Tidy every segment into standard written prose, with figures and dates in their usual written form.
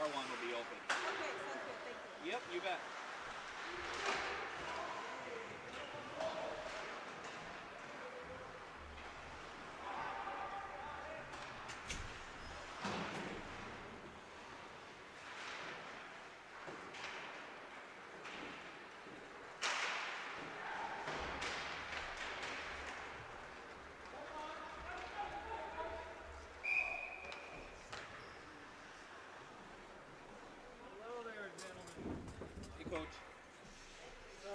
bar one will be open. Okay, sounds good. Thank you. Yep, you bet. Hello there, gentlemen. Hey, Coach. What's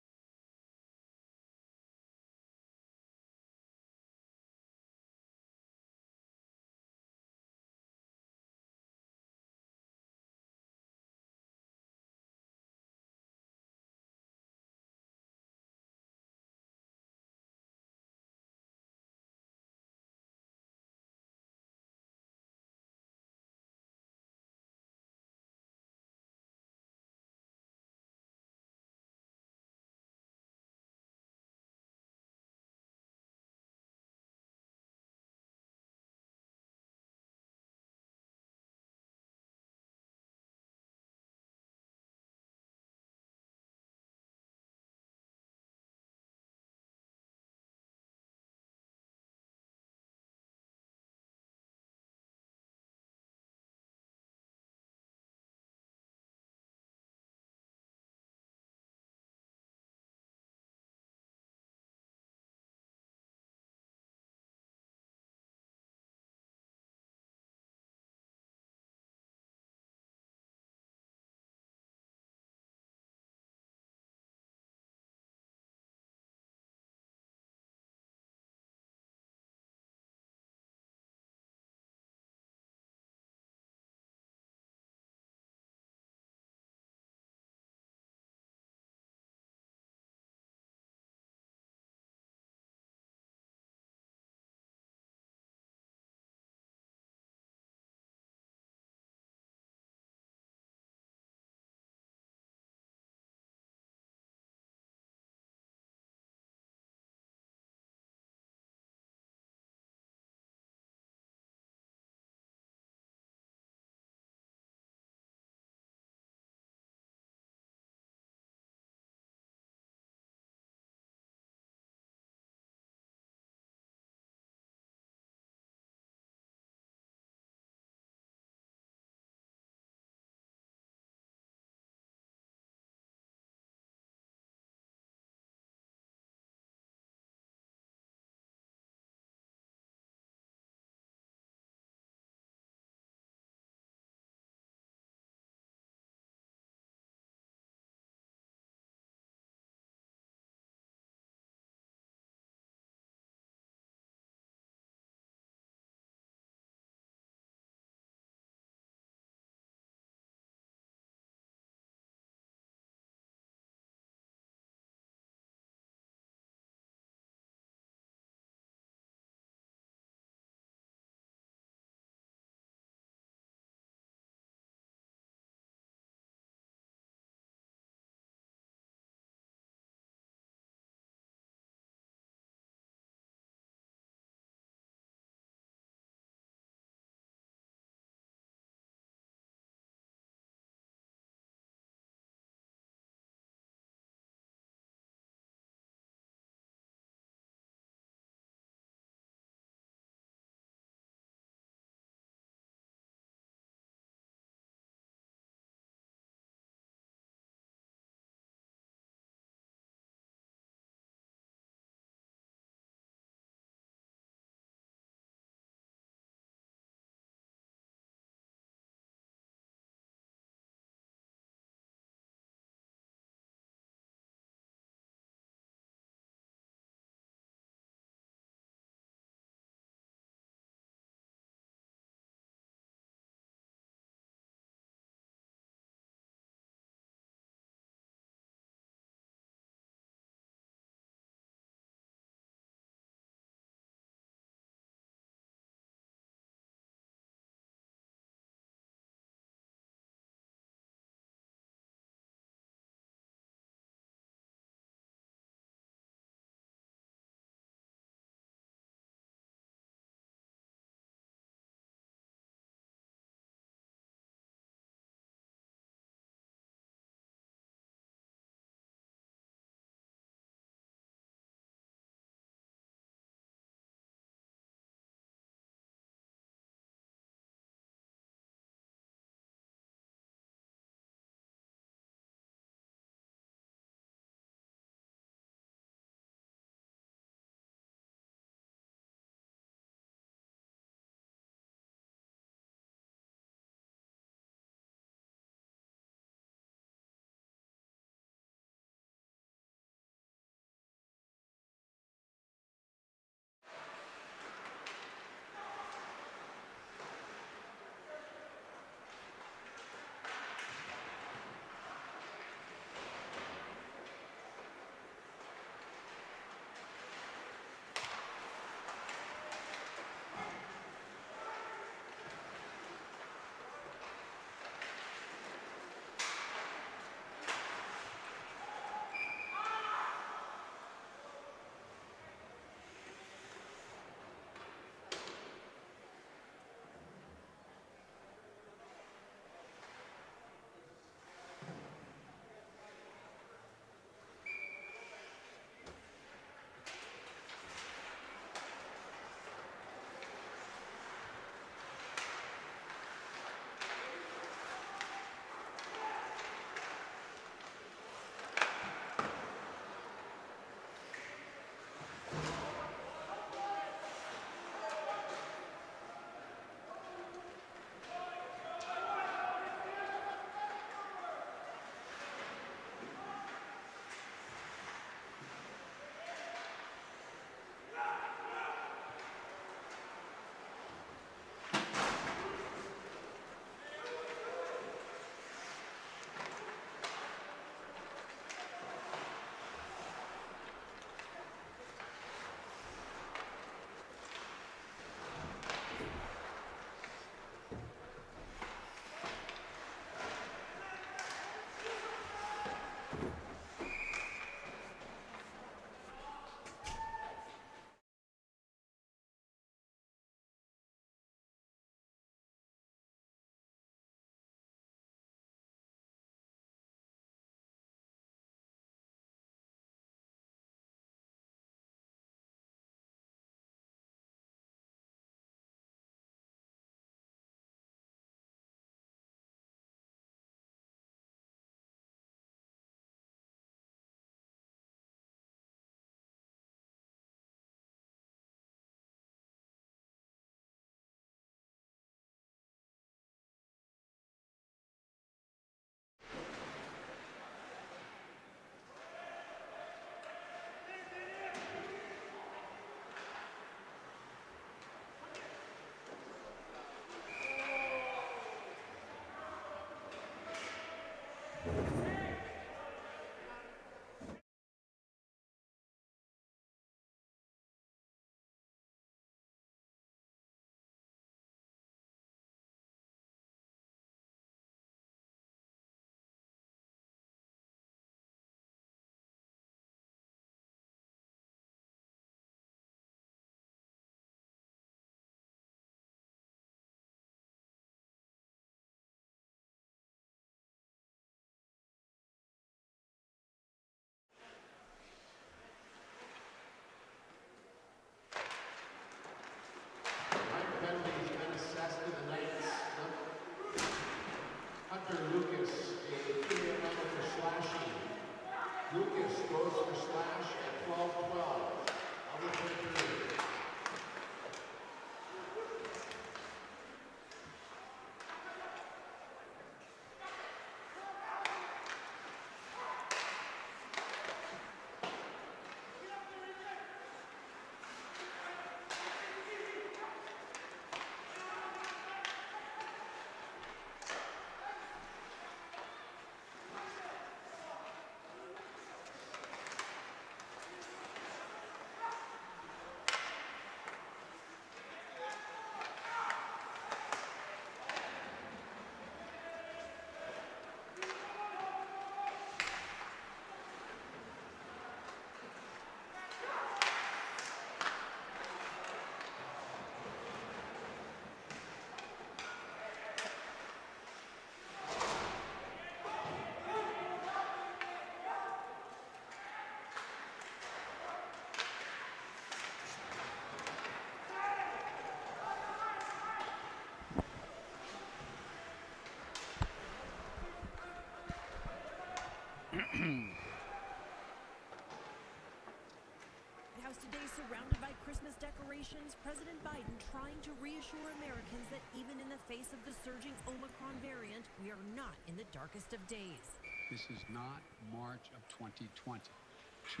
surrounded by Christmas decorations, President Biden trying to reassure Americans that even in the face of the surging Omicron variant, we are not in the darkest of days. This is not March of 2020. 200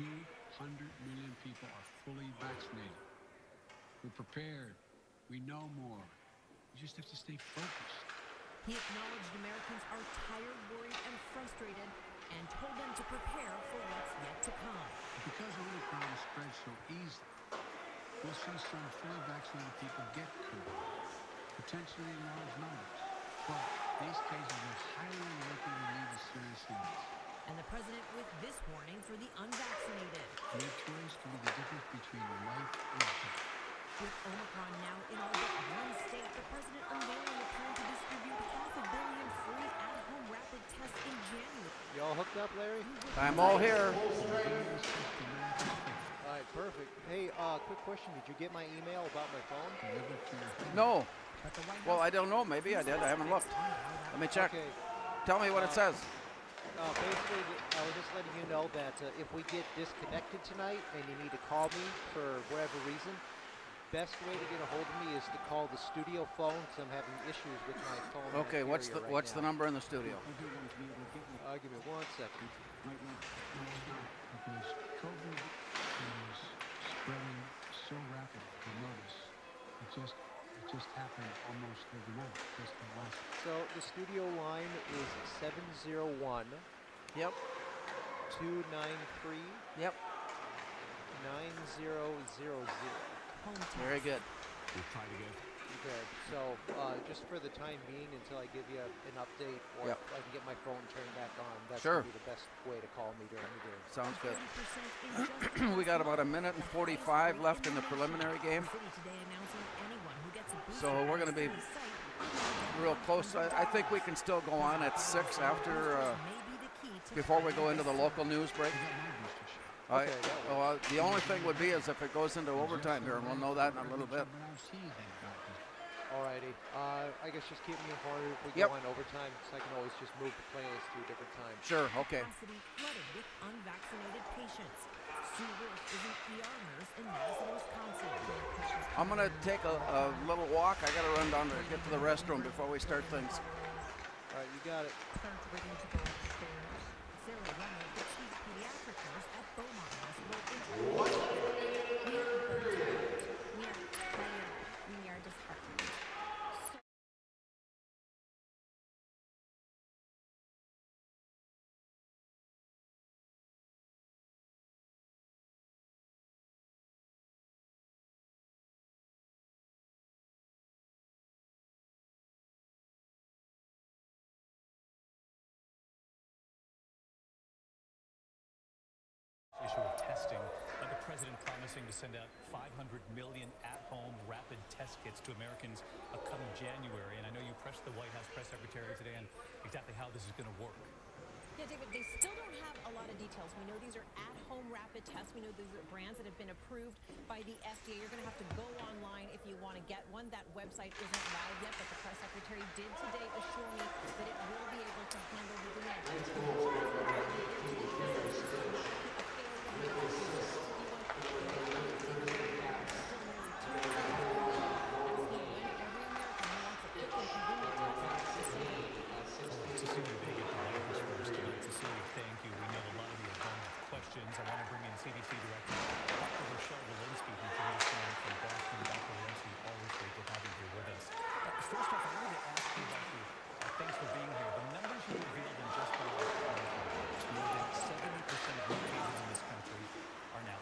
million people are fully vaccinated. We're prepared. We know more. We just have to stay focused. He acknowledged Americans are tired, worried, and frustrated, and told them to prepare for what's yet to come. Because Omicron spreads so easily, we'll see some fully vaccinated people get COVID, potentially in large numbers. But these cases are highly unlikely to lead to serious illness. And the president with this warning for the unvaccinated. Your choice can be the difference between life and death. With Omicron now in all but one state, the president unveiling a plan to distribute 500 million free at-home rapid tests in January. You all hooked up, Larry? I'm all here. All right, perfect. Hey, quick question. Did you get my email about my phone? No. Well, I don't know. Maybe I did. I haven't looked. Let me check. Okay. Tell me what it says. Basically, I was just letting you know that if we get disconnected tonight and you need to call me for whatever reason, best way to get a hold of me is to call the studio phone because I'm having issues with my phone. Okay, what's the number in the studio? Give me 1 second. Because COVID is spreading so rapidly. You notice it just happened almost overnight. Just the last. So the studio line is 701. Yep. 293. Yep. 9000. Very good. We'll try to get. Okay, so just for the time being, until I give you an update, or Yep. I can get my phone turned back on, that's Sure. going to be the best way to call me during the game. Sounds good. We got about 1:45 left in the preliminary game. So we're going to be real close. I think we can still go on at 6 after, before we go into the local news break. The only thing would be is if it goes into overtime here, and we'll know that in a little bit. Alrighty. I guess just keep me informed if we Yep. go on overtime, so I can always just move the playlist to a different time. Sure, okay. Flooded with unvaccinated patients. Sue Wolf is an ER nurse in Madison, Wisconsin. I'm going to take a little walk. I got to run down to get to the restroom before we start things. All right, you got it. Starts waiting to go upstairs. Sarah Reynolds, the chief pediatric nurse at Beaumont Hospital. We are tired. We are disheartened. Issue of testing, the president promising to send out 500 million at-home rapid test kits to Americans come January. And I know you pressed the White House press secretary today on exactly how this is going to work. Yeah, David, they still don't have a lot of details. We know these are at-home rapid tests. We know these are brands that have been approved by the FDA. You're going to have to go online if you want to get one. That website isn't live yet, but the press secretary did today assure me that it will be able to handle the demand. I want to bring in CDC Director Dr. Rochelle Walensky, who joins us from Boston. Dr. Walensky, always great to have you here with us. First off, I wanted to ask you about you. Thanks for being here. The numbers you revealed in just the last 24 hours, more than 70% of new cases in this country are now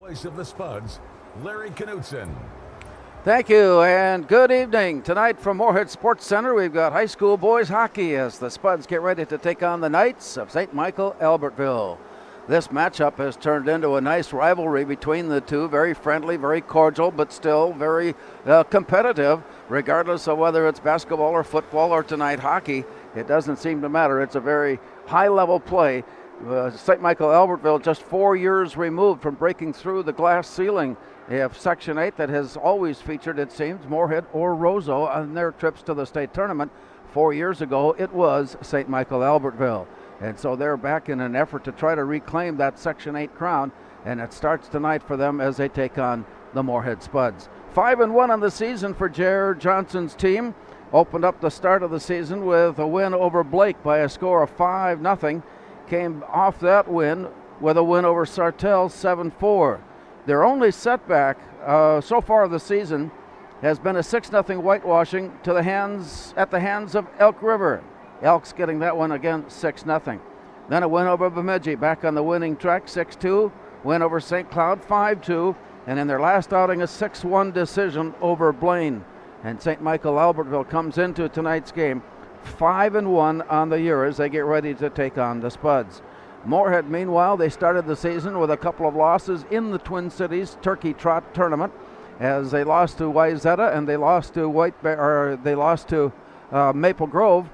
Voice of the Spuds, Larry Knutson. Thank you, and good evening. Tonight from Moorhead Sports Center, we've got high school boys hockey as the Spuds get ready to take on the Knights of St. Michael Albertville. This matchup has turned into a nice rivalry between the two, very friendly, very cordial, but still very competitive, regardless of whether it's basketball or football or tonight hockey. It doesn't seem to matter. It's a very high-level play. St. Michael Albertville just 4 years removed from breaking through the glass ceiling of Section 8 that has always featured, it seems, Moorhead or Roseau on their trips to the state tournament. 4 years ago, it was St. Michael Albertville. And so they're back in an effort to try to reclaim that Section 8 crown, and it starts tonight for them as they take on the Moorhead Spuds. 5-1 on the season for Jared Johnson's team. Opened up the start of the season with a win over Blake by a score of 5-0. Came off that win with a win over Sartell 7-4. Their only setback so far of the season has been a 6-0 whitewashing at the hands of Elk River. Elks getting that one again 6-0. Then a win over Bemidji, back on the winning track 6-2. Win over St. Cloud 5-2. And in their last outing, a 6-1 decision over Blaine. And St. Michael Albertville comes into tonight's game 5-1 on the year as they get ready to take on the Spuds. Moorhead, meanwhile, they started the season with a couple of losses in the Twin Cities Turkey Trot Tournament, as they lost to Wayzata and they lost to Maple Grove,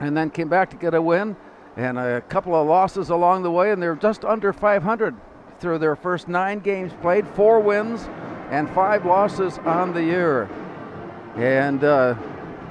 and then came back to get a win and a couple of losses along the way, and they're just under 500 through their first 9 games played, 4 wins and 5 losses on the year. And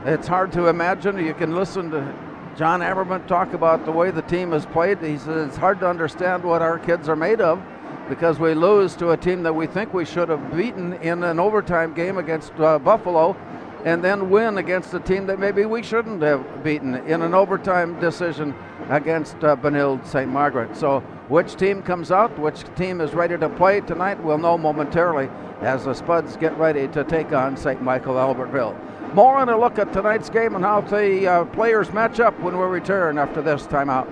it's hard to imagine. You can listen to John Ammerman talk about the way the team has played. He says it's hard to understand what our kids are made of, because we lose to a team that we think we should have beaten in an overtime game against Buffalo, and then win against a team that maybe we shouldn't have beaten in an overtime decision against Benilde St. Margaret. So which team comes out, which team is ready to play tonight, we'll know momentarily as the Spuds get ready to take on St. Michael Albertville. More on a look at tonight's game and how the players match up when we return after this timeout.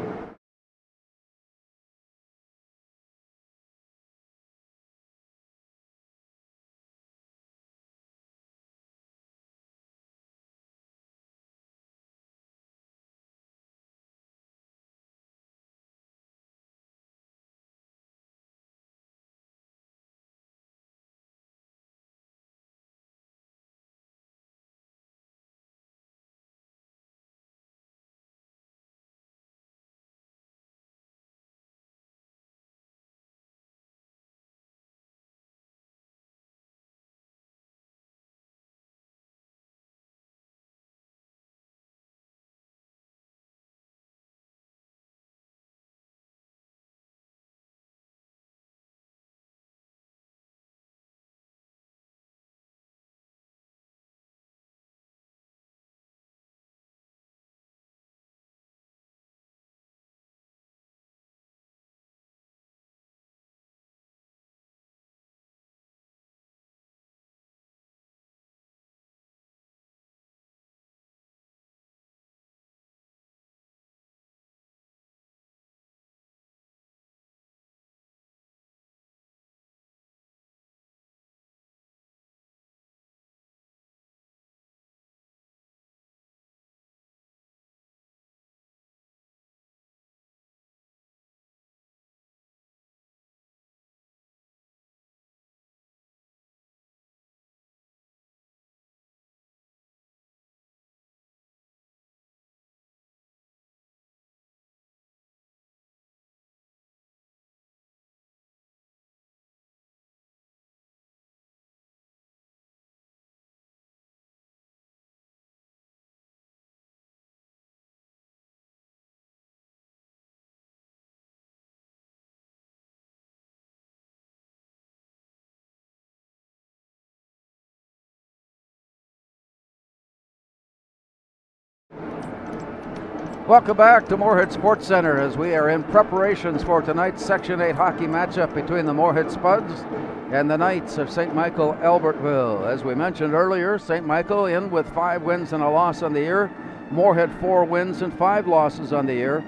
Welcome back to Moorhead Sports Center as we are in preparations for tonight's Section 8 hockey matchup between the Moorhead Spuds and the Knights of St. Michael Albertville. As we mentioned earlier, St. Michael in with 5 wins and a loss on the year. Moorhead 4 wins and 5 losses on the year.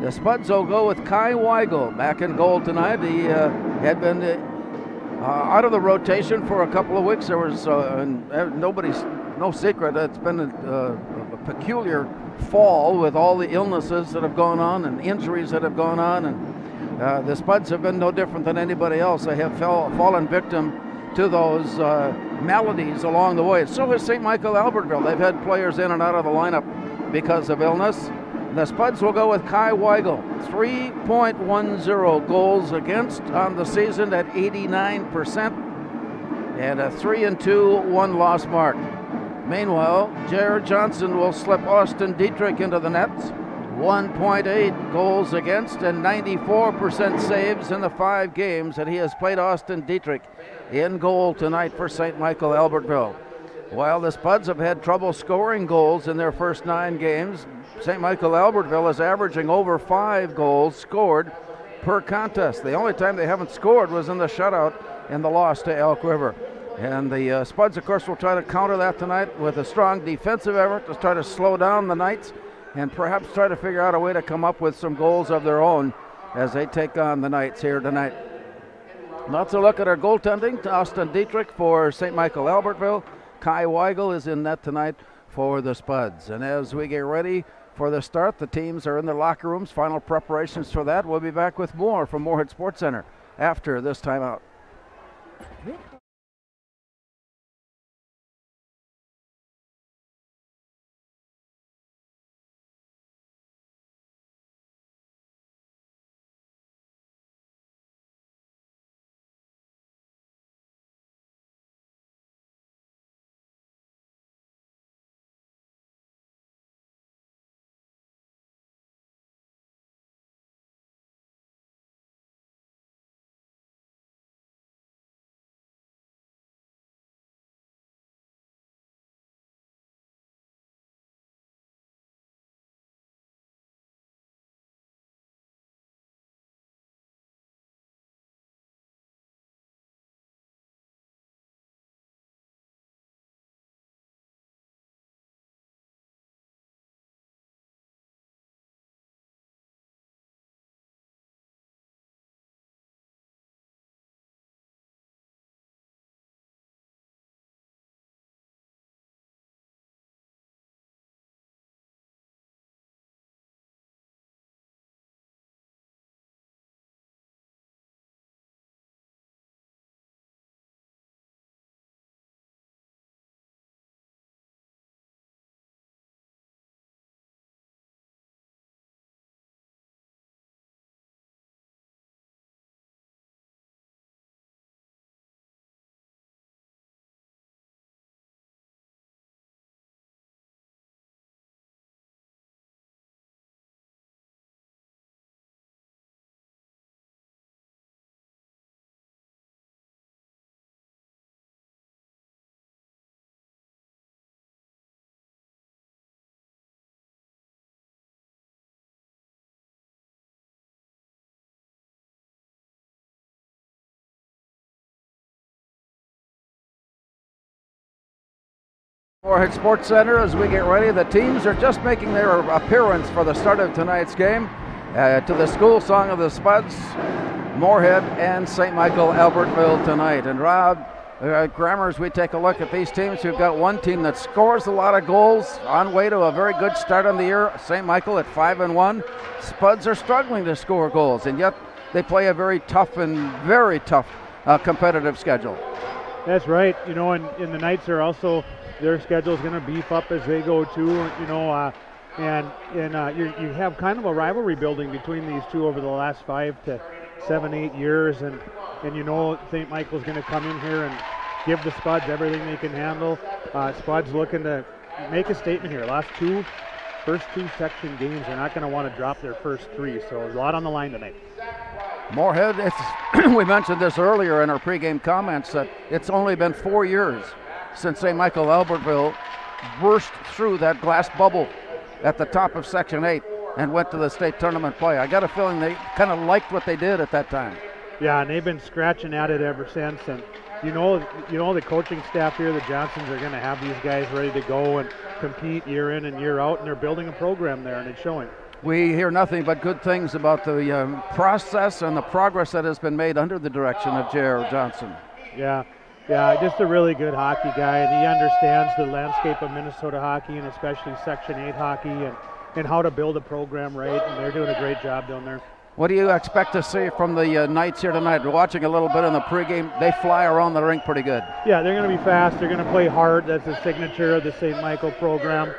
The Spuds will go with Kai Weigel back in goal tonight. He had been out of the rotation for a couple of weeks. There was no secret. It's been a peculiar fall with all the illnesses that have gone on and injuries that have gone on, and the Spuds have been no different than anybody else. They have fallen victim to those maladies along the way. So has St. Michael Albertville. They've had players in and out of the lineup because of illness. The Spuds will go with Kai Weigel, 3.10 goals against on the season at 89%, and a 3-2 one-loss mark. Meanwhile, Jared Johnson will slip Austin Dietrich into the nets, 1.8 goals against and 94% saves in the 5 games that he has played. Austin Dietrich in goal tonight for St. Michael Albertville. While the Spuds have had trouble scoring goals in their first 9 games, St. Michael Albertville is averaging over 5 goals scored per contest. The only time they haven't scored was in the shutout in the loss to Elk River. And the Spuds, of course, will try to counter that tonight with a strong defensive effort to try to slow down the Knights and perhaps try to figure out a way to come up with some goals of their own as they take on the Knights here tonight. Let's look at our goaltending. Austin Dietrich for St. Michael Albertville. Kai Weigel is in net tonight for the Spuds. And as we get ready for the start, the teams are in their locker rooms. Final preparations for that. We'll be back with more from Moorhead Sports Center after this timeout. Moorhead Sports Center as we get ready. The teams are just making their appearance for the start of tonight's game to the school song of the Spuds, Moorhead and St. Michael Albertville tonight. And Rob, Grammer, as we take a look at these teams, we've got one team that scores a lot of goals on way to a very good start on the year, St. Michael at 5-1. Spuds are struggling to score goals, and yet they play a very tough competitive schedule. That's right. You know, and the Knights are also, their schedule is going to beef up as they go too. You know, you have kind of a rivalry building between these two over the last 5 to 7, 8 years, and you know St. Michael's going to come in here and give the Spuds everything they can handle. Spuds looking to make a statement here. First two section games, they're not going to want to drop their first 3, so a lot on the line tonight. Moorhead, we mentioned this earlier in our pregame comments that it's only been 4 years since St. Michael Albertville burst through that glass bubble at the top of Section 8 and went to the state tournament play. I got a feeling they kind of liked what they did at that time. Yeah, and they've been scratching at it ever since. And you know the coaching staff here, the Johnsons, are going to have these guys ready to go and compete year in and year out, and they're building a program there, and it's showing. We hear nothing but good things about the process and the progress that has been made under the direction of J.R. Johnson. Yeah, just a really good hockey guy, and he understands the landscape of Minnesota hockey and especially Section 8 hockey and how to build a program right, and they're doing a great job down there. What do you expect to see from the Knights here tonight? We're watching a little bit in the pregame. They fly around the rink pretty good. Yeah, they're going to be fast. They're going to play hard. That's the signature of the St. Michael program.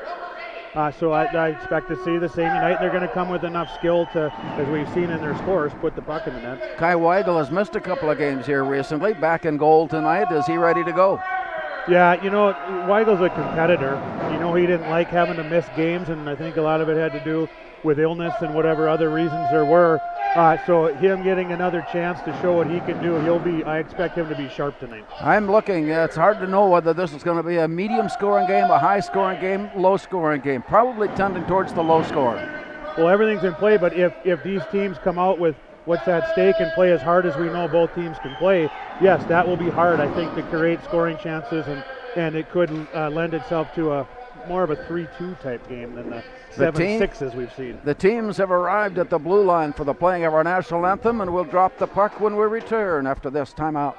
So I expect to see the same tonight. They're going to come with enough skill to, as we've seen in their scores, put the puck in the net. Kai Weigel has missed a couple of games here recently. Back in goal tonight. Is he ready to go? Yeah, Weigel's a competitor. He didn't like having to miss games, and I think a lot of it had to do with illness and whatever other reasons there were. So him getting another chance to show what he can do, I expect him to be sharp tonight. I'm looking. It's hard to know whether this is going to be a medium scoring game, a high scoring game, low scoring game. Probably tending towards the low score. Well, everything's in play, but if these teams come out with what's at stake and play as hard as we know both teams can play, yes, that will be hard, I think, to create scoring chances, and it could lend itself to a more of a 3-2 type game than the 7-6 as we've seen. The teams have arrived at the blue line for the playing of our national anthem, and we'll drop the puck when we return after this timeout.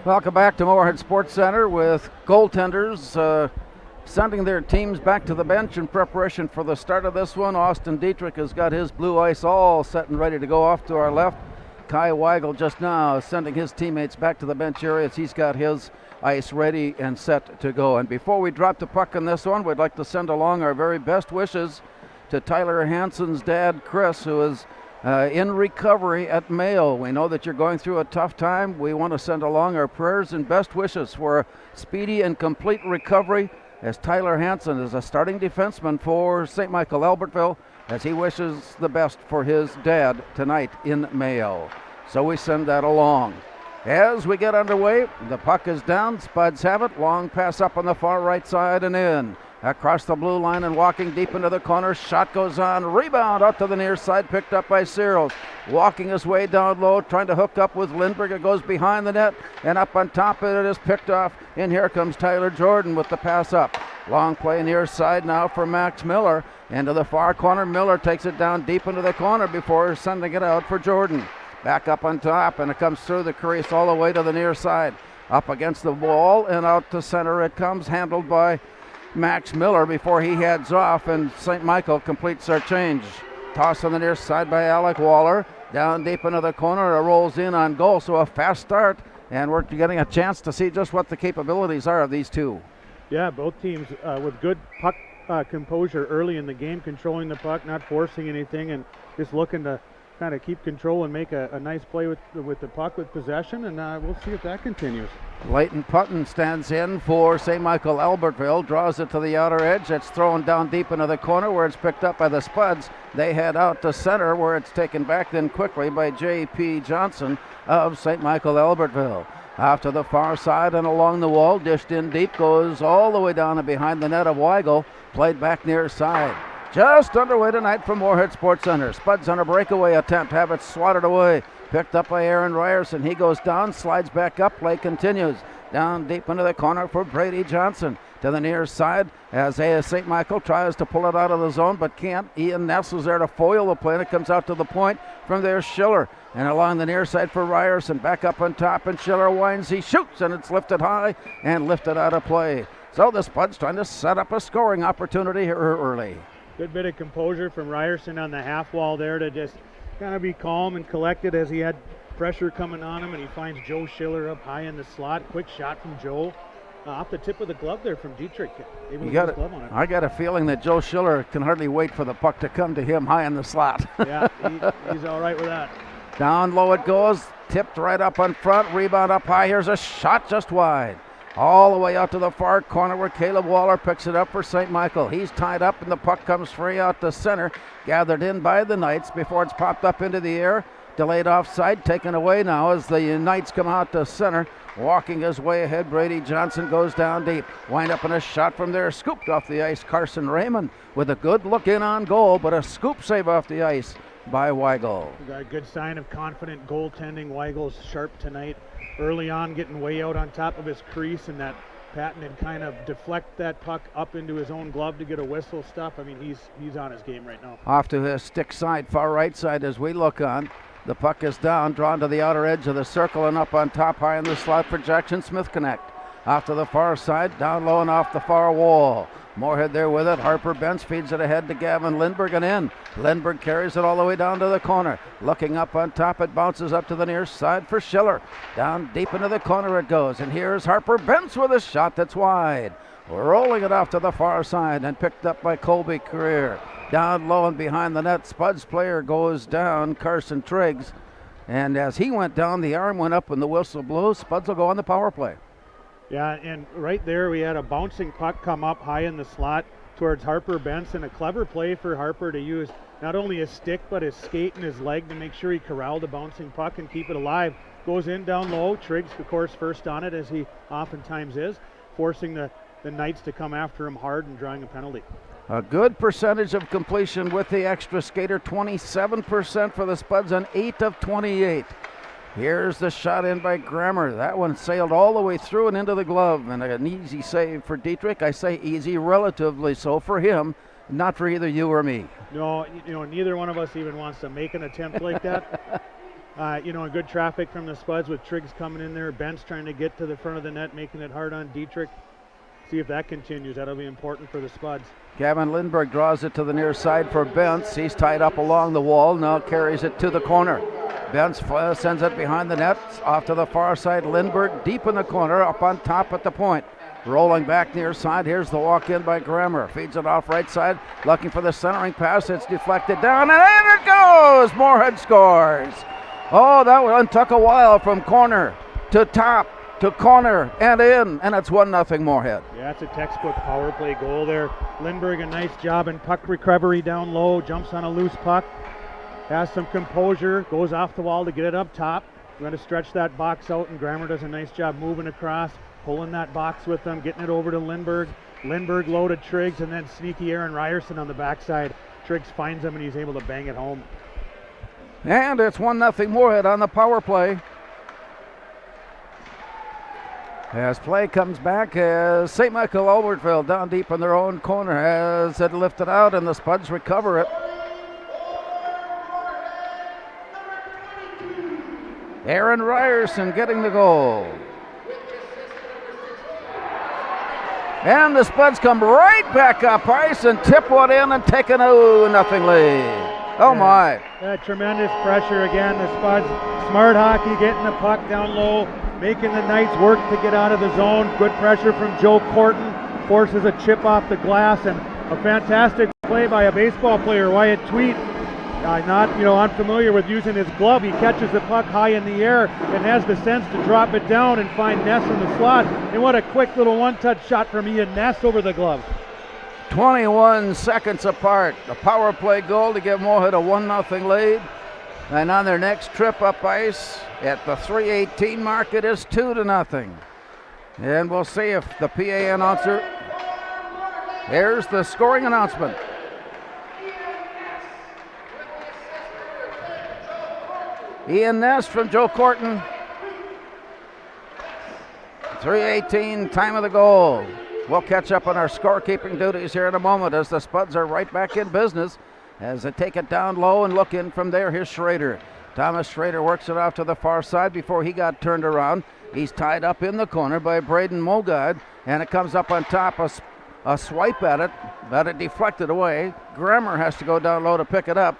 Welcome back to Moorhead Sports Center with goaltenders sending their teams back to the bench in preparation for the start of this one. Austin Dietrich has got his blue ice all set and ready to go off to our left. Kai Weigel just now sending his teammates back to the bench areas. He's got his ice ready and set to go. And before we drop the puck on this one, we'd like to send along our very best wishes to Tyler Hansen's dad, Chris, who is in recovery at Mayo. We know that you're going through a tough time. We want to send along our prayers and best wishes for a speedy and complete recovery, as Tyler Hansen is a starting defenseman for St. Michael Albertville, as he wishes the best for his dad tonight in Mayo. So we send that along. As we get underway, the puck is down. Spuds have it. Long pass up on the far right side and in. Across the blue line and walking deep into the corner. Shot goes on. Rebound out to the near side. Picked up by Searles. Walking his way down low. Trying to hook up with Lindbergh. It goes behind the net. And up on top of it is picked off. And here comes Tyler Jordan with the pass up. Long play near side now for Max Miller. Into the far corner. Miller takes it down deep into the corner before sending it out for Jordan. Back up on top. And it comes through the crease all the way to the near side. Up against the wall and out to center it comes. Handled by Max Miller before he heads off, and St. Michael completes their change. Toss on the near side by Alec Waller. Down deep into the corner. It rolls in on goal, so a fast start, and we're getting a chance to see just what the capabilities are of these two. Yeah, both teams with good puck composure early in the game, controlling the puck, not forcing anything, and just looking to kind of keep control and make a nice play with the puck with possession, and we'll see if that continues. Leighton Putton stands in for St. Michael Albertville, draws it to the outer edge. It's thrown down deep into the corner where it's picked up by the Spuds. They head out to center where it's taken back then quickly by J.P. Johnson of St. Michael Albertville. Off to the far side and along the wall, dished in deep, goes all the way down and behind the net of Weigel, played back near side. Just underway tonight from Moorhead Sports Center. Spuds on a breakaway attempt, have it swatted away. Picked up by Aaron Ryerson. He goes down, slides back up, play continues. Down deep into the corner for Brady Johnson. To the near side as St. Michael tries to pull it out of the zone but can't. Ian Ness is there to foil the play, and it comes out to the point. From there, Schiller. And along the near side for Ryerson. Back up on top, and Schiller winds. He shoots, and it's lifted high and lifted out of play. So the Spuds trying to set up a scoring opportunity here early. Good bit of composure from Ryerson on the half wall there to just kind of be calm and collected as he had pressure coming on him, and he finds Joe Schiller up high in the slot. Quick shot from Joe off the tip of the glove there from Dietrich. I got a feeling that Joe Schiller can hardly wait for the puck to come to him high in the slot. Yeah, he's all right with that. Down low it goes, tipped right up on front, rebound up high. Here's a shot just wide. All the way out to the far corner where Caleb Waller picks it up for St. Michael. He's tied up and the puck comes free out to center. Gathered in by the Knights before it's popped up into the air. Delayed offside, taken away now as the Knights come out to center. Walking his way ahead, Brady Johnson goes down deep. Wind up in a shot from there, scooped off the ice. Carson Raymond with a good look in on goal, but a scoop save off the ice by Weigel. Got a good sign of confident goaltending. Weigel's sharp tonight. Early on, getting way out on top of his crease, and that Patton had kind of deflect that puck up into his own glove to get a whistle stuff. I mean, he's on his game right now. Off to his stick side, far right side as we look on. The puck is down, drawn to the outer edge of the circle and up on top high in the slot for Jackson Smith Connect. Off to the far side, down low and off the far wall. Moorhead there with it. Harper Benz feeds it ahead to Gavin Lindberg and in. Lindberg carries it all the way down to the corner. Looking up on top, it bounces up to the near side for Schiller. Down deep into the corner it goes. And here's Harper Benz with a shot that's wide. Rolling it off to the far side and picked up by Colby Career. Down low and behind the net, Spuds player goes down, Carson Triggs. And as he went down, the arm went up and the whistle blew. Spuds will go on the power play. Yeah, and right there we had a bouncing puck come up high in the slot towards Harper Benson. A clever play for Harper to use not only his stick but his skate and his leg to make sure he corralled the bouncing puck and keep it alive. Goes in down low. Triggs, of course, first on it as he oftentimes is, forcing the Knights to come after him hard and drawing a penalty. A good percentage of completion with the extra skater, 27% for the Spuds on 8 of 28. Here's the shot in by Grammer. That one sailed all the way through and into the glove, and an easy save for Dietrich. I say easy, relatively so for him, not for either you or me. No, neither one of us even wants to make an attempt like that. And good traffic from the Spuds with Triggs coming in there. Ben's trying to get to the front of the net, making it hard on Dietrich. See if that continues. That'll be important for the Spuds. Gavin Lindberg draws it to the near side for Bentz. He's tied up along the wall, now carries it to the corner. Bentz sends it behind the net, off to the far side. Lindberg deep in the corner, up on top at the point. Rolling back near side, here's the walk in by Grammer. Feeds it off right side, looking for the centering pass. It's deflected down, and in it goes! Moorhead scores. Oh, that one took a while from corner to top to corner and in, and it's 1-0 Moorhead. Yeah, it's a textbook power play goal there. Lindberg, a nice job in puck recovery down low, jumps on a loose puck, has some composure, goes off the wall to get it up top. We're going to stretch that box out, and Grammer does a nice job moving across, pulling that box with them, getting it over to Lindberg. Lindberg low to Triggs, and then sneaky Aaron Ryerson on the backside. Triggs finds him, and he's able to bang it home. And it's 1-0 Moorhead on the power play. As play comes back, as St. Michael Albertville down deep in their own corner has it lifted out, and the Spuds recover it. Aaron Ryerson getting the goal. And the Spuds come right back up ice and tip one in and take an 0-0 lead. Oh my. Tremendous pressure again. The Spuds, smart hockey, getting the puck down low, making the Knights work to get out of the zone. Good pressure from Joe Corton. forces a chip off the glass, and a fantastic play by a baseball player, Wyatt Tweet. Not unfamiliar with using his glove. He catches the puck high in the air and has the sense to drop it down and find Ness in the slot. And what a quick little one-touch shot from Ian Ness over the glove. 21 seconds apart. A power play goal to give Moorhead a 1-0 lead. And on their next trip up ice at the 3:18 mark, it is 2-0. And we'll see if the PA announcer. Here's the scoring announcement. Ian Ness from Joe Corton. 3:18, time of the goal. We'll catch up on our scorekeeping duties here in a moment as the Spuds are right back in business as they take it down low and look in from there. Here's Schrader. Thomas Schrader works it off to the far side before he got turned around. He's tied up in the corner by Braden Mogad, and it comes up on top. A swipe at it, but it deflected away. Grammer has to go down low to pick it up.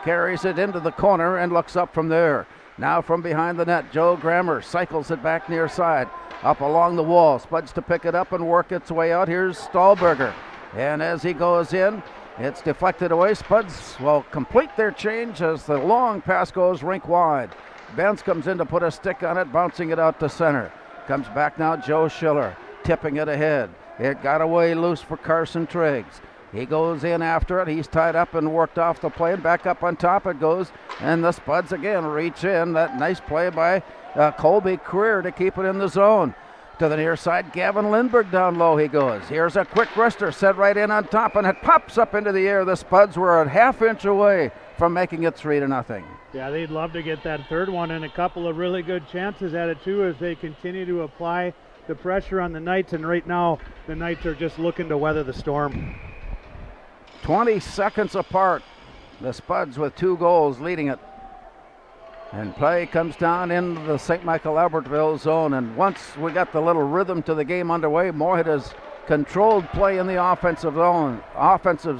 Carries it into the corner and looks up from there. Now from behind the net, Joe Grammer cycles it back near side. Up along the wall, Spuds to pick it up and work its way out. Here's Stahlberger. And as he goes in, it's deflected away. Spuds will complete their change as the long pass goes rink wide. Benz comes in to put a stick on it, bouncing it out to center. Comes back now, Joe Schiller, tipping it ahead. It got away loose for Carson Triggs. He goes in after it. He's tied up and worked off the play, and back up on top it goes. And the Spuds again reach in. That nice play by Colby Creer to keep it in the zone. To the near side, Gavin Lindbergh down low he goes. Here's a quick wrister set right in on top, and it pops up into the air. The Spuds were a half-inch away from making it 3-0. Yeah, they'd love to get that third one, and a couple of really good chances at it too as they continue to apply the pressure on the Knights. And right now, the Knights are just looking to weather the storm. 20 seconds apart. The Spuds with 2 goals leading it. And play comes down into the St. Michael Albertville zone. And once we got the little rhythm to the game underway, Moorhead has controlled play in the offensive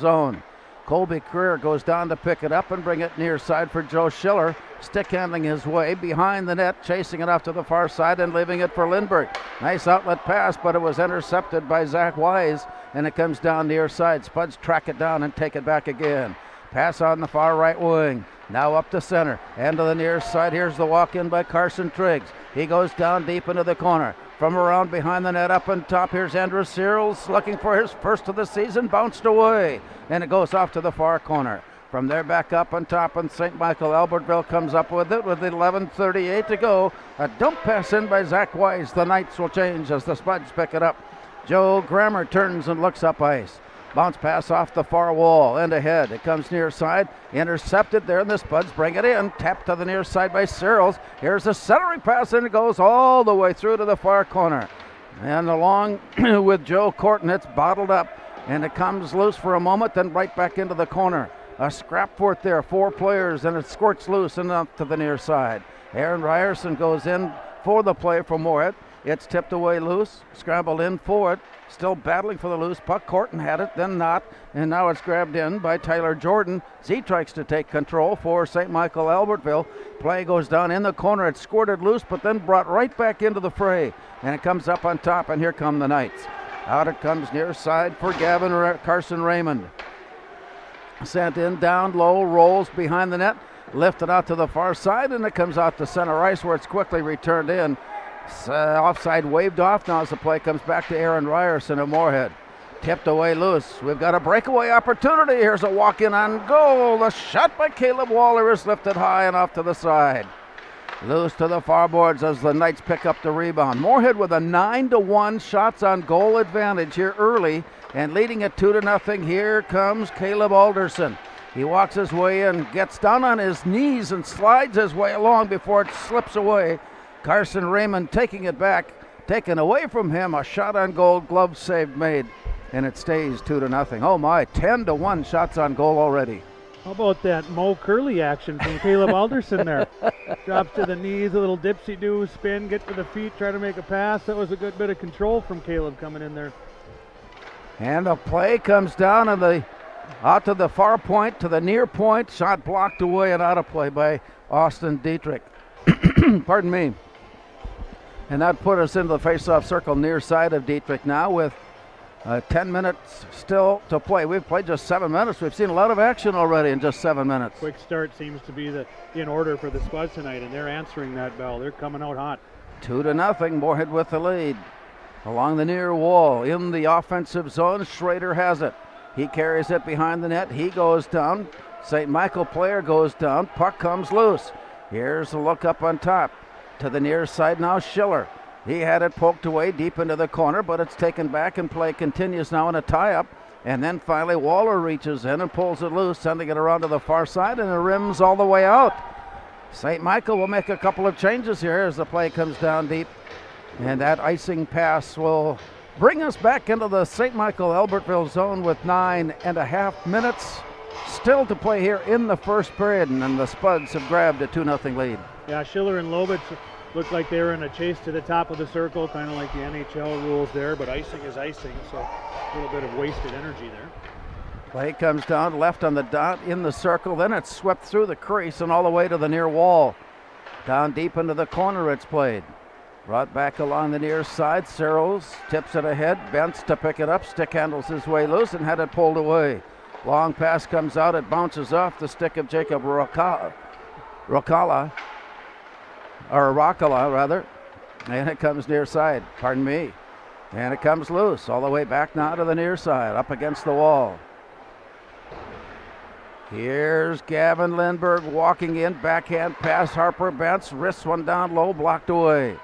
zone. Colby Creer goes down to pick it up and bring it near side for Joe Schiller. Stick handling his way behind the net, chasing it off to the far side and leaving it for Lindbergh. Nice outlet pass, but it was intercepted by Zach Wise, and it comes down near side. Spuds track it down and take it back again. Pass on the far right wing. Now up to center and to the near side. Here's the walk-in by Carson Triggs. He goes down deep into the corner. From around behind the net up on top, here's Andrew Searles looking for his first of the season. Bounced away, and it goes off to the far corner. From there back up on top, and St. Michael Albertville comes up with it with 11:38 to go. A dump pass in by Zach Wise. The Knights will change as the Spuds pick it up. Joe Grammer turns and looks up ice. Bounce pass off the far wall and ahead. It comes near side, intercepted there, and the Spuds bring it in. Tapped to the near side by Searles. Here's a centering pass, and it goes all the way through to the far corner. And along with Joe Corton, it's bottled up, and it comes loose for a moment, then right back into the corner. A scrap for it there, 4 players, and it squirts loose and up to the near side. Aaron Ryerson goes in for the play for Moorhead. It's tipped away loose, scrambled in for it, still battling for the loose puck. Corton had it, then not, and now it's grabbed in by Tyler Jordan. Z-Trikes to take control for St. Michael Albertville. Play goes down in the corner. It's squirted loose, but then brought right back into the fray, and it comes up on top, and here come the Knights. Out it comes near side for Carson Raymond. Sent in down low, rolls behind the net, lifted out to the far side, and it comes out to center ice where it's quickly returned in. Offside waved off now as the play comes back to Aaron Ryerson of Moorhead. Tipped away loose. We've got a breakaway opportunity. Here's a walk-in on goal. The shot by Caleb Waller is lifted high and off to the side. Loose to the far boards as the Knights pick up the rebound. Moorhead with a 9-1 shots on goal advantage here early and leading it 2-0. Here comes Caleb Alderson. He walks his way in, gets down on his knees and slides his way along before it slips away. Carson Raymond taking it back, taken away from him. A shot on goal, glove save made, and it stays 2-0. Oh my, 10-1 shots on goal already. How about that Mo Curley action from Caleb Alderson there? Drops to the knees, a little dipsy-do, spin, get to the feet, try to make a pass. That was a good bit of control from Caleb coming in there. And the play comes down and out to the far point, to the near point. Shot blocked away and out of play by Austin Dietrich. Pardon me. And that put us into the face-off circle near side of Dietrich now with 10 minutes still to play. We've played just 7 minutes. We've seen a lot of action already in just 7 minutes. Quick start seems to be in order for the Spuds tonight, and they're answering that bell. They're coming out hot. 2-0, Moorhead with the lead. Along the near wall, in the offensive zone, Schrader has it. He carries it behind the net. He goes down. St. Michael player goes down. Puck comes loose. Here's a look up on top. To the near side now, Schiller. He had it poked away deep into the corner, but it's taken back and play continues now in a tie-up. And then finally Waller reaches in and pulls it loose, sending it around to the far side, and it rims all the way out. St. Michael will make a couple of changes here as the play comes down deep. And that icing pass will bring us back into the St. Michael Albertville zone with 9.5 minutes still to play here in the first period. And then the Spuds have grabbed a 2-0 lead. Yeah, Schiller and Lobitz looked like they were in a chase to the top of the circle, kind of like the NHL rules there, but icing is icing, so a little bit of wasted energy there. Play comes down left on the dot in the circle, then it's swept through the crease and all the way to the near wall. Down deep into the corner it's played. Brought back along the near side, Searles tips it ahead, Bents to pick it up, stick handles his way loose and had it pulled away. Long pass comes out, it bounces off the stick of Jacob Rokala, and it comes near side, and it comes loose all the way back now to the near side, up against the wall. Here's Gavin Lindberg walking in, backhand pass, Harper Bents, wrists one down low, blocked away.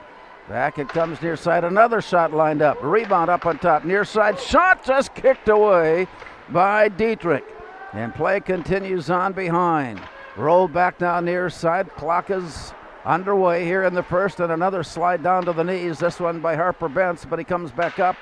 Back it comes near side, another shot lined up, rebound up on top, near side, shot just kicked away by Dietrich. And play continues on behind. Rolled back now near side, clock is underway here in the first, and another slide down to the knees, this one by Harper Bents, but he comes back up,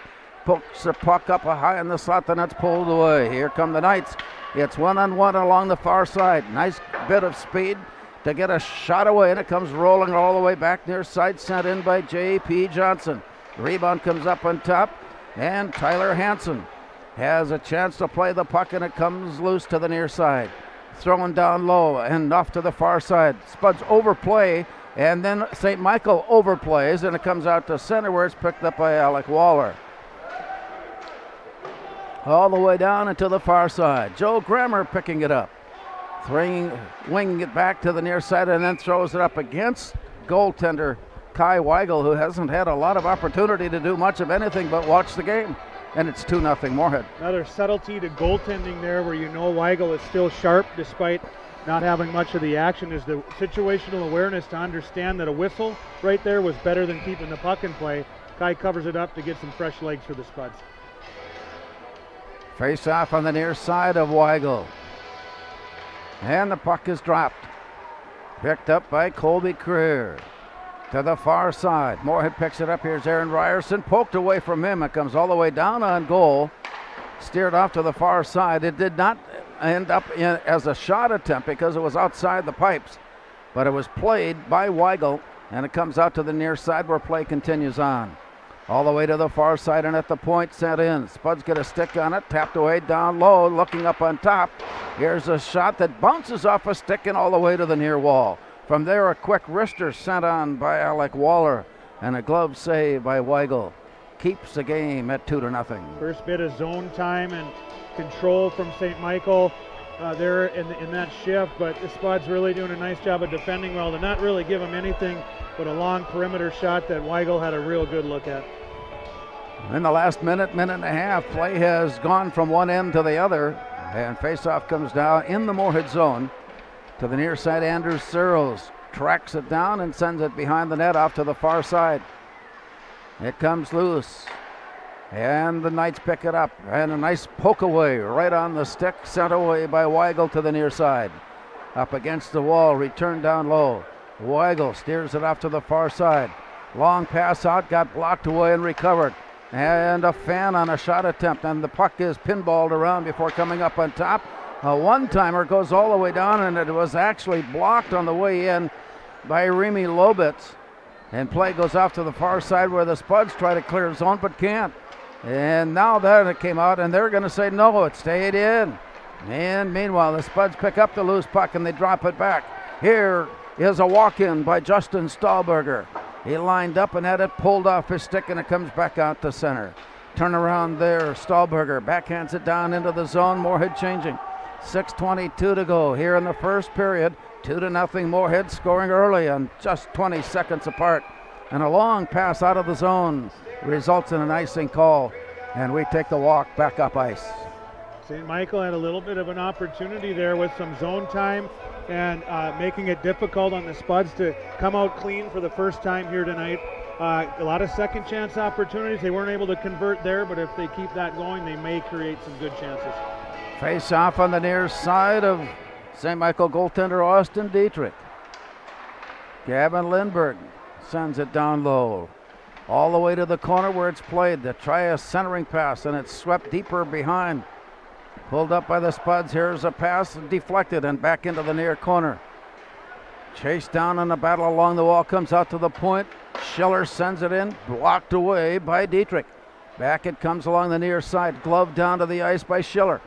pokes the puck up high in the slot, then it's pulled away. Here come the Knights. It's 1-on-1 along the far side. Nice bit of speed to get a shot away, and it comes rolling all the way back near side, sent in by J.P. Johnson. Rebound comes up on top, and Tyler Hansen has a chance to play the puck, and it comes loose to the near side. Thrown down low and off to the far side. Spuds overplay, and then St. Michael overplays, and it comes out to center where it's picked up by Alec Waller. All the way down into the far side. Joe Grammer picking it up. Winging it back to the near side and then throws it up against goaltender Kai Weigel, who hasn't had a lot of opportunity to do much of anything but watch the game. And it's 2-0 Moorhead. Another subtlety to goaltending there where you know Weigel is still sharp despite not having much of the action, is the situational awareness to understand that a whistle right there was better than keeping the puck in play. Kai covers it up to get some fresh legs for the Spuds. Face off on the near side of Weigel. And the puck is dropped. Picked up by Colby Creer. To the far side. Moorhead picks it up. Here's Aaron Ryerson. Poked away from him. It comes all the way down on goal. Steered off to the far side. It did not end up as a shot attempt because it was outside the pipes. But it was played by Weigel. And it comes out to the near side where play continues on. All the way to the far side and at the point sent in. Spuds get a stick on it. Tapped away down low. Looking up on top. Here's a shot that bounces off a stick and all the way to the near wall. From there, a quick wrister sent on by Alec Waller, and a glove save by Weigel keeps the game at 2-0. First bit of zone time and control from St. Michael there in that shift, but the Spuds really doing a nice job of defending well to not really give him anything but a long perimeter shot that Weigel had a real good look at. In the last minute and a half, play has gone from one end to the other, and faceoff comes down in the Moorhead zone. To the near side, Anders Searles tracks it down and sends it behind the net off to the far side. It comes loose, and the Knights pick it up, and a nice poke away right on the stick, sent away by Weigel to the near side. Up against the wall, returned down low. Weigel steers it off to the far side. Long pass out, got blocked away and recovered. And a fan on a shot attempt, and the puck is pinballed around before coming up on top. A one-timer goes all the way down, and it was actually blocked on the way in by Remy Lobitz. And play goes off to the far side where the Spuds try to clear zone but can't. And now that it came out, and they're going to say no, it stayed in. And meanwhile, the Spuds pick up the loose puck and they drop it back. Here is a walk-in by Justin Stahlberger. He lined up and had it pulled off his stick, and it comes back out to center. turnaround there. Stahlberger backhands it down into the zone. Moorhead changing. 6:22 to go here in the first period. 2-0 Moorhead, scoring early and just 20 seconds apart. And a long pass out of the zone results in an icing call. And we take the walk back up ice. St. Michael had a little bit of an opportunity there with some zone time and making it difficult on the Spuds to come out clean for the first time here tonight. A lot of second chance opportunities. They weren't able to convert there, but if they keep that going, they may create some good chances. Face off on the near side of St. Michael goaltender Austin Dietrich. Gavin Lindberg sends it down low. All the way to the corner where it's played. They try a centering pass and it's swept deeper behind. Pulled up by the Spuds. Here's a pass deflected and back into the near corner. Chased down in the battle along the wall, comes out to the point. Schiller sends it in, blocked away by Dietrich. Back it comes along the near side, glove down to the ice by Schiller.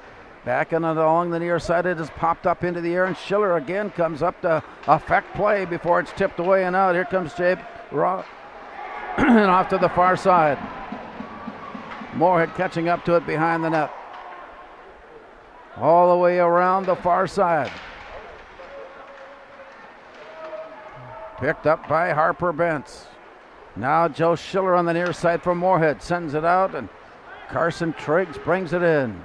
Back and along the near side, it is popped up into the air, and Schiller again comes up to affect play before it's tipped away and out. Here comes Jabe and off to the far side. Moorhead catching up to it behind the net. All the way around the far side. Picked up by Harper Bentz. Now Joe Schiller on the near side for Moorhead. Sends it out and Carson Triggs brings it in.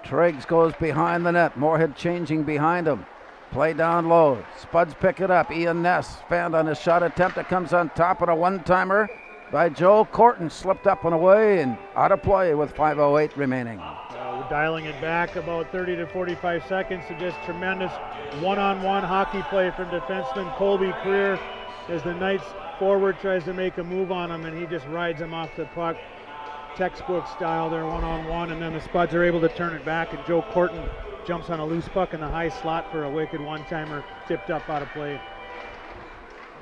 Triggs goes behind the net. Moorhead changing behind him. Play down low. Spuds pick it up. Ian Ness found on his shot attempt. It comes on top of a one-timer by Joe Corton. Slipped up and away and out of play with 5:08 remaining. We're dialing it back about 30 to 45 seconds to just tremendous one-on-one hockey play from defenseman Colby Creer as the Knights forward tries to make a move on him and he just rides him off the puck. Textbook style there, one-on-one, and then the Spuds are able to turn it back and Joe Corton jumps on a loose puck in the high slot for a wicked one-timer tipped up out of play.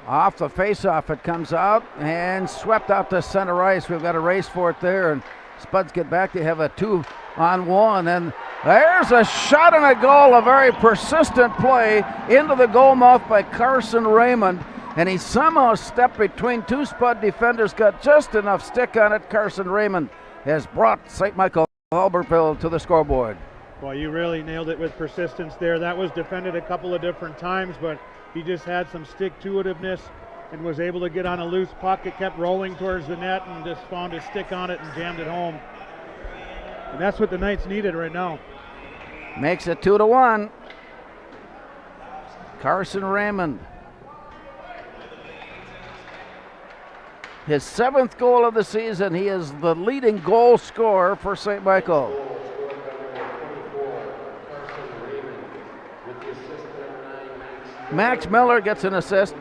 Off the face-off it comes out and swept out to center ice. We've got a race for it there and Spuds get back. They have a 2-on-1 and there's a shot and a goal, a very persistent play into the goal mouth by Carson Raymond, and he somehow stepped between two Spud defenders, got just enough stick on it. Carson Raymond has brought St. Michael Albertville to the scoreboard. Well, you really nailed it with persistence there. That was defended a couple of different times, but he just had some stick-to-itiveness and was able to get on a loose puck. It kept rolling towards the net and just found his stick on it and jammed it home. And that's what the Knights needed right now. Makes it 2-1. Carson Raymond. His 7th goal of the season. He is the leading goal scorer for St. Michael. Max Miller gets an assist.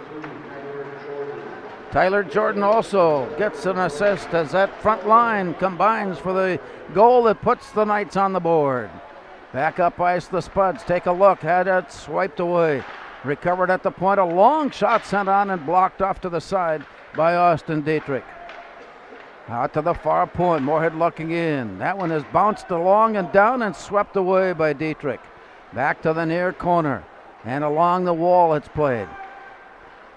Tyler Jordan also gets an assist as that front line combines for the goal that puts the Knights on the board. Back up ice, the Spuds take a look, had it swiped away. Recovered at the point, a long shot sent on and blocked off to the side by Austin Dietrich. Out to the far point, Moorhead looking in. That one is bounced along and down and swept away by Dietrich. Back to the near corner and along the wall it's played.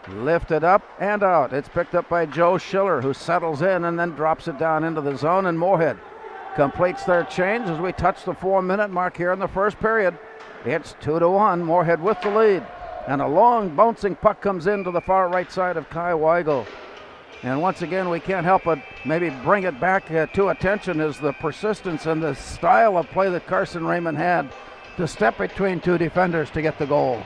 Lifted up and out. It's picked up by Joe Schiller, who settles in and then drops it down into the zone, and Moorhead completes their change as we touch the 4-minute mark here in the first period. It's 2-1, Moorhead with the lead. And a long bouncing puck comes into the far right side of Kai Weigel. And once again, we can't help but maybe bring it back to attention is the persistence and the style of play that Carson Raymond had to step between two defenders to get the goal.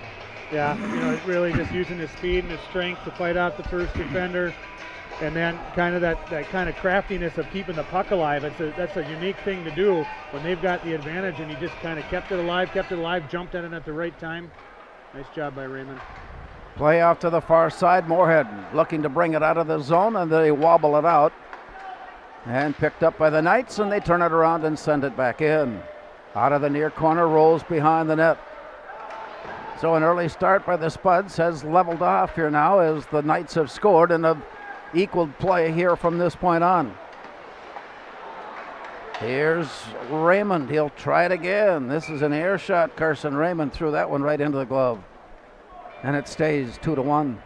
Yeah, really just using his speed and his strength to fight out the first defender, and then kind of that kind of craftiness of keeping the puck alive. That's a unique thing to do when they've got the advantage, and he just kind of kept it alive, jumped at it at the right time. Nice job by Raymond. Play off to the far side. Moorhead looking to bring it out of the zone, and they wobble it out. And picked up by the Knights, and they turn it around and send it back in. Out of the near corner, rolls behind the net. So an early start by the Spuds has leveled off here now as the Knights have scored and have equaled play here from this point on. Here's Raymond. He'll try it again. This is an air shot. Carson Raymond threw that one right into the glove. And it stays 2-1.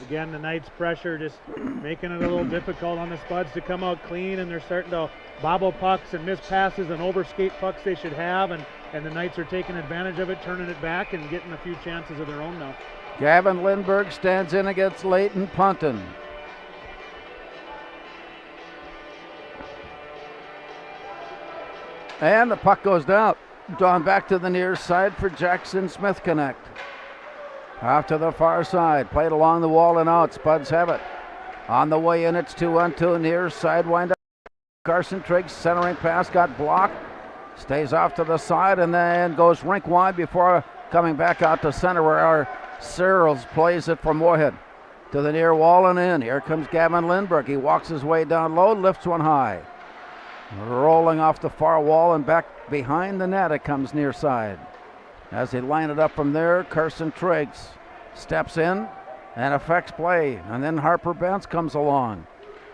Again, the Knights' pressure just making it a little difficult on the Spuds to come out clean, and they're starting to bobble pucks and miss passes and overskate pucks they should have, and the Knights are taking advantage of it, turning it back, and getting a few chances of their own now. Gavin Lindberg stands in against Leighton Punton. And the puck goes down. Drawn back to the near side for Jackson Smith Connect. Off to the far side, played along the wall and out. Spuds have it. On the way in, it's 2-on-2 near side wind up. Carson Triggs centering pass got blocked. Stays off to the side and then goes rink wide before coming back out to center where our Searles plays it for Moorhead. To the near wall and in. Here comes Gavin Lindberg. He walks his way down low, lifts one high. Rolling off the far wall and back behind the net, it comes near side. As they line it up from there, Carson Triggs steps in and affects play. And then Harper Bentz comes along.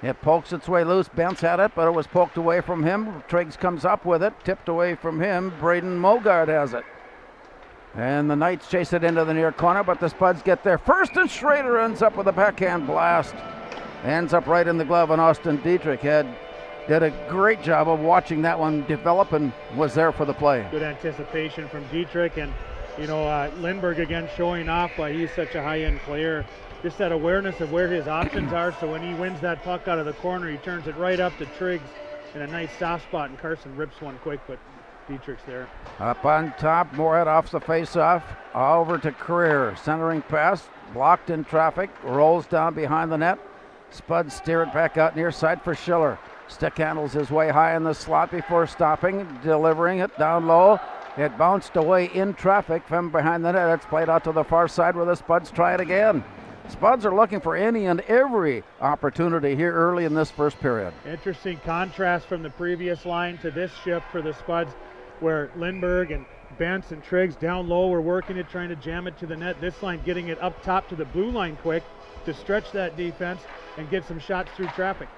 It pokes its way loose. Bentz had it, but it was poked away from him. Triggs comes up with it, tipped away from him. Braden Mogard has it. And the Knights chase it into the near corner, but the Spuds get there first, and Schrader ends up with a backhand blast. Ends up right in the glove, and Austin Dietrich did a great job of watching that one develop and was there for the play. Good anticipation from Dietrich, and Lindberg again showing off why he's such a high-end player. Just that awareness of where his options are, so when he wins that puck out of the corner, he turns it right up to Triggs in a nice soft spot, and Carson rips one quick, but Dietrich's there. Up on top, Moorhead off the face-off, over to Career. Centering pass, blocked in traffic, rolls down behind the net. Spuds steer it back out near side for Schiller. Stick handles his way high in the slot before stopping, delivering it down low. It bounced away in traffic from behind the net. It's played out to the far side where the Spuds try it again. Spuds are looking for any and every opportunity here early in this first period. Interesting contrast from the previous line to this shift for the Spuds, where Lindberg and Bentz and Triggs down low were working it, trying to jam it to the net. This line getting it up top to the blue line quick to stretch that defense and get some shots through traffic.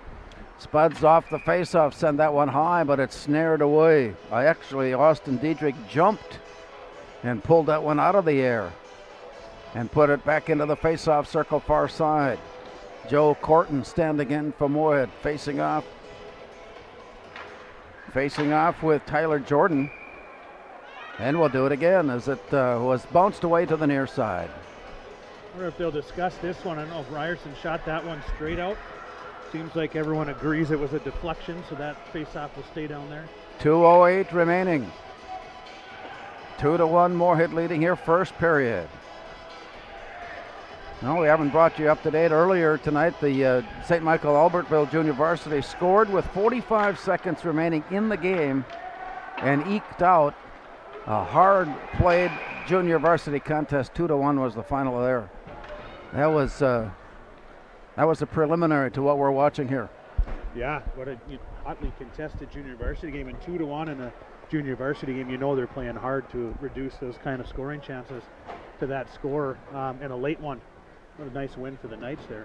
Spuds off the faceoff, send that one high, but it's snared away. Actually, Austin Dietrich jumped and pulled that one out of the air and put it back into the faceoff circle far side. Joe Corton standing in for Moorhead, facing off with Tyler Jordan. And we'll do it again as it was bounced away to the near side. I wonder if they'll discuss this one. I don't know if Ryerson shot that one straight out. Seems like everyone agrees it was a deflection, so that faceoff will stay down there. 2:08 remaining. 2-1 Moorhead leading here first period. No, we haven't brought you up to date. Earlier tonight, the St. Michael Albertville Junior Varsity scored with 45 seconds remaining in the game and eked out a hard-played junior varsity contest. 2-1 was the final there. That was a preliminary to what we're watching here. Yeah, what a hotly contested junior varsity game, and 2-1 in a junior varsity game. You know they're playing hard to reduce those kind of scoring chances to that score, and a late one. What a nice win for the Knights there.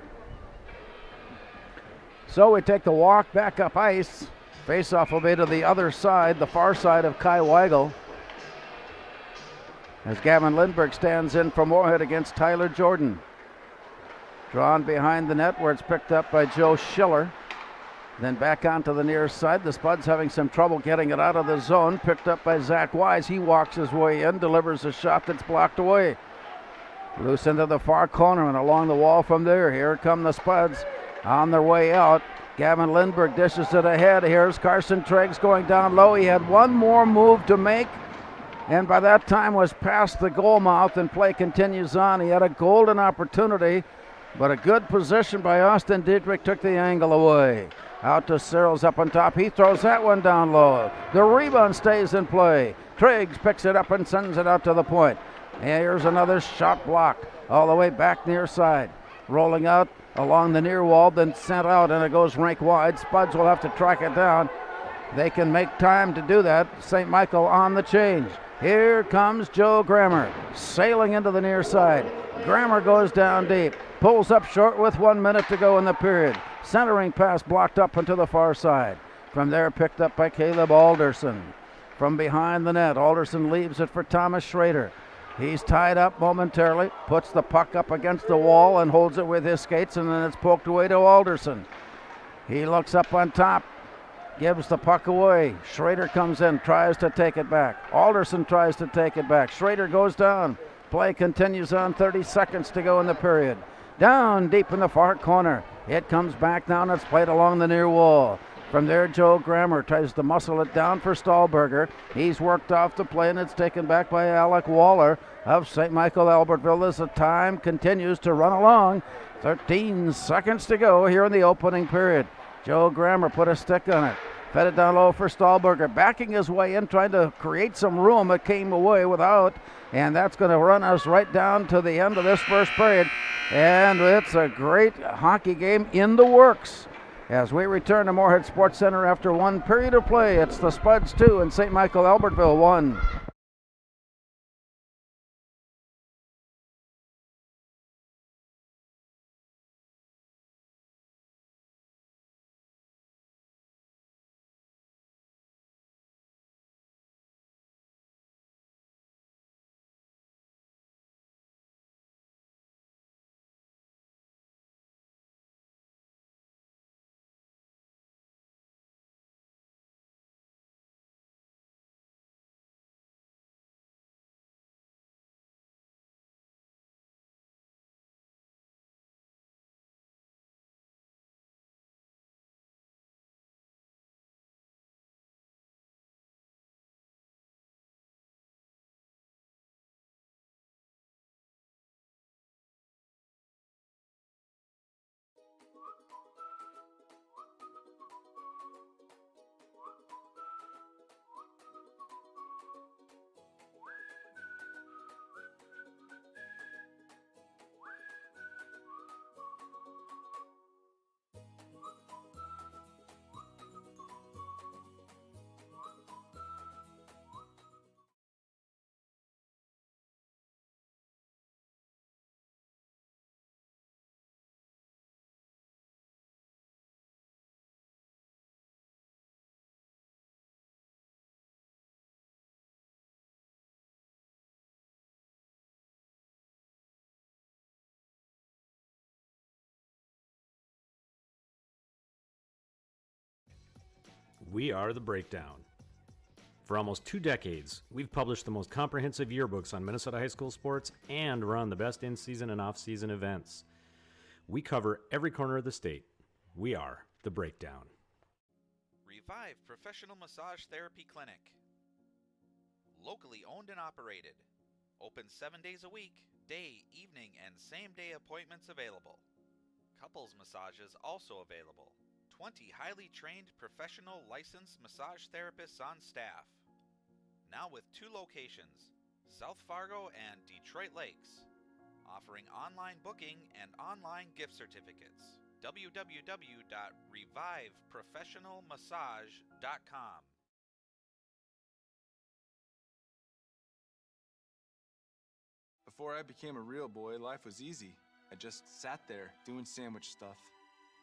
So we take the walk back up ice. Face-off will be to the other side, the far side of Kai Weigel, as Gavin Lindberg stands in for Moorhead against Tyler Jordan. Drawn behind the net where it's picked up by Joe Schiller. Then back onto the near side. The Spuds having some trouble getting it out of the zone. Picked up by Zach Wise. He walks his way in, delivers a shot that's blocked away. Loose into the far corner and along the wall from there. Here come the Spuds on their way out. Gavin Lindberg dishes it ahead. Here's Carson Triggs going down low. He had one more move to make, and by that time was past the goal mouth, and play continues on. He had a golden opportunity, but a good position by Austin Dietrich took the angle away. Out to Searles up on top. He throws that one down low. The rebound stays in play. Triggs picks it up and sends it out to the point. Here's another shot blocked all the way back near side. Rolling out along the near wall, then sent out, and it goes rink wide. Spuds will have to track it down. They can make time to do that. St. Michael on the change. Here comes Joe Grammer sailing into the near side. Grammer goes down deep. Pulls up short with 1 minute to go in the period. Centering pass blocked up into the far side. From there picked up by Caleb Alderson. From behind the net, Alderson leaves it for Thomas Schrader. He's tied up momentarily, puts the puck up against the wall and holds it with his skates, and then it's poked away to Alderson. He looks up on top, gives the puck away. Schrader comes in, tries to take it back. Alderson tries to take it back. Schrader goes down. Play continues on, 30 seconds to go in the period. Down deep in the far corner. It comes back down, it's played along the near wall. From there, Joe Grammer tries to muscle it down for Stahlberger. He's worked off the play, and it's taken back by Alec Waller of St. Michael Albertville as the time continues to run along. 13 seconds to go here in the opening period. Joe Grammer put a stick on it. Fed it down low for Stahlberger, backing his way in, trying to create some room. It came away without, and that's going to run us right down to the end of this first period. And it's a great hockey game in the works. As we return to Moorhead Sports Center after one period of play, it's the Spuds 2 and St. Michael Albertville 1. We are The Breakdown. For almost 2 decades, we've published the most comprehensive yearbooks on Minnesota high school sports and run the best in-season and off-season events. We cover every corner of the state. We are The Breakdown. Revive Professional Massage Therapy Clinic. Locally owned and operated. Open 7 days a week, day, evening, and same-day appointments available. Couples massages also available. 20 highly trained professional licensed massage therapists on staff. Now with 2 locations, South Fargo and Detroit Lakes, offering online booking and online gift certificates. www.reviveprofessionalmassage.com. Before I became a real boy, life was easy. I just sat there doing sandwich stuff.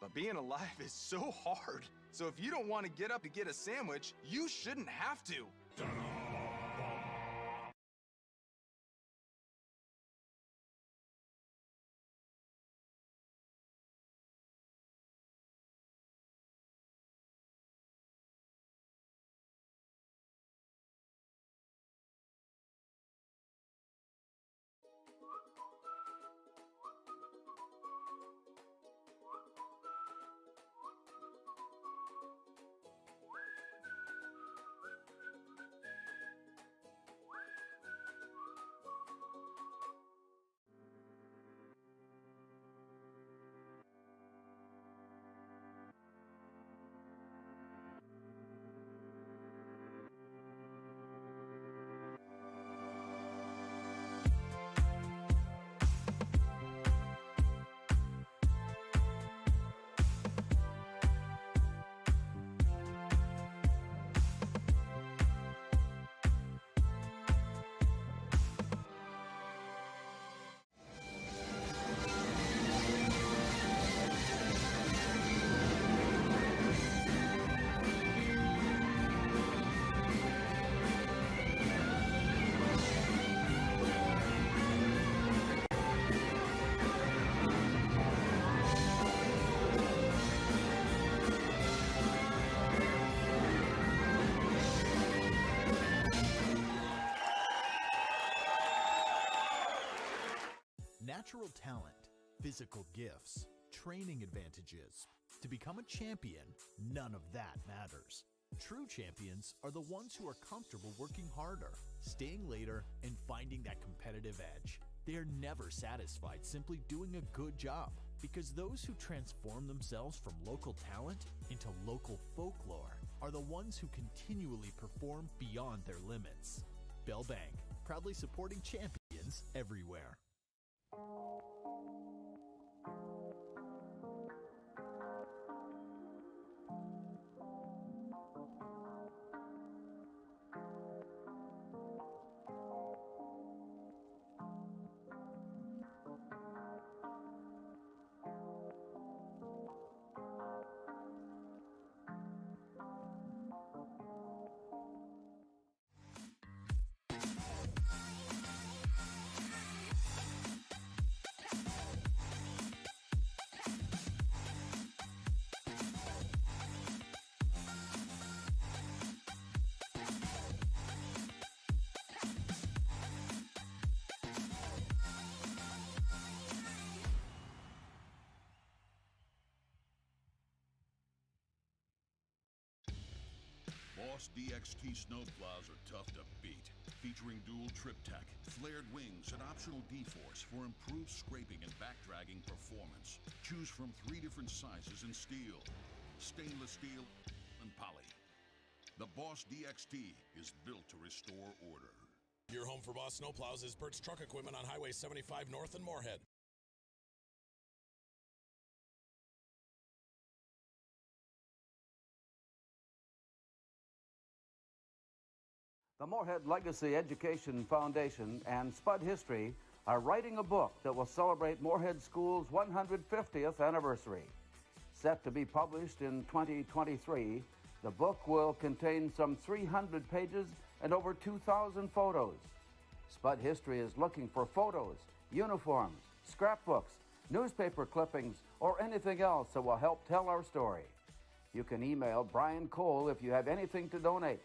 But being alive is so hard. So if you don't want to get up to get a sandwich, you shouldn't have to. natural talent, physical gifts, training advantages. To become a champion, none of that matters. True champions are the ones who are comfortable working harder, staying later, and finding that competitive edge. They are never satisfied simply doing a good job, because those who transform themselves from local talent into local folklore are the ones who continually perform beyond their limits. Bell Bank, proudly supporting champions everywhere. Boss DXT snowplows are tough to beat. Featuring dual trip tech, flared wings, and optional D-force for improved scraping and backdragging performance. Choose from 3 different sizes in steel, stainless steel, and poly. The Boss DXT is built to restore order. Your home for Boss snowplows is Bert's Truck Equipment on Highway 75 North in Moorhead. The Moorhead Legacy Education Foundation and Spud History are writing a book that will celebrate Moorhead School's 150th anniversary. Set to be published in 2023, the book will contain some 300 pages and over 2,000 photos. Spud History is looking for photos, uniforms, scrapbooks, newspaper clippings, or anything else that will help tell our story. You can email Brian Cole if you have anything to donate.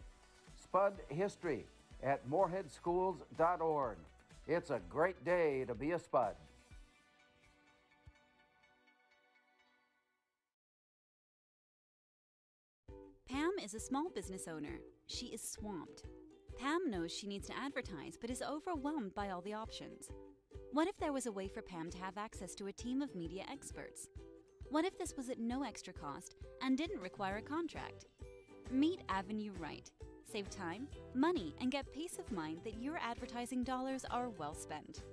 Spud History at moorheadschools.org. It's a great day to be a Spud. Pam is a small business owner. She is swamped. Pam knows she needs to advertise, but is overwhelmed by all the options. What if there was a way for Pam to have access to a team of media experts? What if this was at no extra cost and didn't require a contract? Meet Avenue Right. Save time, money, and get peace of mind that your advertising dollars are well spent.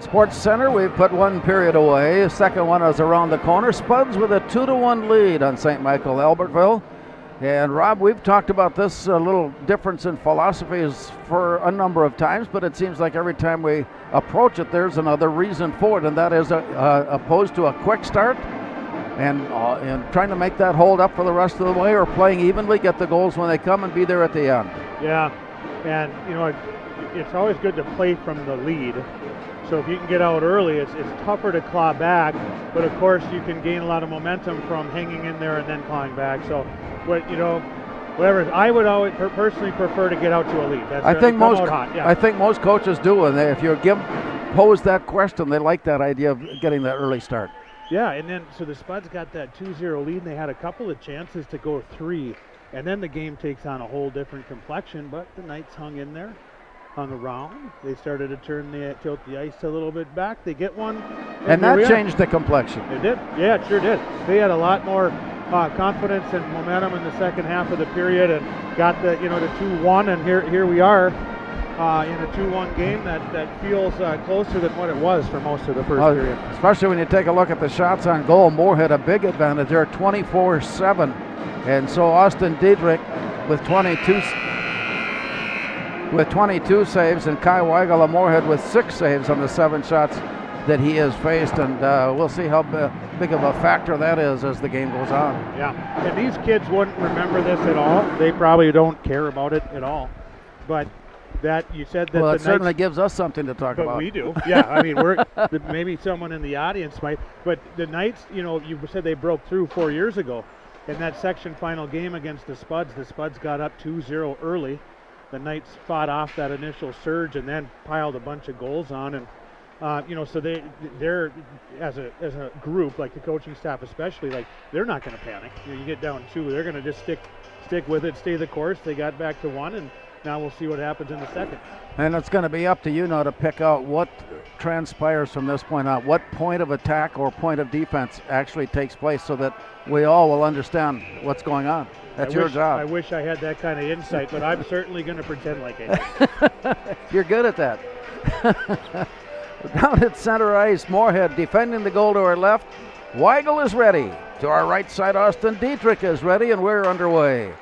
Sports Center, we've put one period away. Second one is around the corner. Spuds with a 2-1 lead on St. Michael Albertville. And Rob, we've talked about this little difference in philosophies for a number of times, but it seems like every time we approach it, there's another reason for it, and that is opposed to a quick start and trying to make that hold up for the rest of the way, or playing evenly, get the goals when they come, and be there at the end. Yeah, and it's always good to play from the lead. So if you can get out early, it's tougher to claw back, but of course you can gain a lot of momentum from hanging in there and then clawing back. So, whatever. I would always personally prefer to get out to a lead. I think most coaches do, and if you pose that question, they like that idea of getting that early start. Yeah, and then so the Spuds got that 2-0 lead, and they had a couple of chances to go 3, and then the game takes on a whole different complexion. But the Knights hung in there. Hung around. They started to tilt the ice a little bit back. They get one. And that changed the complexion. It did. Yeah, it sure did. They had a lot more confidence and momentum in the second half of the period and got the 2-1, and here we are in a 2-1 game that feels closer than what it was for most of the first period. Especially when you take a look at the shots on goal. Moorhead a big advantage there, 24-7. And so Austin Diedrich with 22 saves, and Kai Weigel of Moorhead with 6 saves on the 7 shots that he has faced, and we'll see how big of a factor that is as the game goes on. Yeah, and these kids wouldn't remember this at all. They probably don't care about it at all. But that you said that it certainly gives us something to talk about. But we do. Yeah, I mean, maybe someone in the audience might. But the Knights, you said they broke through 4 years ago. In that section final game against the Spuds got up 2-0 early. The Knights fought off that initial surge and then piled a bunch of goals on, and so they're as a group, like the coaching staff especially, like they're not going to panic. You get down 2, they're going to just stick with it, stay the course. They got back to 1, and now we'll see what happens in the second. And it's going to be up to you now to pick out what transpires from this point on, what point of attack or point of defense actually takes place, so that we all will understand what's going on. That's your job. I wish I had that kind of insight, but I'm certainly going to pretend like I do. You're good at that. Down at center ice, Moorhead defending the goal to our left. Weigel is ready. To our right side, Austin Dietrich is ready, and we're underway.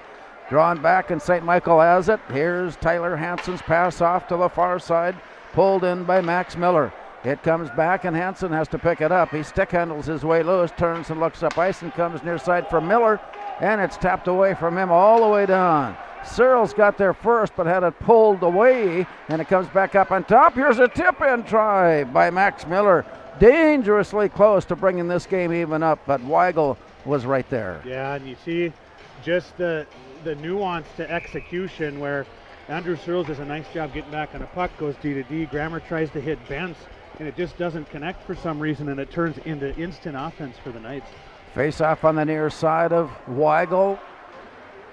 Drawn back, and St. Michael has it. Here's Tyler Hansen's pass off to the far side, pulled in by Max Miller. It comes back, and Hansen has to pick it up. He stick handles his way loose, turns and looks up ice, and comes near side for Miller, and it's tapped away from him all the way down. Searles got there first, but had it pulled away, and it comes back up on top. Here's a tip-in try by Max Miller. Dangerously close to bringing this game even up, but Weigel was right there. Yeah, and you see just the nuance to execution, where Andrew Searles does a nice job getting back on a puck, goes D to D. Grammer tries to hit Bentz, and it just doesn't connect for some reason, and it turns into instant offense for the Knights. Face off on the near side of Weigel.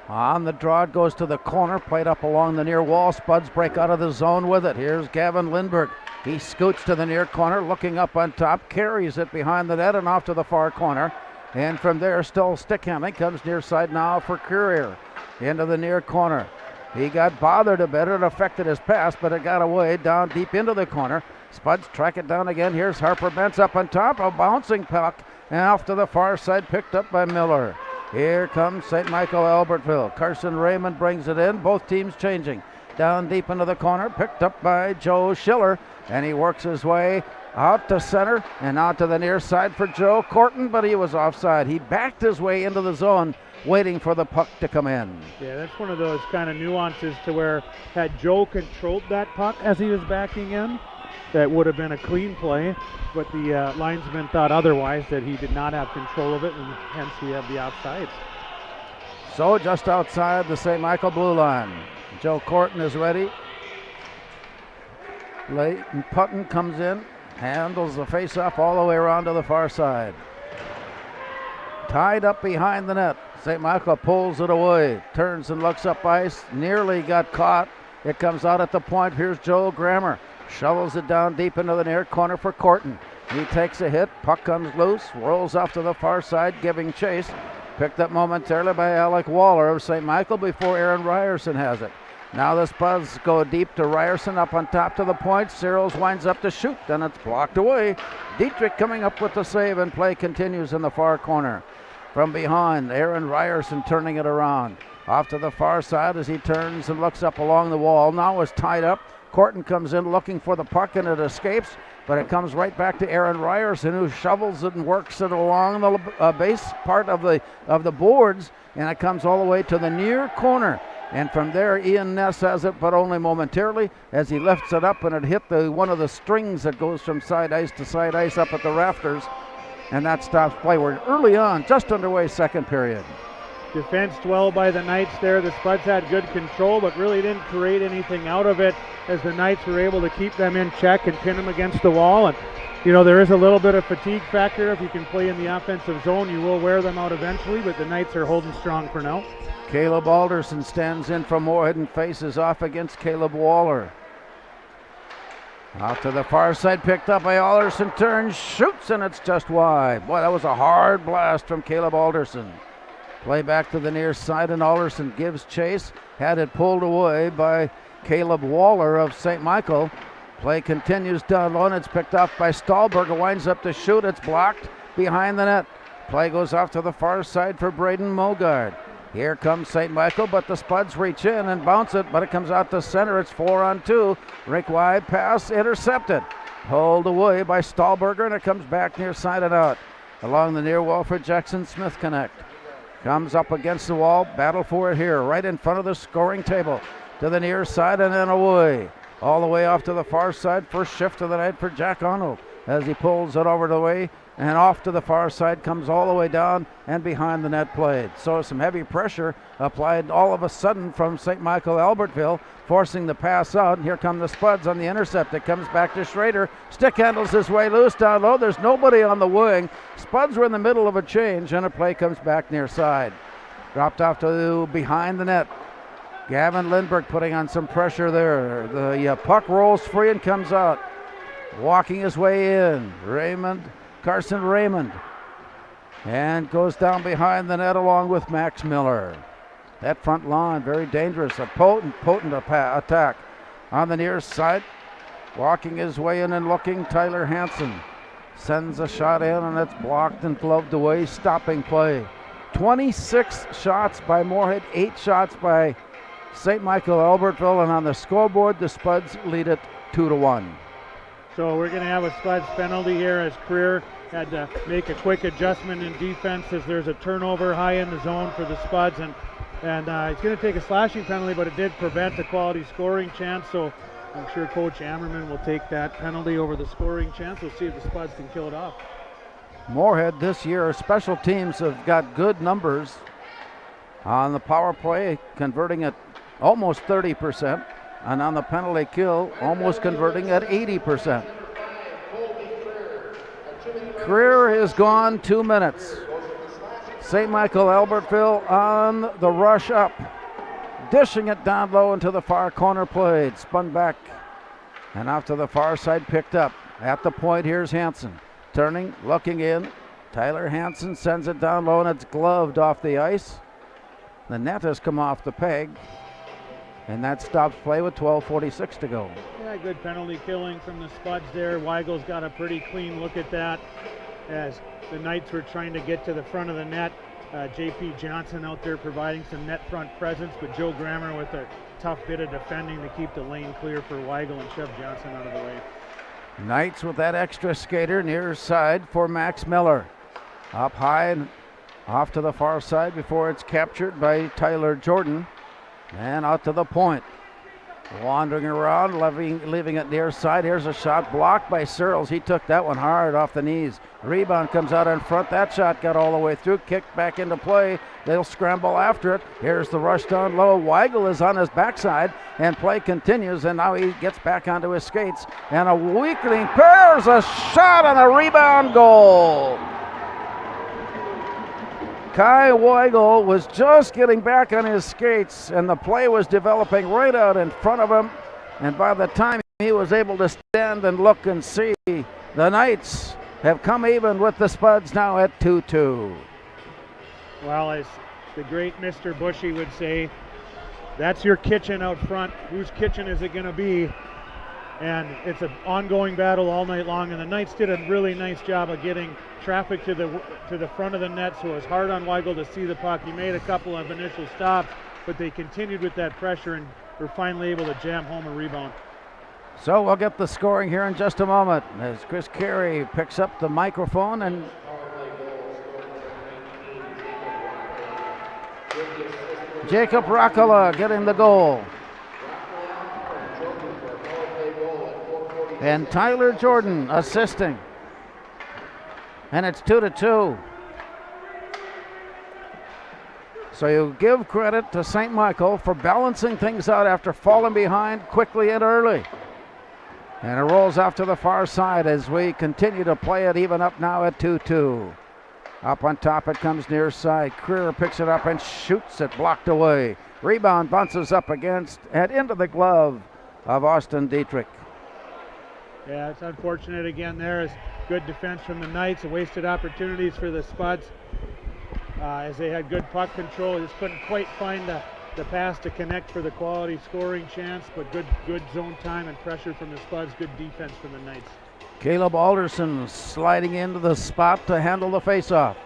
On the draw, it goes to the corner, played up along the near wall. Spuds break out of the zone with it. Here's Gavin Lindberg. He scoots to the near corner, looking up on top, carries it behind the net and off to the far corner. And from there, still stick handling, comes near side now for Courier. Into the near corner. He got bothered a bit. It affected his pass, but it got away down deep into the corner. Spuds track it down again. Here's Harper Bentz up on top, a bouncing puck, and off to the far side, picked up by Miller. Here comes St. Michael Albertville. Carson Raymond brings it in. Both teams changing. Down deep into the corner, picked up by Joe Schiller, and he works his way out to center and out to the near side for Joe Corton, but he was offside. He backed his way into the zone, waiting for the puck to come in. Yeah, that's one of those kind of nuances to where had Joe controlled that puck as he was backing in, that would have been a clean play, but the linesman thought otherwise, that he did not have control of it, and hence we have the offsides. So just outside the St. Michael blue line, Joe Corton is ready. Leighton Putton comes in, handles the face-off all the way around to the far side. Tied up behind the net. St. Michael pulls it away, turns and looks up ice, nearly got caught. It comes out at the point. Here's Joe Grammer. Shovels it down deep into the near corner for Corton. He takes a hit, puck comes loose, rolls off to the far side, giving chase. Picked up momentarily by Alec Waller of St. Michael before Aaron Ryerson has it. Now the Spuds go deep to Ryerson, up on top to the point. Searles winds up to shoot, then it's blocked away. Dietrich coming up with the save, and play continues in the far corner. From behind, Aaron Ryerson turning it around. Off to the far side as he turns and looks up along the wall. Now is tied up. Corton comes in looking for the puck, and it escapes, but it comes right back to Aaron Ryerson, who shovels it and works it along the base part of the boards, and it comes all the way to the near corner. And from there, Ian Ness has it, but only momentarily, as he lifts it up, and it hit one of the strings that goes from side ice to side ice up at the rafters, and that stops play. We're early on, just underway, second period. Defensed well by the Knights there. The Spuds had good control, but really didn't create anything out of it, as the Knights were able to keep them in check and pin them against the wall. And there is a little bit of fatigue factor. If you can play in the offensive zone, you will wear them out eventually, but the Knights are holding strong for now. Caleb Alderson stands in for Moorhead and faces off against Caleb Waller. Out to the far side, picked up by Alderson, turns, shoots, and it's just wide. Boy, that was a hard blast from Caleb Alderson. Play back to the near side, and Alderson gives chase. Had it pulled away by Caleb Waller of St. Michael. Play continues down low, and it's picked off by Stahlberger. Winds up to shoot. It's blocked behind the net. Play goes off to the far side for Braden Mogard. Here comes St. Michael, but the Spuds reach in and bounce it, but it comes out to center. It's 4-on-2. Rink wide pass intercepted. Pulled away by Stahlberger, and it comes back near side and out. Along the near wall for Jackson Smith Connect. Comes up against the wall, battle for it here, right in front of the scoring table. To the near side and then away. All the way off to the far side. First shift of the night for Jack Arnold as he pulls it over the way and off to the far side, comes all the way down and behind the net played. So some heavy pressure applied all of a sudden from St. Michael Albertville, forcing the pass out. And here come the Spuds on the intercept. It comes back to Schrader. Stick handles his way loose down low. There's nobody on the wing. Spuds were in the middle of a change, and a play comes back near side. Dropped off to behind the net. Gavin Lindbergh putting on some pressure there. The puck rolls free and comes out. Walking his way in, Carson Raymond, and goes down behind the net along with Max Miller. That front line, very dangerous. A potent attack on the near side. Walking his way in and looking, Tyler Hansen sends a shot in, and it's blocked and gloved away, stopping play. 26 shots by Moorhead, 8 shots by St. Michael Albertville, and on the scoreboard, the Spuds lead it 2-1. So we're going to have a Spuds penalty here, as Creer had to make a quick adjustment in defense as there's a turnover high in the zone for the Spuds, and he's going to take a slashing penalty, but it did prevent a quality scoring chance. So I'm sure Coach Ammerman will take that penalty over the scoring chance. We'll see if the Spuds can kill it off. Moorhead this year, special teams have got good numbers on the power play, converting at almost 30%. And on the penalty kill, almost converting at 80%. Creer is gone 2 minutes. St. Michael Albertville on the rush up. Dishing it down low into the far corner played. Spun back and out to the far side, picked up. At the point, here's Hansen. Turning, looking in. Tyler Hansen sends it down low, and it's gloved off the ice. The net has come off the peg. And that stops play with 12:46 to go. Yeah, good penalty killing from the Spuds there. Weigel's got a pretty clean look at that as the Knights were trying to get to the front of the net. J.P. Johnson out there providing some net front presence, but Joe Grammer with a tough bit of defending to keep the lane clear for Weigel and shove Johnson out of the way. Knights with that extra skater near side for Max Miller. Up high and off to the far side before it's captured by Tyler Jordan. And out to the point. Wandering around, leaving it near side. Here's a shot blocked by Searles. He took that one hard off the knees. Rebound comes out in front. That shot got all the way through. Kicked back into play. They'll scramble after it. Here's the rush down low. Weigel is on his backside, and play continues. And now he gets back onto his skates. And a weakling pairs a shot and a rebound goal. Kai Weigel was just getting back on his skates, and the play was developing right out in front of him. And by the time he was able to stand and look and see, the Knights have come even with the Spuds now at 2-2. Well, as the great Mr. Bushy would say, That's your kitchen out front. Whose kitchen is it going to be? And it's an ongoing battle all night long. And the Knights did a really nice job of getting traffic to the front of the net, so it was hard on Weigel to see the puck. He made a couple of initial stops, but they continued with that pressure and were finally able to jam home a rebound. So we'll get the scoring here in just a moment as Chris Carey picks up the microphone and Jacob Rockala getting the goal. And Tyler Jordan assisting. And it's 2-2. So you give credit to St. Michael for balancing things out after falling behind quickly and early. And it rolls off to the far side as we continue to play it even up now at 2-2. Up on top it comes near side. Creer picks it up and shoots it, blocked away. Rebound bounces up against and into the glove of Austin Dietrich. Yeah, it's unfortunate again there. Is good defense from the Knights. Wasted opportunities for the Spuds as they had good puck control. Just couldn't quite find the pass to connect for the quality scoring chance, but good zone time and pressure from the Spuds. Good defense from the Knights. Caleb Alderson sliding into the spot to handle the faceoff.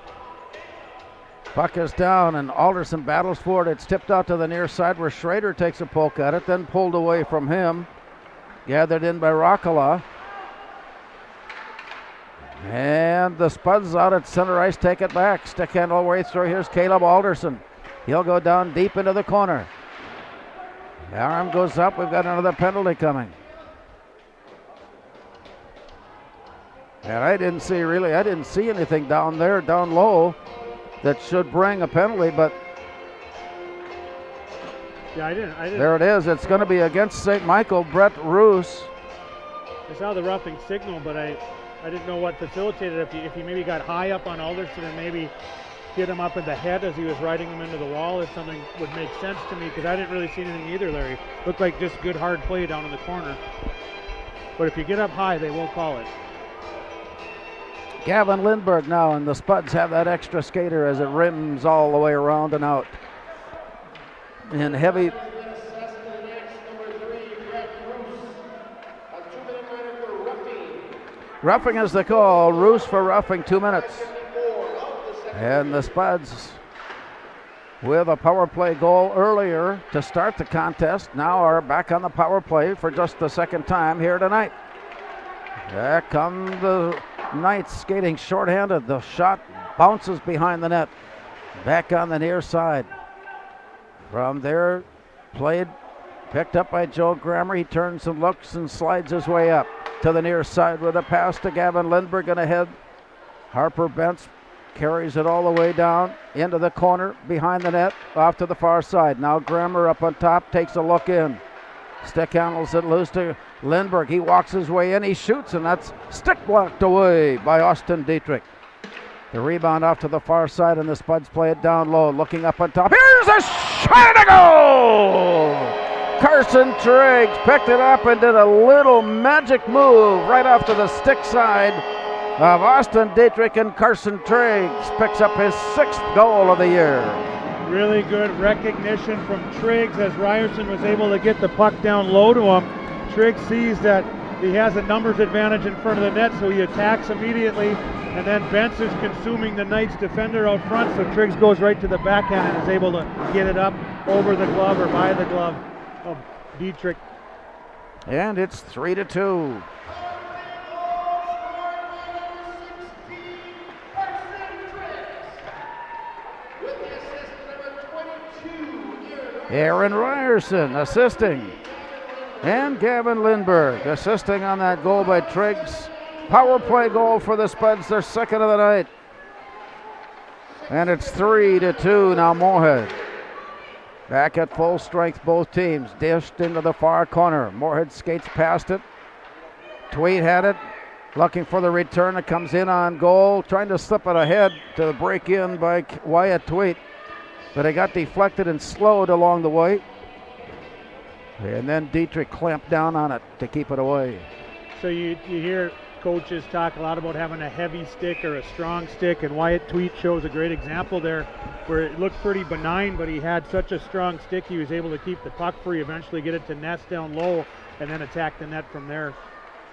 Puck is down and Alderson battles for it. It's tipped out to the near side where Schrader takes a poke at it, then pulled away from him. Gathered in by Rockala. And the Spuds out at center ice take it back. Stick handle way through. Here's Caleb Alderson. He'll go down deep into the corner. The arm goes up. We've got another penalty coming. And I didn't see anything down there, down low, that should bring a penalty, but yeah, I didn't. There it is. It's going to be against St. Michael, Brett Roos. I saw the roughing signal, but I didn't know what facilitated. If he maybe got high up on Alderson and maybe hit him up in the head as he was riding him into the wall, if something would make sense to me, because I didn't really see anything either, Larry. Looked like just good hard play down in the corner. But if you get up high, they will call it. Gavin Lindberg now, and the Spuds have that extra skater as it rims all the way around and out. In heavy. Roughing is the call. Roos for roughing, 2 minutes. And the Spuds with a power play goal earlier to start the contest now are back on the power play for just the second time here tonight. There come the Knights skating shorthanded. The shot bounces behind the net. Back on the near side. From there, picked up by Joe Grammer. He turns and looks and slides his way up to the near side with a pass to Gavin Lindberg and ahead. Harper Bentz carries it all the way down into the corner behind the net, off to the far side. Now Grammer up on top, takes a look in. Stick handles it loose to Lindberg. He walks his way in, he shoots, and that's stick blocked away by Austin Dietrich. The rebound off to the far side, and the Spuds play it down low, looking up on top. Here's a shot and a goal! Carson Triggs picked it up and did a little magic move right off to the stick side of Austin Dietrich, and Carson Triggs picks up his 6th goal of the year. Really good recognition from Triggs as Ryerson was able to get the puck down low to him. Triggs sees that he has a numbers advantage in front of the net, so he attacks immediately, and then Bentz is consuming the Knights defender out front, so Triggs goes right to the backhand and is able to get it up over the glove or by the glove of Dietrich. And it's 3-2. Aaron Ryerson assisting. And Gavin Lindberg assisting on that goal by Triggs. Power play goal for the Spuds, their 2nd of the night. And it's 3-2 now Moorhead. Back at full strength, both teams. Dished into the far corner. Moorhead skates past it. Tweed had it. Looking for the return. It comes in on goal. Trying to slip it ahead to break in by Wyatt Tweed. But it got deflected and slowed along the way. And then Dietrich clamped down on it to keep it away. So you hear coaches talk a lot about having a heavy stick or a strong stick, and Wyatt Tweet shows a great example there where it looked pretty benign, but he had such a strong stick he was able to keep the puck free, eventually get it to Ness down low, and then attack the net from there.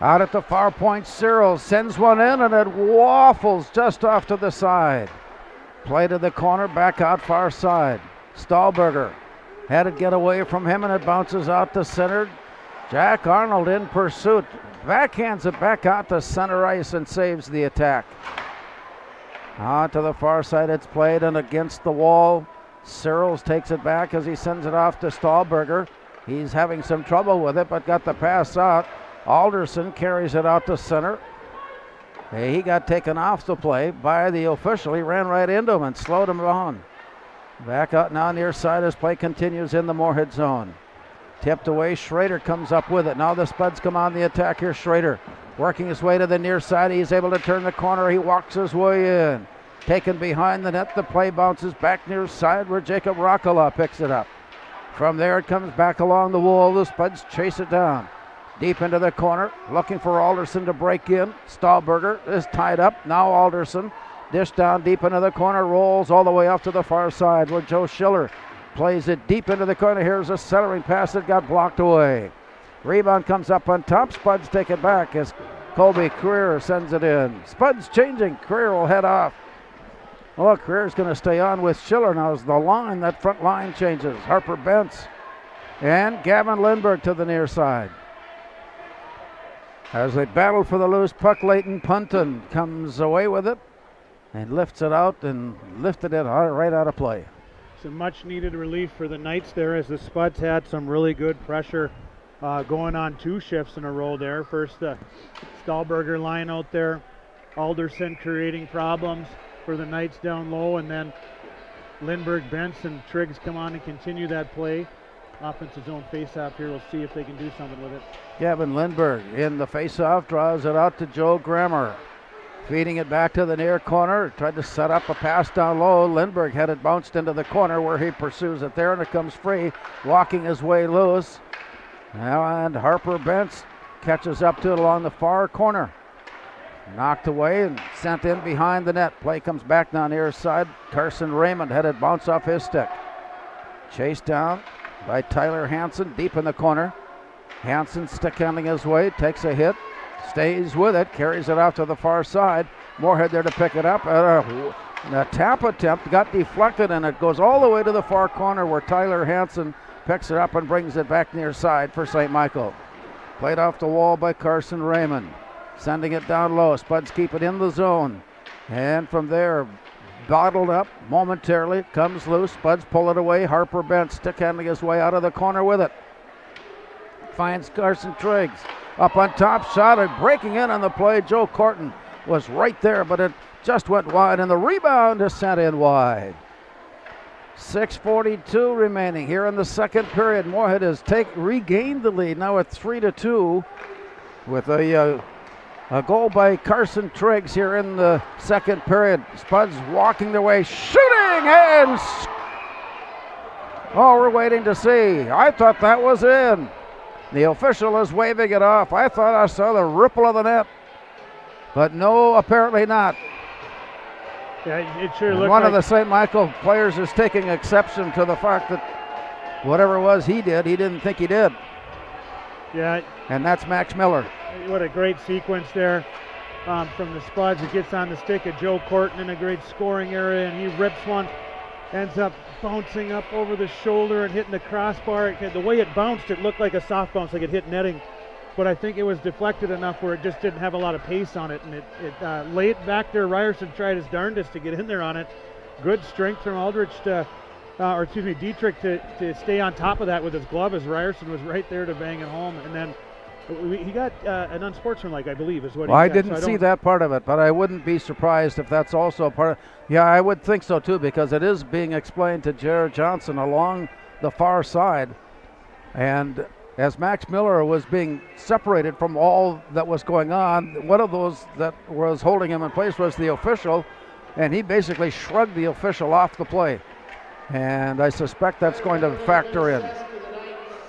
Out at the far point, Cyril sends one in, and it waffles just off to the side. Play to the corner, back out far side. Stahlberger had it get away from him, and it bounces out to center. Jack Arnold in pursuit. Backhands it back out to center ice and saves the attack. Out to the far side it's played, and against the wall. Searles takes it back as he sends it off to Stahlberger. He's having some trouble with it, but got the pass out. Alderson carries it out to center. He got taken off the play by the official. He ran right into him and slowed him down. Back out now near side as play continues in the Moorhead zone. Tipped away, Schrader comes up with it. Now the Spuds come on the attack here. Schrader working his way to the near side. He's able to turn the corner. He walks his way in. Taken behind the net. The play bounces back near side where Jacob Rockala picks it up. From there it comes back along the wall. The Spuds chase it down. Deep into the corner, looking for Alderson to break in. Stahlberger is tied up. Now Alderson, dish down deep into the corner, rolls all the way up to the far side where Joe Schiller plays it deep into the corner. Here's a centering pass that got blocked away. Rebound comes up on top. Spuds take it back as Colby Creer sends it in. Spuds changing. Creer will head off. Well, Creer's going to stay on with Schiller now as the line, that front line changes. Harper Bentz and Gavin Lindbergh to the near side. As they battle for the loose puck, Leighton Punton comes away with it and lifts it out and lifted it right out of play. Some much needed relief for the Knights there as the Spuds had some really good pressure going on 2 shifts in a row there. First the Stahlberger line out there, Alderson creating problems for the Knights down low, and then Lindbergh, Bentz, and Triggs come on and continue that play. Offensive zone face-off here. We'll see if they can do something with it. Gavin Lindbergh in the face-off, draws it out to Joe Grammer. Feeding it back to the near corner. Tried to set up a pass down low. Lindbergh had it bounced into the corner where he pursues it there, and it comes free, walking his way loose. Now, and Harper Bentz catches up to it along the far corner. Knocked away and sent in behind the net. Play comes back down near side. Carson Raymond had it bounce off his stick. Chased down by Tyler Hansen deep in the corner. Hansen stick handling his way, takes a hit, stays with it, carries it out to the far side. Moorhead there to pick it up. A tap attempt got deflected, and it goes all the way to the far corner where Tyler Hansen picks it up and brings it back near side for St. Michael. Played off the wall by Carson Raymond. Sending it down low. Spuds keep it in the zone. And from there, bottled up momentarily, comes loose. Spuds pull it away. Harper Bentz stick handling his way out of the corner with it. Finds Carson Triggs. Up on top, shot and breaking in on the play. Joe Corton was right there, but it just went wide, and the rebound is sent in wide. 6:42 remaining here in the second period. Moorhead has regained the lead now at 3-2 with a goal by Carson Triggs here in the second period. Spuds walking their way, shooting, and we're waiting to see. I thought that was in. The official is waving it off. I thought I saw the ripple of the net, but no, apparently not. Yeah, it sure looked one like of the St. Michael players is taking exception to the fact that whatever it was he did, he didn't think he did. Yeah. And that's Max Miller. What a great sequence there from the Spuds. It gets on the stick of Joe Corton in a great scoring area, and he rips one. Ends up bouncing up over the shoulder and hitting the crossbar. The way it bounced, it looked like a soft bounce, like it hit netting. But I think it was deflected enough where it just didn't have a lot of pace on it, and it laid back there. Ryerson tried his darndest to get in there on it. Good strength from Dietrich to stay on top of that with his glove as Ryerson was right there to bang it home. And then he got an unsportsmanlike, I believe, is what he got. I didn't see that part of it, but I wouldn't be surprised if that's also part of. Yeah, I would think so too, because it is being explained to Jared Johnson along the far side, and as Max Miller was being separated from all that was going on, one of those that was holding him in place was the official, and he basically shrugged the official off the play. And I suspect that's going to factor in.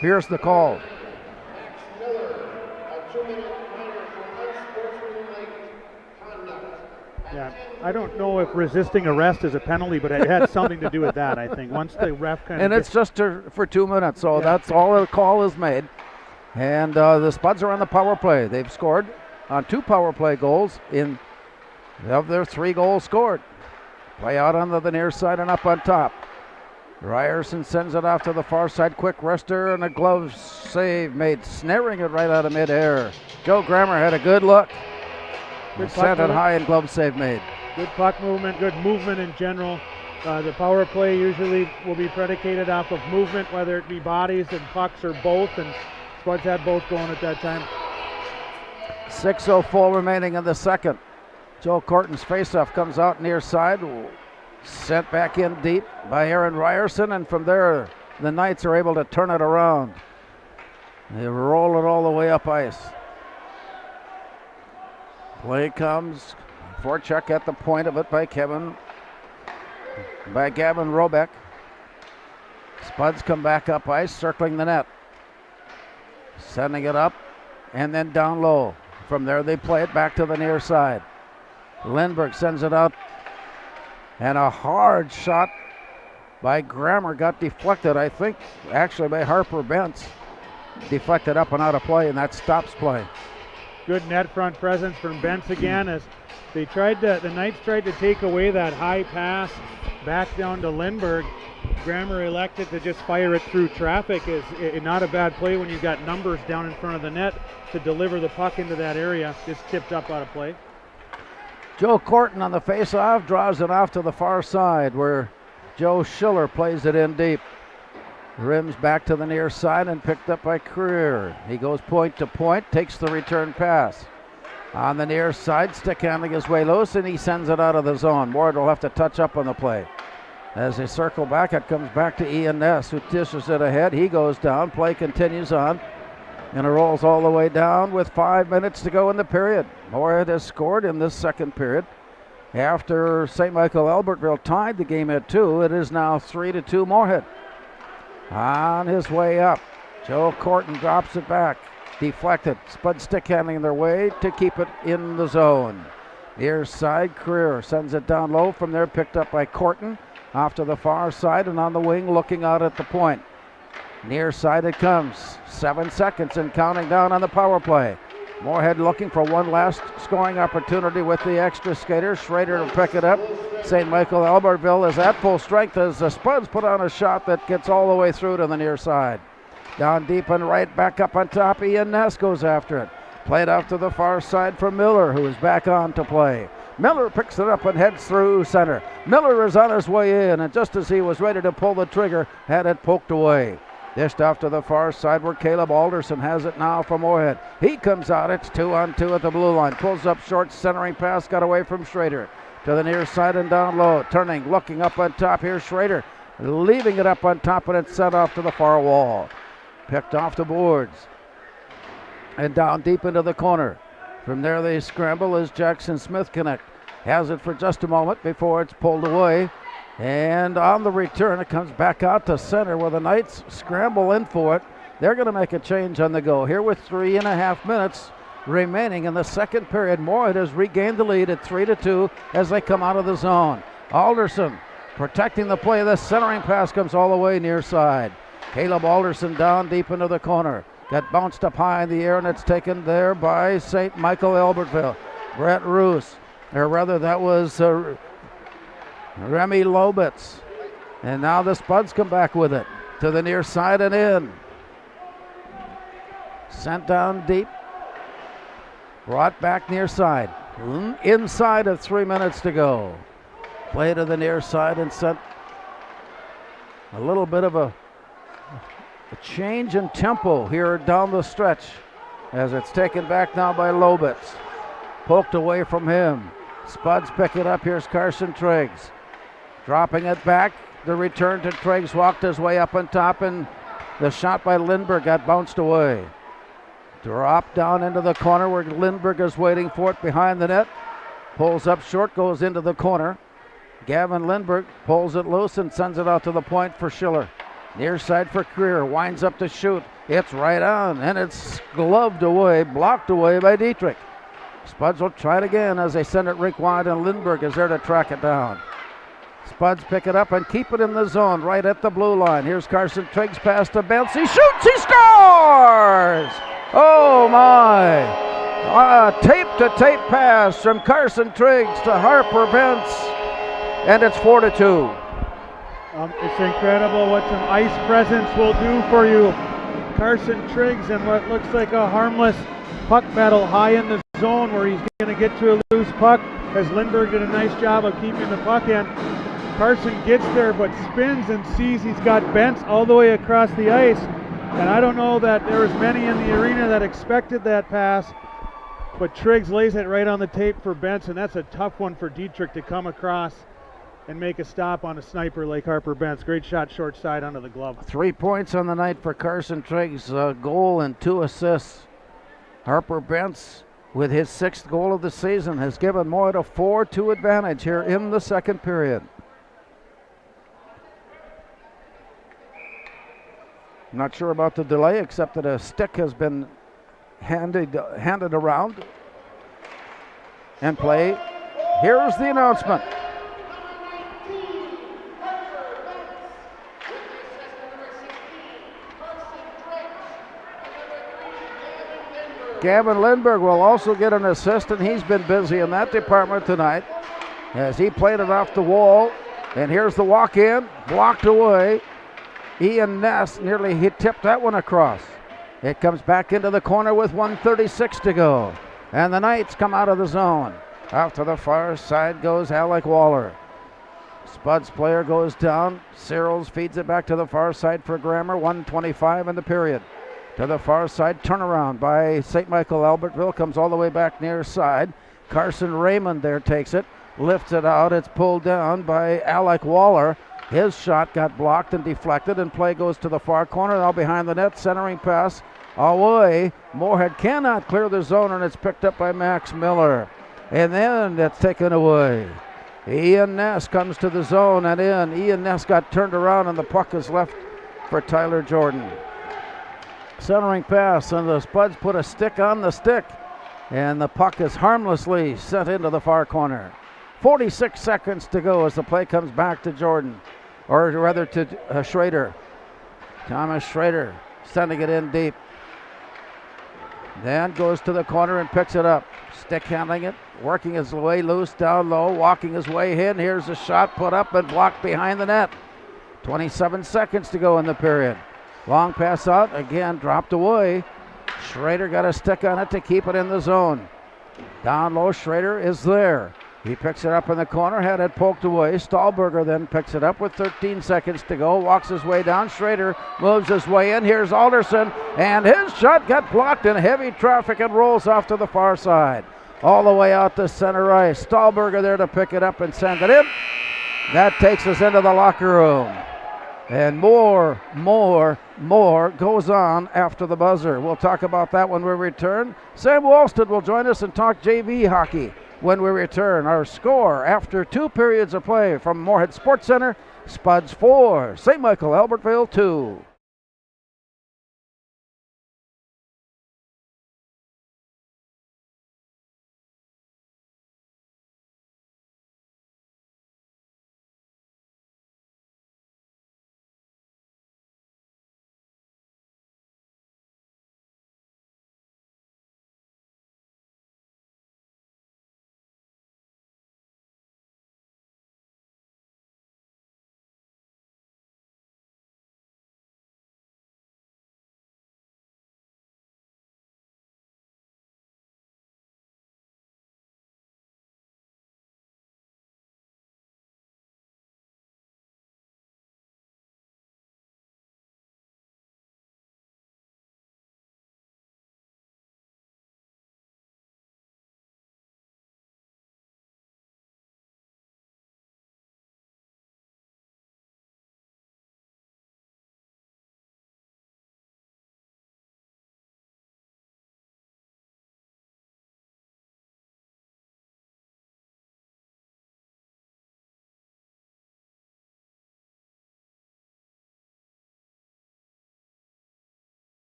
Here's the call. Yeah, I don't know if resisting arrest is a penalty, but it had something to do with that, I think. Once the ref kind of... And it's just for 2 minutes, so that's all the call is made. And the Spuds are on the power play. They've scored on 2 power play goals of their 3 goals scored. Play out on the near side and up on top. Ryerson sends it off to the far side. Quick wrister and a glove save made, snaring it right out of midair. Joe Grammer had a good look. Sent it high and glove save made. Good puck movement, good movement in general. The power play usually will be predicated off of movement, whether it be bodies and pucks or both, and Spuds had both going at that time. 6:04 remaining in the second. Joe Corton's faceoff comes out near side, sent back in deep by Aaron Ryerson, and from there the Knights are able to turn it around. They roll it all the way up ice. Play comes, forecheck at the point of it by Gavin Robeck. Spuds come back up ice, circling the net. Sending it up and then down low. From there they play it back to the near side. Lindbergh sends it out, and a hard shot by Grammer got deflected, I think, actually by Harper Bentz. Deflected up and out of play, and that stops play. Good net front presence from Bentz again as the Knights tried to take away that high pass back down to Lindbergh. Grammer elected to just fire it through traffic. Is not a bad play when you've got numbers down in front of the net to deliver the puck into that area. Just tipped up out of play. Joe Corton on the face-off draws it off to the far side where Joe Schiller plays it in deep. Rims back to the near side and picked up by Creer. He goes point to point, takes the return pass. On the near side, stick handling his way loose, and he sends it out of the zone. Moorhead will have to touch up on the play. As they circle back, it comes back to Ian Ness, who dishes it ahead. He goes down, play continues on, and it rolls all the way down with 5 minutes to go in the period. Moorhead has scored in this second period. After St. Michael Albertville tied the game at 2, it is now 3-2 Moorhead. On his way up, Joe Corton drops it back. Deflected. Spud stick handling their way to keep it in the zone. Near side, Creer sends it down low. From there, picked up by Corton. Off to the far side and on the wing, looking out at the point. Near side it comes. 7 seconds and counting down on the power play. Moorhead looking for one last scoring opportunity with the extra skater. Schrader will pick it up. St. Michael Albertville is at full strength as the Spuds put on a shot that gets all the way through to the near side. Down deep and right, back up on top. Ian Ness goes after it. Played off to the far side for Miller, who is back on to play. Miller picks it up and heads through center. Miller is on his way in, and just as he was ready to pull the trigger, had it poked away. Dished off to the far side where Caleb Alderson has it now for Moorhead. He comes out, it's 2-on-2 at the blue line. Pulls up short, centering pass, got away from Schrader. To the near side and down low. Turning, looking up on top. Here's Schrader, leaving it up on top, and it's sent off to the far wall. Picked off the boards. And down deep into the corner. From there they scramble as Jackson Smith connect. Has it for just a moment before it's pulled away. And on the return, it comes back out to center where the Knights scramble in for it. They're going to make a change on the go. Here with 3.5 minutes remaining in the second period. Moorhead has regained the lead at 3-2 as they come out of the zone. Alderson protecting the play. The centering pass comes all the way near side. Caleb Alderson down deep into the corner. Got bounced up high in the air, and it's taken there by St. Michael Albertville. Brett Roos, or rather that was Remy Lobitz. And now the Spuds come back with it to the near side and in. Sent down deep. Brought back near side. Inside of 3 minutes to go. Play to the near side and sent a little bit of a change in tempo here down the stretch as it's taken back now by Lobitz. Poked away from him. Spuds pick it up. Here's Carson Triggs. Dropping it back. The return to Triggs, walked his way up on top, and the shot by Lindbergh got bounced away. Drop down into the corner where Lindbergh is waiting for it behind the net. Pulls up short, goes into the corner. Gavin Lindbergh pulls it loose and sends it out to the point for Schiller. Near side for Creer, winds up to shoot. It's right on, and it's gloved away, blocked away by Dietrich. Spuds will try it again as they send it rink wide, and Lindbergh is there to track it down. Spuds pick it up and keep it in the zone right at the blue line. Here's Carson Triggs pass to Bentz. He shoots, he scores! Oh my! Tape-to-tape pass from Carson Triggs to Harper Bentz, and it's 4-2. It's incredible what some ice presence will do for you. Carson Triggs in what looks like a harmless puck battle high in the zone where he's going to get to a loose puck, as Lindbergh did a nice job of keeping the puck in. Carson gets there but spins and sees he's got Bentz all the way across the ice, and I don't know that there was many in the arena that expected that pass, but Triggs lays it right on the tape for Bentz, and that's a tough one for Dietrich to come across and make a stop on a sniper like Harper Bentz. Great shot short side under the glove. 3 points on the night for Carson Triggs, a goal and 2 assists. Harper Bentz, with his 6th goal of the season, has given Moorhead a 4-2 advantage here in the second period. I'm not sure about the delay, except that a stick has been handed around. And play. Here's the announcement. Gavin Lindbergh will also get an assist, and he's been busy in that department tonight as he played it off the wall. And here's the walk-in, blocked away. Ian Ness he tipped that one across. It comes back into the corner with 1:36 to go. And the Knights come out of the zone. Out to the far side goes Alec Waller. Spuds player goes down. Searles feeds it back to the far side for Grammer. 1:25 in the period. To the far side, turnaround by St. Michael Albertville, comes all the way back near side. Carson Raymond there takes it, lifts it out. It's pulled down by Alec Waller. His shot got blocked and deflected, and play goes to the far corner, now behind the net. Centering pass away. Moorhead cannot clear the zone, and it's picked up by Max Miller. And then it's taken away. Ian Ness comes to the zone and in. Ian Ness got turned around, and the puck is left for Tyler Jordan. Centering pass, and the Spuds put a stick on the stick, and the puck is harmlessly sent into the far corner. 46 seconds to go as the play comes back to Jordan, or rather to Schrader. Thomas Schrader sending it in deep. Then goes to the corner and picks it up. Stick handling it, working his way loose down low, walking his way in. Here's a shot put up and blocked behind the net. 27 seconds to go in the period. Long pass out, again dropped away. Schrader got a stick on it to keep it in the zone. Down low, Schrader is there. He picks it up in the corner, had it poked away. Stahlberger then picks it up with 13 seconds to go, walks his way down. Schrader moves his way in. Here's Alderson, and his shot got blocked in heavy traffic and rolls off to the far side. All the way out to center ice. Stahlberger there to pick it up and send it in. That takes us into the locker room. And more goes on after the buzzer. We'll talk about that when we return. Sam Walston will join us and talk JV hockey when we return. Our score after 2 periods of play from Moorhead Sports Center: Spuds 4, St. Michael Albertville 2.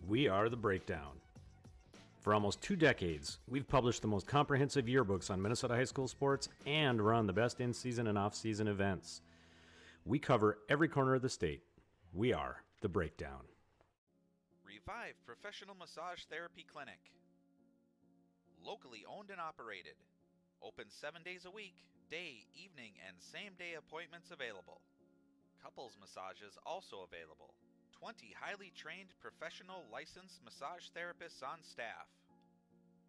We are the Breakdown. For almost 2 decades, we've published the most comprehensive yearbooks on Minnesota high school sports and run the best in-season and off-season events. We cover every corner of the state. We are the Breakdown. Revive Professional Massage Therapy Clinic. Locally owned and operated. Open 7 days a week, day, evening, and same-day appointments available. Couples massages also available. 20 highly trained professional licensed massage therapists on staff.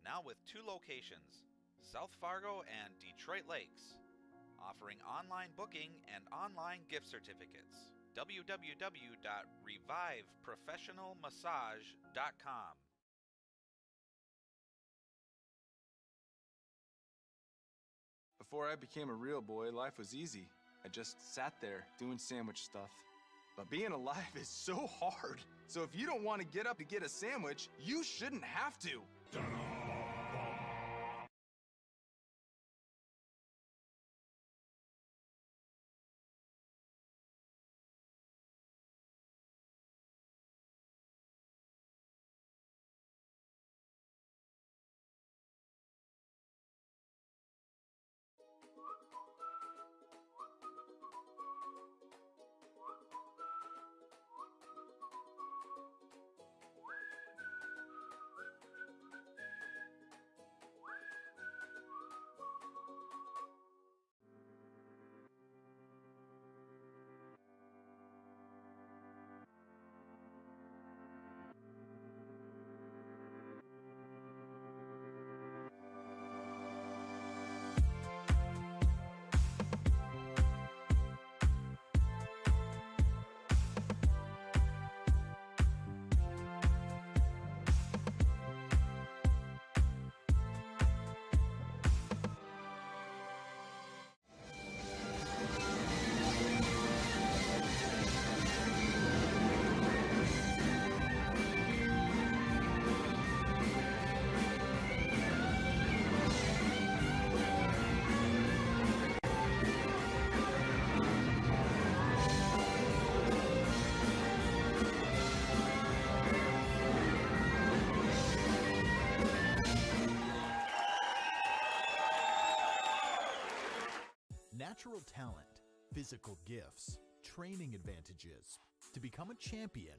Now with 2 locations, South Fargo and Detroit Lakes, offering online booking and online gift certificates. www.reviveprofessionalmassage.com. Before I became a real boy, life was easy. I just sat there doing sandwich stuff. But being alive is so hard. So if you don't want to get up to get a sandwich, you shouldn't have to. Natural talent, physical gifts, training advantages. To become a champion,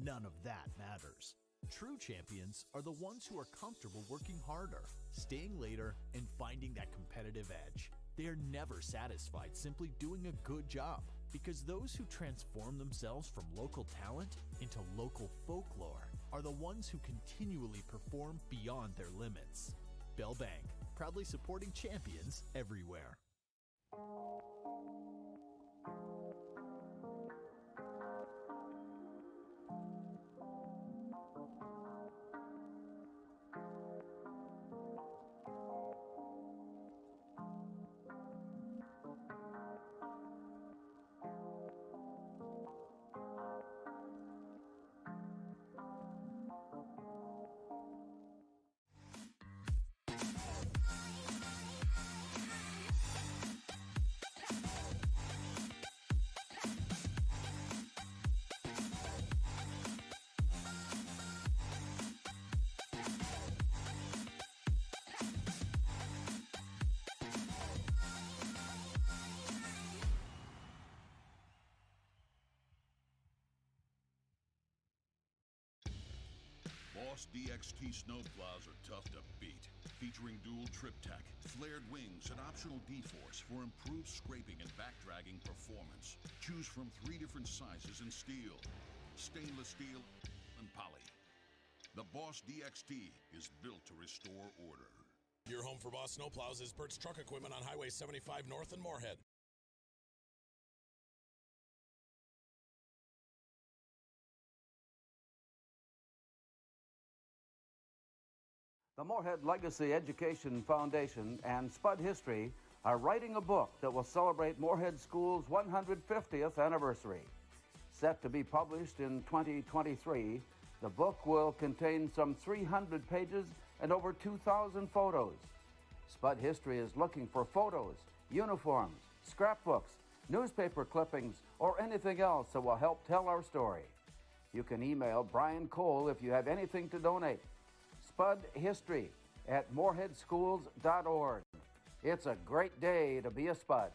none of that matters. True champions are the ones who are comfortable working harder, staying later, and finding that competitive edge. They are never satisfied simply doing a good job, because those who transform themselves from local talent into local folklore are the ones who continually perform beyond their limits. Bell Bank, proudly supporting champions everywhere. Boss DXT snowplows are tough to beat. Featuring dual trip tech, flared wings, and optional D-force for improved scraping and backdragging performance. Choose from 3 different sizes in steel, stainless steel, and poly. The Boss DXT is built to restore order. Your home for Boss snowplows is Bert's Truck Equipment on Highway 75 North in Moorhead. The Moorhead Legacy Education Foundation and Spud History are writing a book that will celebrate Moorhead School's 150th anniversary. Set to be published in 2023, the book will contain some 300 pages and over 2,000 photos. Spud History is looking for photos, uniforms, scrapbooks, newspaper clippings, or anything else that will help tell our story. You can email Brian Cole if you have anything to donate. Spud History at moorheadschools.org. It's a great day to be a Spud.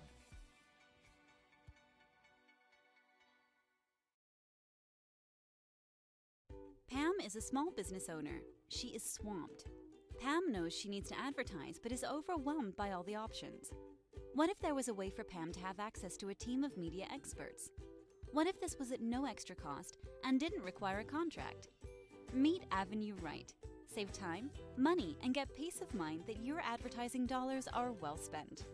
Pam is a small business owner. She is swamped. Pam knows she needs to advertise, but is overwhelmed by all the options. What if there was a way for Pam to have access to a team of media experts? What if this was at no extra cost and didn't require a contract? Meet Avenue Right. Save time, money, and get peace of mind that your advertising dollars are well spent.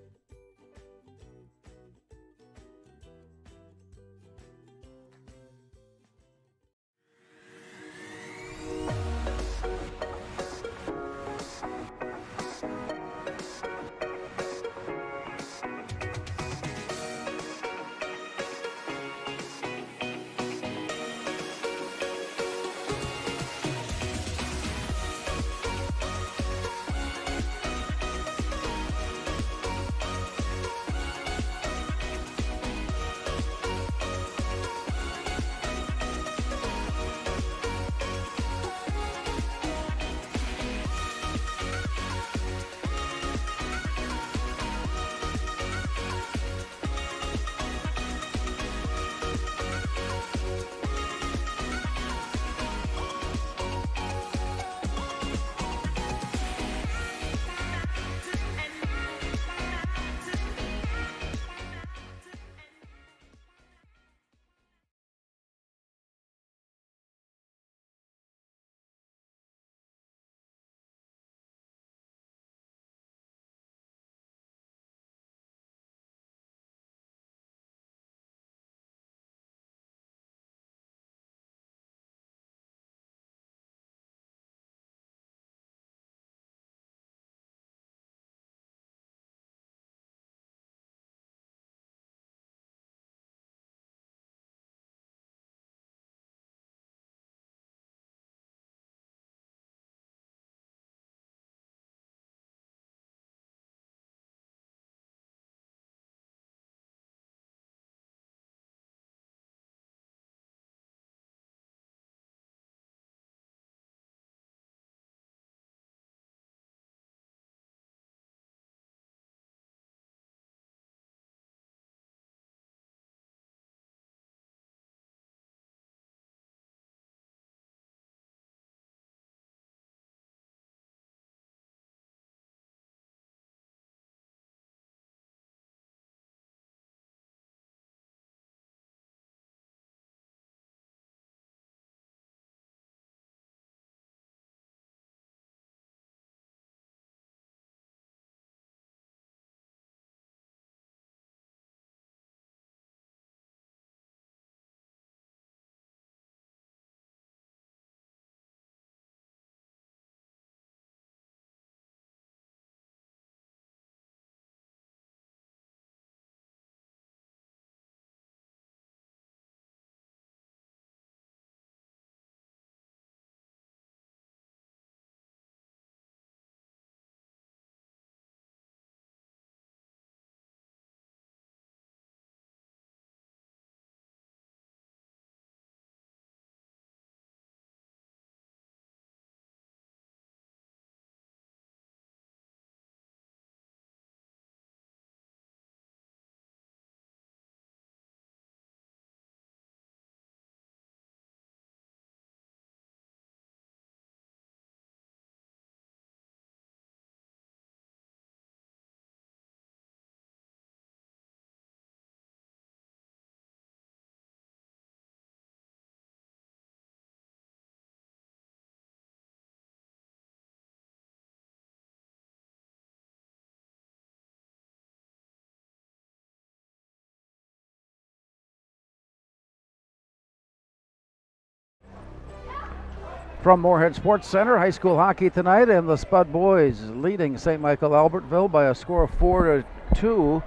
From Moorhead Sports Center, high school hockey tonight, and the Spud boys leading St. Michael Albertville by a score of 4-2.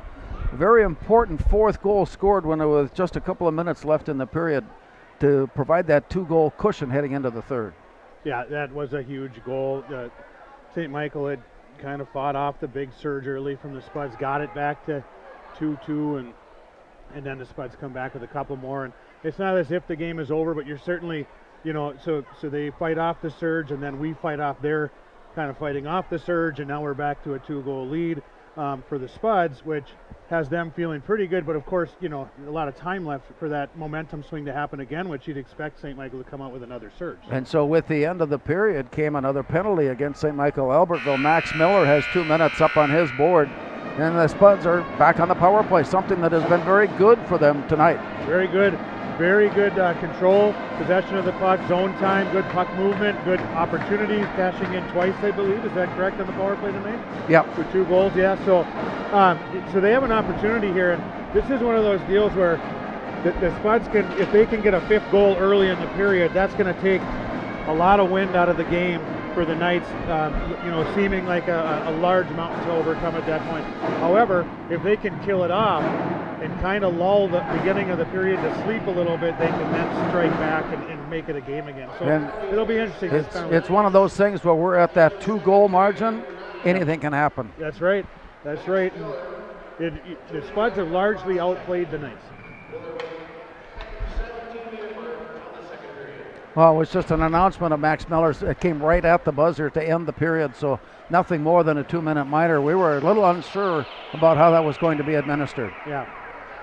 Very important fourth goal scored when there was just a couple of minutes left in the period to provide that two-goal cushion heading into the third. Yeah, that was a huge goal. St. Michael had kind of fought off the big surge early from the Spuds, got it back to 2-2, and and then the Spuds come back with a couple more. And it's not as if the game is over, but you're certainly, so they fight off the surge, and then we fight off their kind of fighting off the surge, and now we're back to a 2-goal lead for the Spuds, which has them feeling pretty good. But of course, a lot of time left for that momentum swing to happen again, which you'd expect St. Michael to come out with another surge. And so with the end of the period came another penalty against St. Michael Albertville. Max Miller has 2 minutes up on his board, and the Spuds are back on the power play, something that has been very good for them tonight. Very good control, possession of the puck, zone time, good puck movement, good opportunities, cashing in twice, I believe. Is that correct on the power play tonight? Yep. For 2 goals, yeah. So they have an opportunity here, and this is one of those deals where the Spuds can, if they can get a 5th goal early in the period, that's going to take a lot of wind out of the game for the Knights, seeming like a large mountain to overcome at that point. However, if they can kill it off and kind of lull the beginning of the period to sleep a little bit, they can then strike back and make it a game again. So it'll be interesting. It's one of those things where we're at that 2-goal margin. Anything can happen. That's right. And the Spuds have largely outplayed the Knights. Well, it was just an announcement of Max Miller's. It came right at the buzzer to end the period, so nothing more than a 2-minute minor. We were a little unsure about how that was going to be administered. Yeah.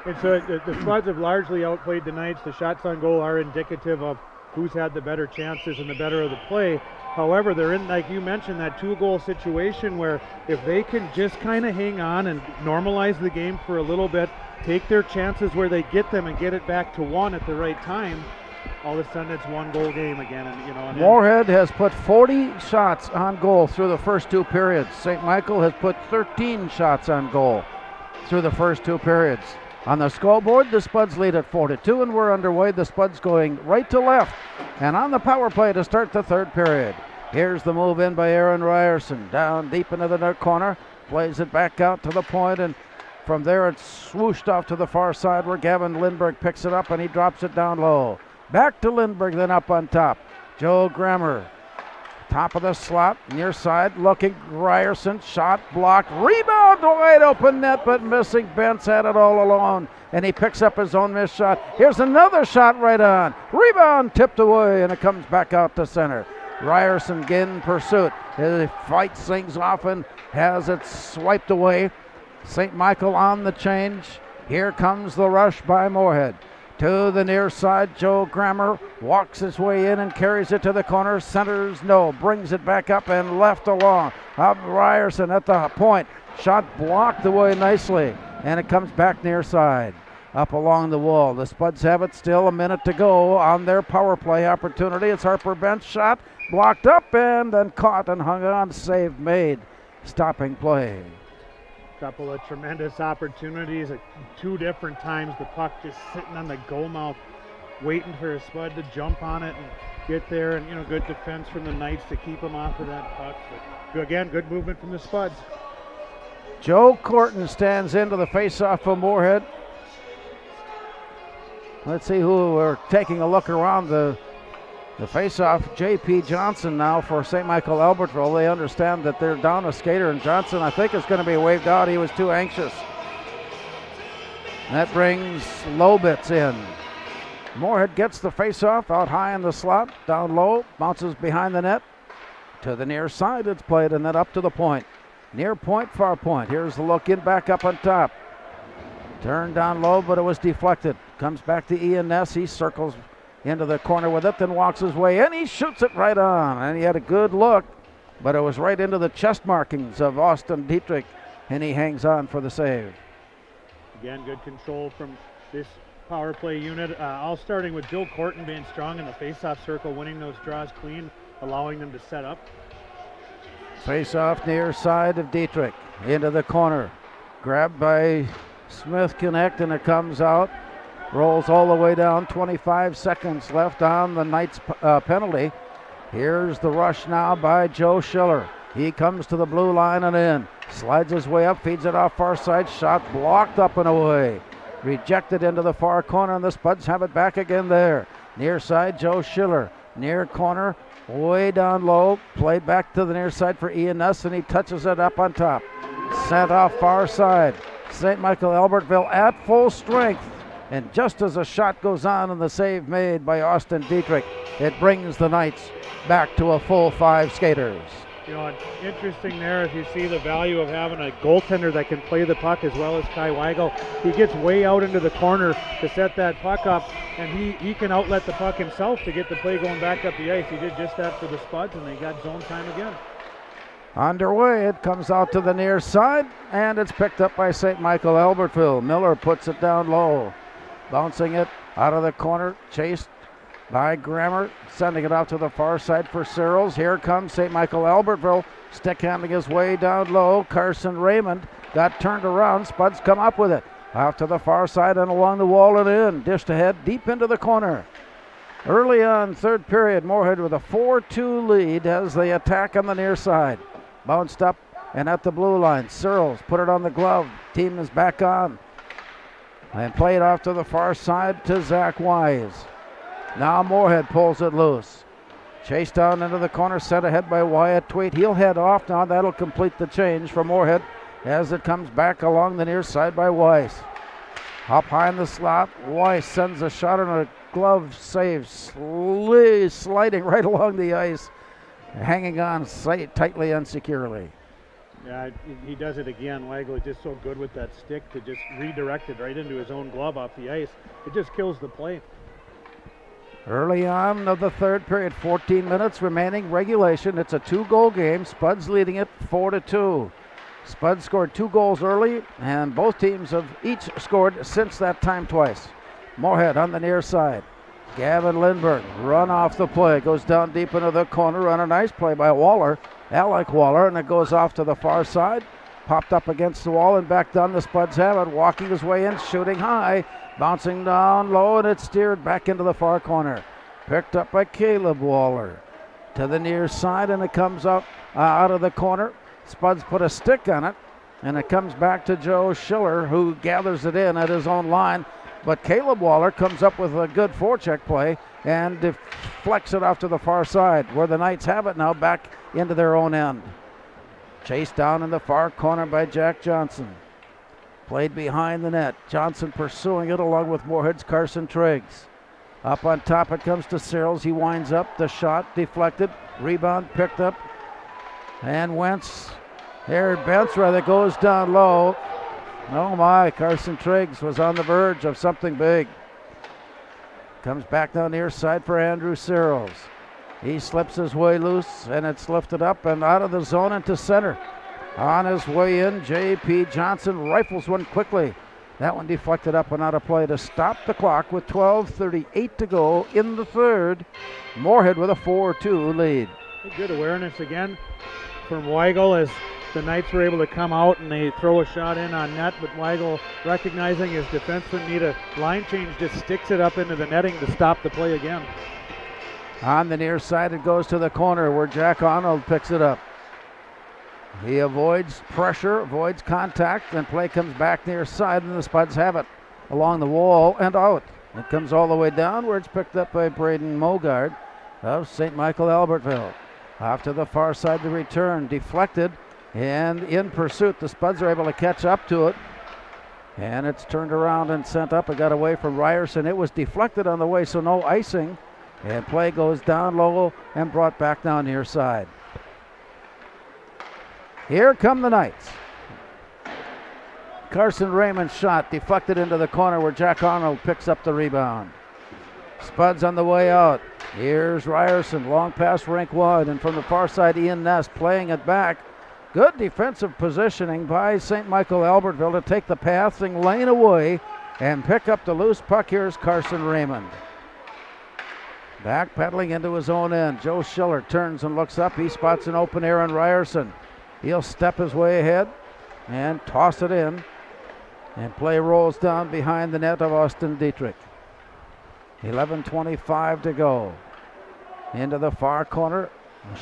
And so the Spuds have largely outplayed the Knights. The shots on goal are indicative of who's had the better chances and the better of the play. However, they're in, like you mentioned, that 2-goal situation where if they can just kind of hang on and normalize the game for a little bit, take their chances where they get them and get it back to 1 at the right time, all of a sudden it's 1-goal game again. And Moorhead has put 40 shots on goal through the first 2 periods. St. Michael has put 13 shots on goal through the first 2 periods. On the scoreboard, the Spuds lead at 4-2, and we're underway. The Spuds going right to left, and on the power play to start the 3rd period. Here's the move in by Aaron Ryerson, down deep into the near corner, plays it back out to the point, and from there it's swooshed off to the far side where Gavin Lindberg picks it up, and he drops it down low. Back to Lindberg, then up on top. Joe Grammer, top of the slot, near side, looking. Ryerson, shot blocked, rebound, wide open net, but missing. Bentz had it all alone, and he picks up his own missed shot. Here's another shot right on. Rebound tipped away, and it comes back out to center. Ryerson again in pursuit. He fights things off and has it swiped away. St. Michael on the change. Here comes the rush by Moorhead. To the near side, Joe Grammer walks his way in and carries it to the corner. Centers, no, brings it back up and left along. Up Ryerson at the point. Shot blocked away nicely, and it comes back near side. Up along the wall. The Spuds have it still, a minute to go on their power play opportunity. It's Harper Bentz shot, blocked up and then caught and hung on. Save made. Stopping play. Couple of tremendous opportunities at 2 different times. The puck just sitting on the goal mouth, waiting for a Spud to jump on it and get there. And, good defense from the Knights to keep them off of that puck. But again, good movement from the Spuds. Joe Corton stands into the faceoff for Moorhead. Let's see who we're taking a look around the face-off. J.P. Johnson now for St. Michael Albertville. They understand that they're down a skater, and Johnson, I think, is going to be waved out. He was too anxious. That brings Lobitz in. Moorhead gets the face-off out high in the slot, down low, bounces behind the net. To the near side it's played, and then up to the point. Near point, far point. Here's the look in, back up on top. Turned down low, but it was deflected. Comes back to Ian Ness. He circles into the corner with it, then walks his way in. He shoots it right on, and he had a good look, but it was right into the chest markings of Austin Dietrich, and he hangs on for the save. Again, good control from this power play unit, all starting with Joe Corton being strong in the face-off circle, winning those draws clean, allowing them to set up. Face-off near side of Dietrich, into the corner. Grabbed by Smith Connect, and it comes out. Rolls all the way down, 25 seconds left on the Knights penalty. Here's the rush now by Joe Schiller. He comes to the blue line and in. Slides his way up, feeds it off far side. Shot blocked up and away. Rejected into the far corner, and the Spuds have it back again there. Near side, Joe Schiller. Near corner, way down low. Played back to the near side for Ian Ness, and he touches it up on top. Sent off far side. St. Michael Albertville at full strength. And just as a shot goes on and the save made by Austin Dietrich, it brings the Knights back to a full 5 skaters. You know, interesting there as you see the value of having a goaltender that can play the puck as well as Kai Weigel. He gets way out into the corner to set that puck up, and he can outlet the puck himself to get the play going back up the ice. He did just that for the Spuds, and they got zone time again. Underway, it comes out to the near side, and it's picked up by St. Michael Albertville. Miller puts it down low, bouncing it out of the corner, chased by Grammer, sending it out to the far side for Searles. Here comes St. Michael Albertville, stick-handling his way down low. Carson Raymond got turned around. Spuds come up with it. Out to the far side and along the wall and in. Dished ahead deep into the corner. Early on, third period, Moorhead with a 4-2 lead as they attack on the near side. Bounced up and at the blue line. Searles put it on the glove. Team is back on. And played off to the far side to Zach Wise. Now Moorhead pulls it loose. Chased down into the corner, set ahead by Wyatt Tweet. He'll head off now. That'll complete the change for Moorhead as it comes back along the near side by Weiss. Up high in the slot, Weiss sends a shot on a glove save, sliding right along the ice, hanging on tightly and securely. Yeah, he does it again. Weigel is just so good with that stick to just redirect it right into his own glove off the ice. It just kills the play. Early on of the third period, 14 minutes remaining regulation. It's a 2-goal game. Spuds leading it 4-2. Spuds scored 2 goals early, and both teams have each scored since that time twice. Moorhead on the near side. Gavin Lindbergh run off the play, goes down deep into the corner on a nice play by Waller, Alec Waller, and it goes off to the far side. Popped up against the wall and back down the Spuds have it, walking his way in, shooting high, bouncing down low, and it's steered back into the far corner. Picked up by Caleb Waller to the near side, and it comes up out of the corner. Spuds put a stick on it, and it comes back to Joe Schiller, who gathers it in at his own line. But Caleb Waller comes up with a good forecheck play and deflects it off to the far side, where the Knights have it now back into their own end. Chased down in the far corner by Jack Johnson. Played behind the net. Johnson pursuing it along with Moorhead's Carson Triggs. Up on top it comes to Searles. He winds up. The shot deflected. Rebound picked up. And Wentz. Here Bensra that goes down low. Oh my, Carson Triggs was on the verge of something big. Comes back down the near side for Andrew Searles. He slips his way loose, and it's lifted up and out of the zone into center. On his way in, J.P. Johnson rifles one quickly. That one deflected up and out of play to stop the clock with 12:38 to go in the third. Moorhead with a 4-2 lead. Good awareness again from Weigel as the Knights were able to come out and they throw a shot in on net, but Weigel, recognizing his defenseman need a line change, just sticks it up into the netting to stop the play again. On the near side, it goes to the corner where Jack Arnold picks it up. He avoids pressure, avoids contact, and play comes back near side, and the Spuds have it along the wall and out. It comes all the way down where it's picked up by Braden Mogard of St. Michael Albertville. Off to the far side, the return deflected, and in pursuit, the Spuds are able to catch up to it. And it's turned around and sent up. It got away from Ryerson. It was deflected on the way, so no icing. And play goes down low and brought back down near side. Here come the Knights. Carson Raymond's shot deflected into the corner where Jack Arnold picks up the rebound. Spuds on the way out. Here's Ryerson, long pass rink wide, and from the far side, Ian Ness playing it back. Good defensive positioning by St. Michael Albertville to take the passing lane away and pick up the loose puck. Here's Carson Raymond. Backpedaling into his own end. Joe Schiller turns and looks up. He spots an open Aaron Ryerson. He'll step his way ahead and toss it in. And play rolls down behind the net of Austin Dietrich. 11:25 to go. Into the far corner.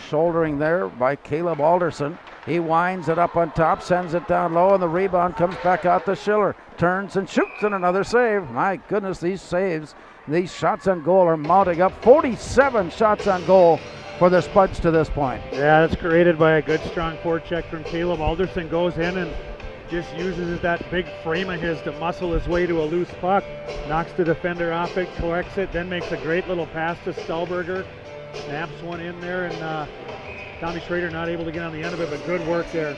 Shouldering there by Caleb Alderson. He winds it up on top, sends it down low, and the rebound comes back out to Schiller. Turns and shoots, and another save. My goodness, these saves, these shots on goal are mounting up. 47 shots on goal for the Spuds to this point. Yeah, that's created by a good strong forecheck from Caleb. Alderson goes in and just uses that big frame of his to muscle his way to a loose puck, knocks the defender off it, collects it, then makes a great little pass to Stahlberger, snaps one in there, and Tommy Schrader not able to get on the end of it, but good work there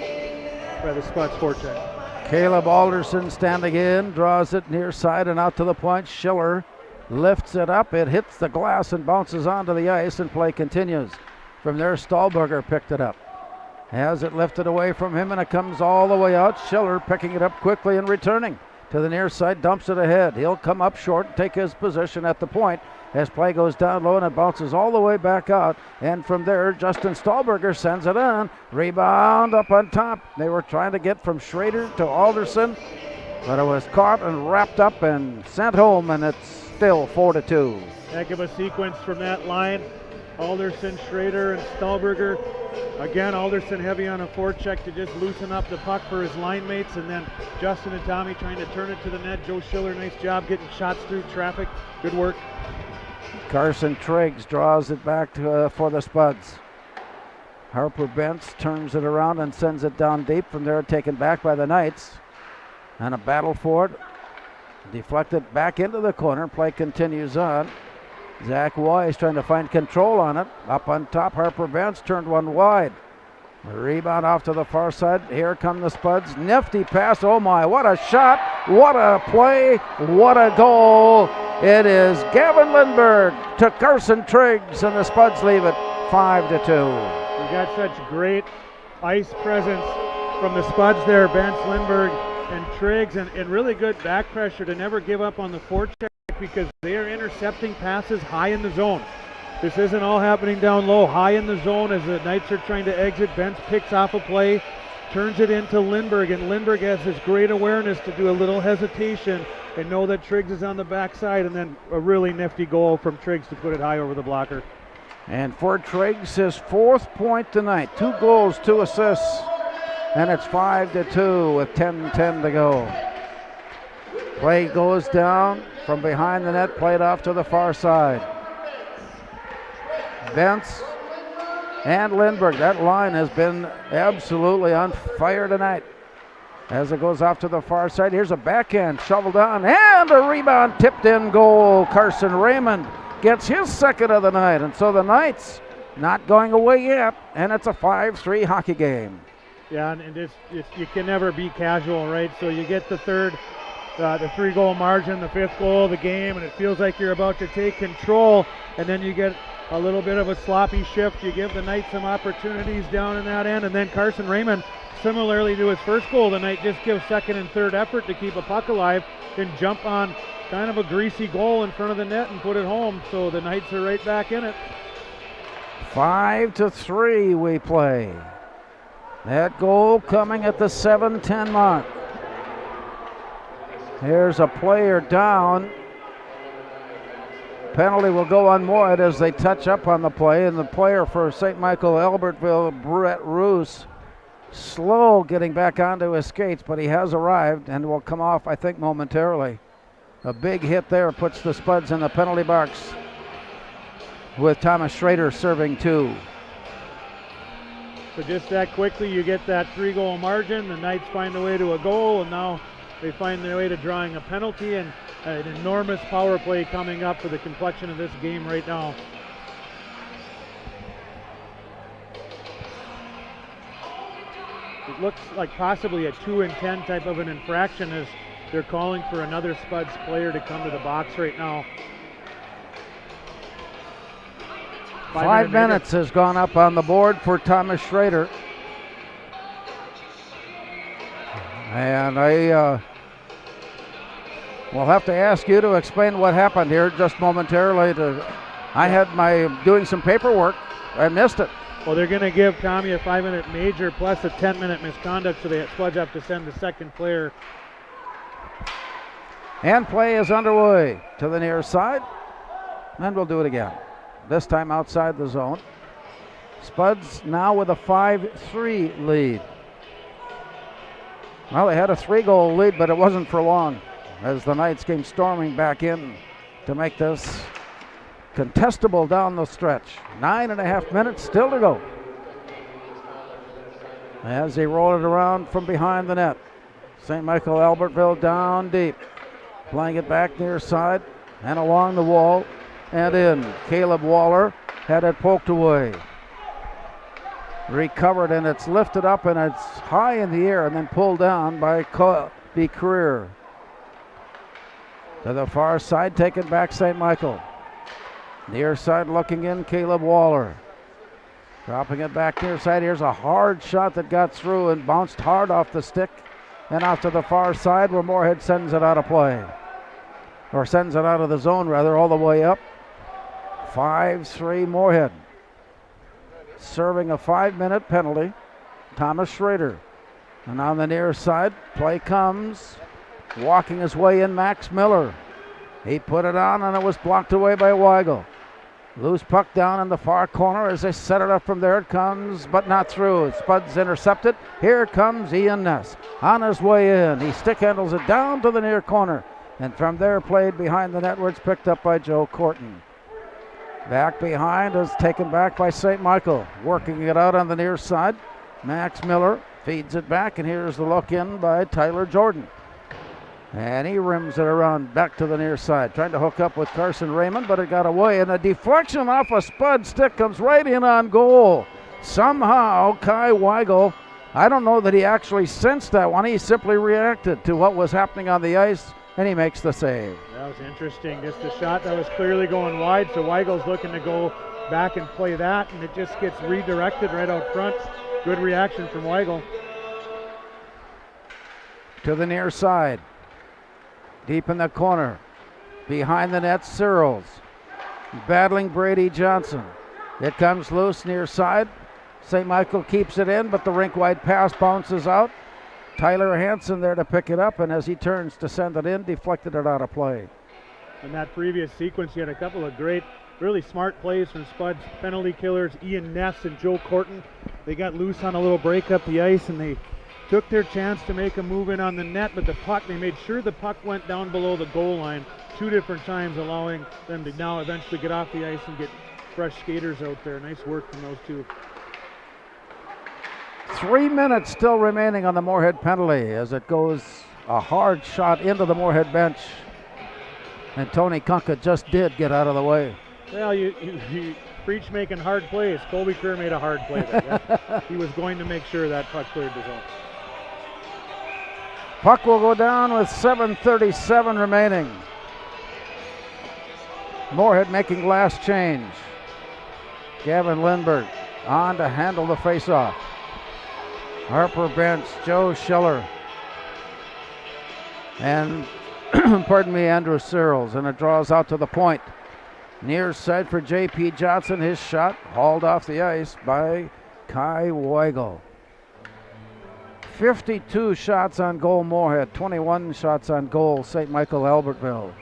by the Spuds forechecking. Caleb Alderson standing in, draws it near side and out to the point. Schiller lifts it up, it hits the glass and bounces onto the ice, and play continues. From there, Stahlberger picked it up. Has it lifted away from him, and it comes all the way out. Schiller picking it up quickly and returning to the near side, dumps it ahead. He'll come up short and take his position at the point as play goes down low, and it bounces all the way back out. And from there, Justin Stahlberger sends it on. Rebound up on top. They were trying to get from Schrader to Alderson, but it was caught and wrapped up and sent home, and it's still 4-2. Heck of a sequence from that line. Alderson, Schrader, and Stahlberger. Again, Alderson heavy on a forecheck to just loosen up the puck for his line mates, and then Justin and Tommy trying to turn it to the net. Joe Schiller, nice job getting shots through traffic. Good work. Carson Triggs draws it back to, for the Spuds. Harper Bentz turns it around and sends it down deep. From there, taken back by the Knights. And a battle for it. Deflected back into the corner. Play continues on. Zach Wise trying to find control on it. Up on top, Harper Bentz turned one wide. The rebound off to the far side. Here come the Spuds. Nifty pass. Oh my, what a shot. What a play. What a goal. It is Gavin Lindberg to Carson Triggs, and the Spuds leave it 5-2. We got such great ice presence from the Spuds there, Bentz, Lindberg, and Triggs, and really good back pressure to never give up on the forecheck, because they are intercepting passes high in the zone. This isn't all happening down low. High in the zone as the Knights are trying to exit. Bentz picks off a play, turns it into Lindberg, and Lindberg has this great awareness to do a little hesitation and know that Triggs is on the backside, and then a really nifty goal from Triggs to put it high over the blocker. And for Triggs, his 4th point tonight. 2 goals, 2 assists, and it's 5-2 with 10:10 to go. Play goes down from behind the net, played off to the far side. Bentz and Lindberg, that line has been absolutely on fire tonight. As it goes off to the far side, here's a backhand shoveled on, and a rebound tipped in goal. Carson Raymond gets his 2nd of the night, and so the Knights not going away yet, and it's a 5-3 hockey game. Yeah, and you can never be casual, right? So you get the 3-goal margin, the 5th goal of the game, and it feels like you're about to take control, and then you get a little bit of a sloppy shift. You give the Knights some opportunities down in that end, and then Carson Raymond, similarly to his 1st goal tonight, just gives 2nd and 3rd effort to keep a puck alive, then jump on kind of a greasy goal in front of the net and put it home. So the Knights are right back in it. 5-3 we play. That goal coming at the 7:10 mark. Here's a player down. Penalty will go on Moorhead as they touch up on the play, and the player for St. Michael Albertville, Brett Roos, slow getting back onto his skates, but he has arrived and will come off, I think, momentarily. A big hit there puts the Spuds in the penalty box, with Thomas Schrader serving 2. So just that quickly, you get that 3-goal margin. The Knights find a way to a goal, and now they find their way to drawing a penalty, and an enormous power play coming up for the complexion of this game right now. It looks like possibly a 2-10 type of an infraction, as they're calling for another Spuds player to come to the box right now. 5 minutes has gone up on the board for Thomas Schrader. And I will have to ask you to explain what happened here just momentarily. I had doing some paperwork. I missed it. Well, they're going to give Tommy a 5-minute major plus a 10-minute misconduct, so the Spuds have to send the 2nd player. And play is underway to the near side. And we'll do it again. This time outside the zone. Spuds now with a 5-3 lead. Well, they had a 3-goal lead, but it wasn't for long, as the Knights came storming back in to make this contestable down the stretch. 9.5 minutes still to go. As they roll it around from behind the net. St. Michael Albertville down deep. Playing it back near side and along the wall and in. Caleb Waller had it poked away. Recovered, and it's lifted up and it's high in the air and then pulled down by Colby Career. To the far side, taken back St. Michael. Near side looking in, Caleb Waller. Dropping it back near side. Here's a hard shot that got through and bounced hard off the stick and out to the far side where Moorhead sends it out of play. Or sends it out of the zone, rather, all the way up. 5-3 Moorhead. Serving a 5-minute penalty, Thomas Schrader. And on the near side, play comes. Walking his way in, Max Miller. He put it on and it was blocked away by Weigel. Loose puck down in the far corner as they set it up from there. It comes, but not through. Spuds intercepted. Here comes Ian Ness on his way in. He stick handles it down to the near corner. And from there, played behind the net where it's picked up by Joe Corton. Back behind is taken back by St. Michael. Working it out on the near side. Max Miller feeds it back, and here's the look in by Tyler Jordan. And he rims it around back to the near side. Trying to hook up with Carson Raymond, but it got away. And a deflection off a Spud stick comes right in on goal. Somehow, Kai Weigel, I don't know that he actually sensed that one. He simply reacted to what was happening on the ice, and he makes the save. That was interesting. Just a shot that was clearly going wide, so Weigel's looking to go back and play that, and it just gets redirected right out front. Good reaction from Weigel. To the near side. Deep in the corner. Behind the net, Searles. Battling Brady Johnson. It comes loose near side. St. Michael keeps it in, but the rink-wide pass bounces out. Tyler Hansen there to pick it up, and as he turns to send it in, deflected it out of play. In that previous sequence, you had a couple of great, really smart plays from Spuds penalty killers, Ian Ness and Joe Corton. They got loose on a little break up the ice, and they took their chance to make a move in on the net, but the puck, they made sure the puck went down below the goal line 2 different times, allowing them to now eventually get off the ice and get fresh skaters out there. Nice work from those two. 3 minutes still remaining on the Moorhead penalty as it goes a hard shot into the Moorhead bench. And Tony Kunka just did get out of the way. Well, you preach making hard plays. Colby Kerr made a hard play there. Yeah. He was going to make sure that puck cleared the zone. Puck will go down with 7:37 remaining. Moorhead making last change. Gavin Lindbergh on to handle the faceoff. Harper bench, Joe Schiller. And, pardon me, Andrew Searles. And it draws out to the point. Near side for J.P. Johnson. His shot hauled off the ice by Kai Weigel. 52 shots on goal Moorhead, 21 shots on goal St. Michael Albertville.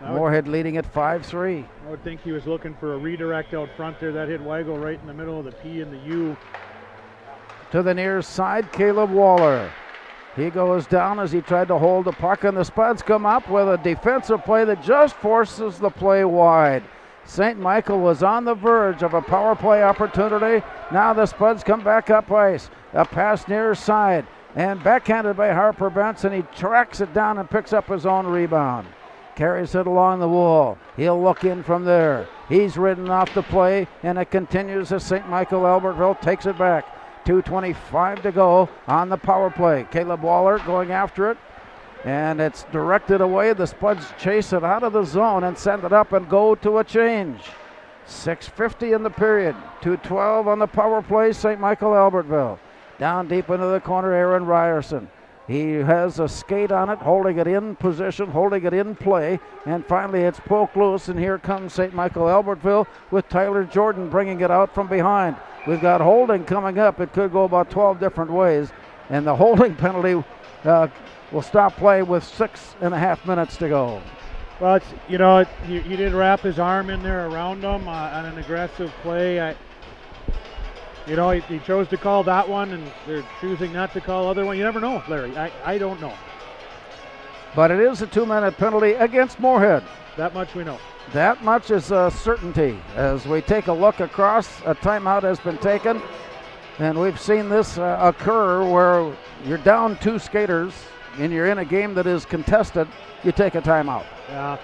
Moorhead leading at 5-3. I would think he was looking for a redirect out front there. That hit Weigel right in the middle of the P and the U. To the near side, Caleb Waller. He goes down as he tried to hold the puck, and the Spuds come up with a defensive play that just forces the play wide. St. Michael was on the verge of a power play opportunity. Now the Spuds come back up ice. A pass near side and backhanded by Harper Benson. He tracks it down and picks up his own rebound. Carries it along the wall. He'll look in from there. He's ridden off the play, and it continues as St. Michael Albertville takes it back. 2:25 to go on the power play. Caleb Waller going after it, and it's directed away. The Spuds chase it out of the zone and send it up and go to a change. 6:50 in the period. 2:12 on the power play, St. Michael Albertville. Down deep into the corner, Aaron Ryerson. He has a skate on it, holding it in position, holding it in play, and finally it's poked loose, and here comes St. Michael Albertville with Tyler Jordan bringing it out from behind. We've got holding coming up. It could go about 12 different ways, and the holding penalty will stop play with 6.5 minutes to go. Well, he did wrap his arm in there around him on an aggressive play. He chose to call that one, and they're choosing not to call other one. You never know, Larry. I don't know. But it is a 2-minute penalty against Moorhead. That much we know. That much is a certainty. As we take a look across, a timeout has been taken. And we've seen this occur where you're down 2 skaters and you're in a game that is contested, you take a timeout. Yeah,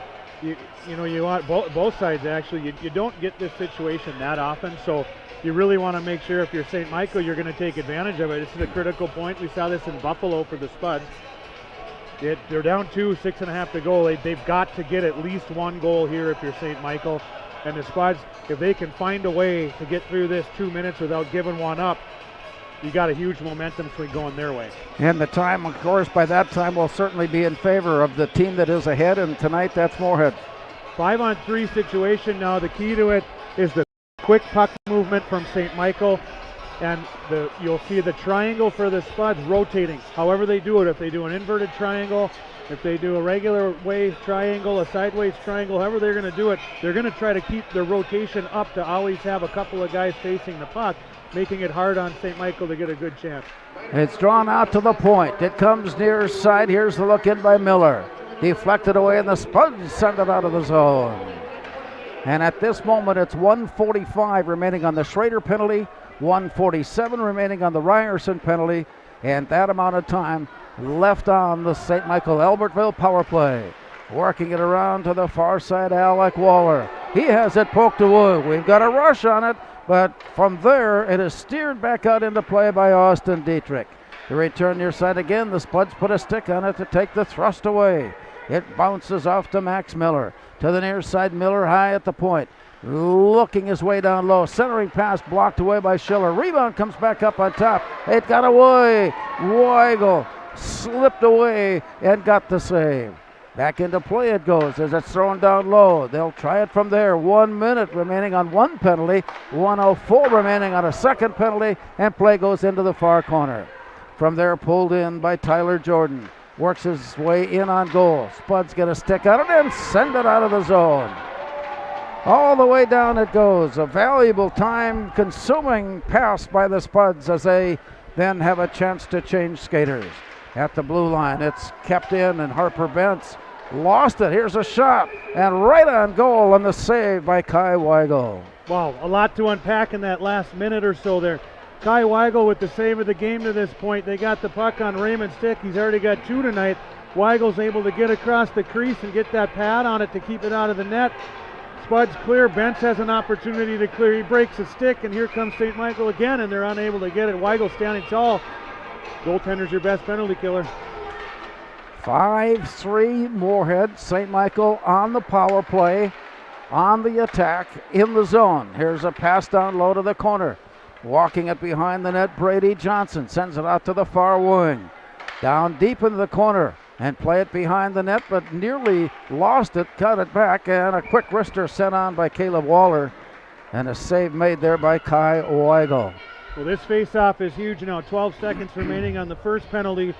you want both sides actually. You don't get this situation that often, so you really want to make sure if you're St. Michael, you're going to take advantage of it. This is a critical point. We saw this in Buffalo for the Spuds. They're down 2, 6.5 to go. They've got to get at least 1 goal here if you're St. Michael. And the Spuds, if they can find a way to get through this 2 minutes without giving one up, you got a huge momentum swing going their way. And the time, of course, by that time will certainly be in favor of the team that is ahead, and tonight that's Moorhead. 5-on-3 situation now. The key to it is the quick puck movement from St. Michael, and you'll see the triangle for the Spuds rotating. However they do it, if they do an inverted triangle, if they do a regular way triangle, a sideways triangle, however they're going to do it, they're going to try to keep their rotation up to always have a couple of guys facing the puck, making it hard on St. Michael to get a good chance. It's drawn out to the point. It comes near side. Here's the look in by Miller. Deflected away, and the Spuds send it out of the zone. And at this moment, it's 1:45 remaining on the Schrader penalty, 1:47 remaining on the Ryerson penalty, and that amount of time left on the St. Michael Albertville power play. Working it around to the far side, Alec Waller. He has it poked away. We've got a rush on it, but from there, it is steered back out into play by Austin Dietrich. The return near side again. The Spuds put a stick on it to take the thrust away. It bounces off to Max Miller. To the near side, Miller high at the point. Looking his way down low. Centering pass blocked away by Schiller. Rebound comes back up on top. It got away. Weigel slipped away and got the save. Back into play it goes as it's thrown down low. They'll try it from there. 1 minute remaining on one penalty. 1:04 remaining on a second penalty. And play goes into the far corner. From there, pulled in by Tyler Jordan. Works his way in on goal. Spuds get a stick on it and send it out of the zone. All the way down it goes. A valuable time-consuming pass by the Spuds as they then have a chance to change skaters. At the blue line, it's kept in, and Harper Bentz lost it. Here's a shot, and right on goal on the save by Kai Weigel. Wow, a lot to unpack in that last minute or so there. Kai Weigel with the save of the game to this point. They got the puck on Raymond's stick. He's already got 2 tonight. Weigel's able to get across the crease and get that pad on it to keep it out of the net. Spuds clear. Bentz has an opportunity to clear. He breaks a stick, and here comes St. Michael again, and they're unable to get it. Weigel standing tall. Goaltender's your best penalty killer. 5-3 Moorhead. St. Michael on the power play, on the attack, in the zone. Here's a pass down low to the corner. Walking it behind the net, Brady Johnson sends it out to the far wing. Down deep into the corner and play it behind the net, but nearly lost it, cut it back, and a quick wrister sent on by Caleb Waller. And a save made there by Kai Weigel. Well, this face-off is huge now. 12 seconds remaining on the first penalty.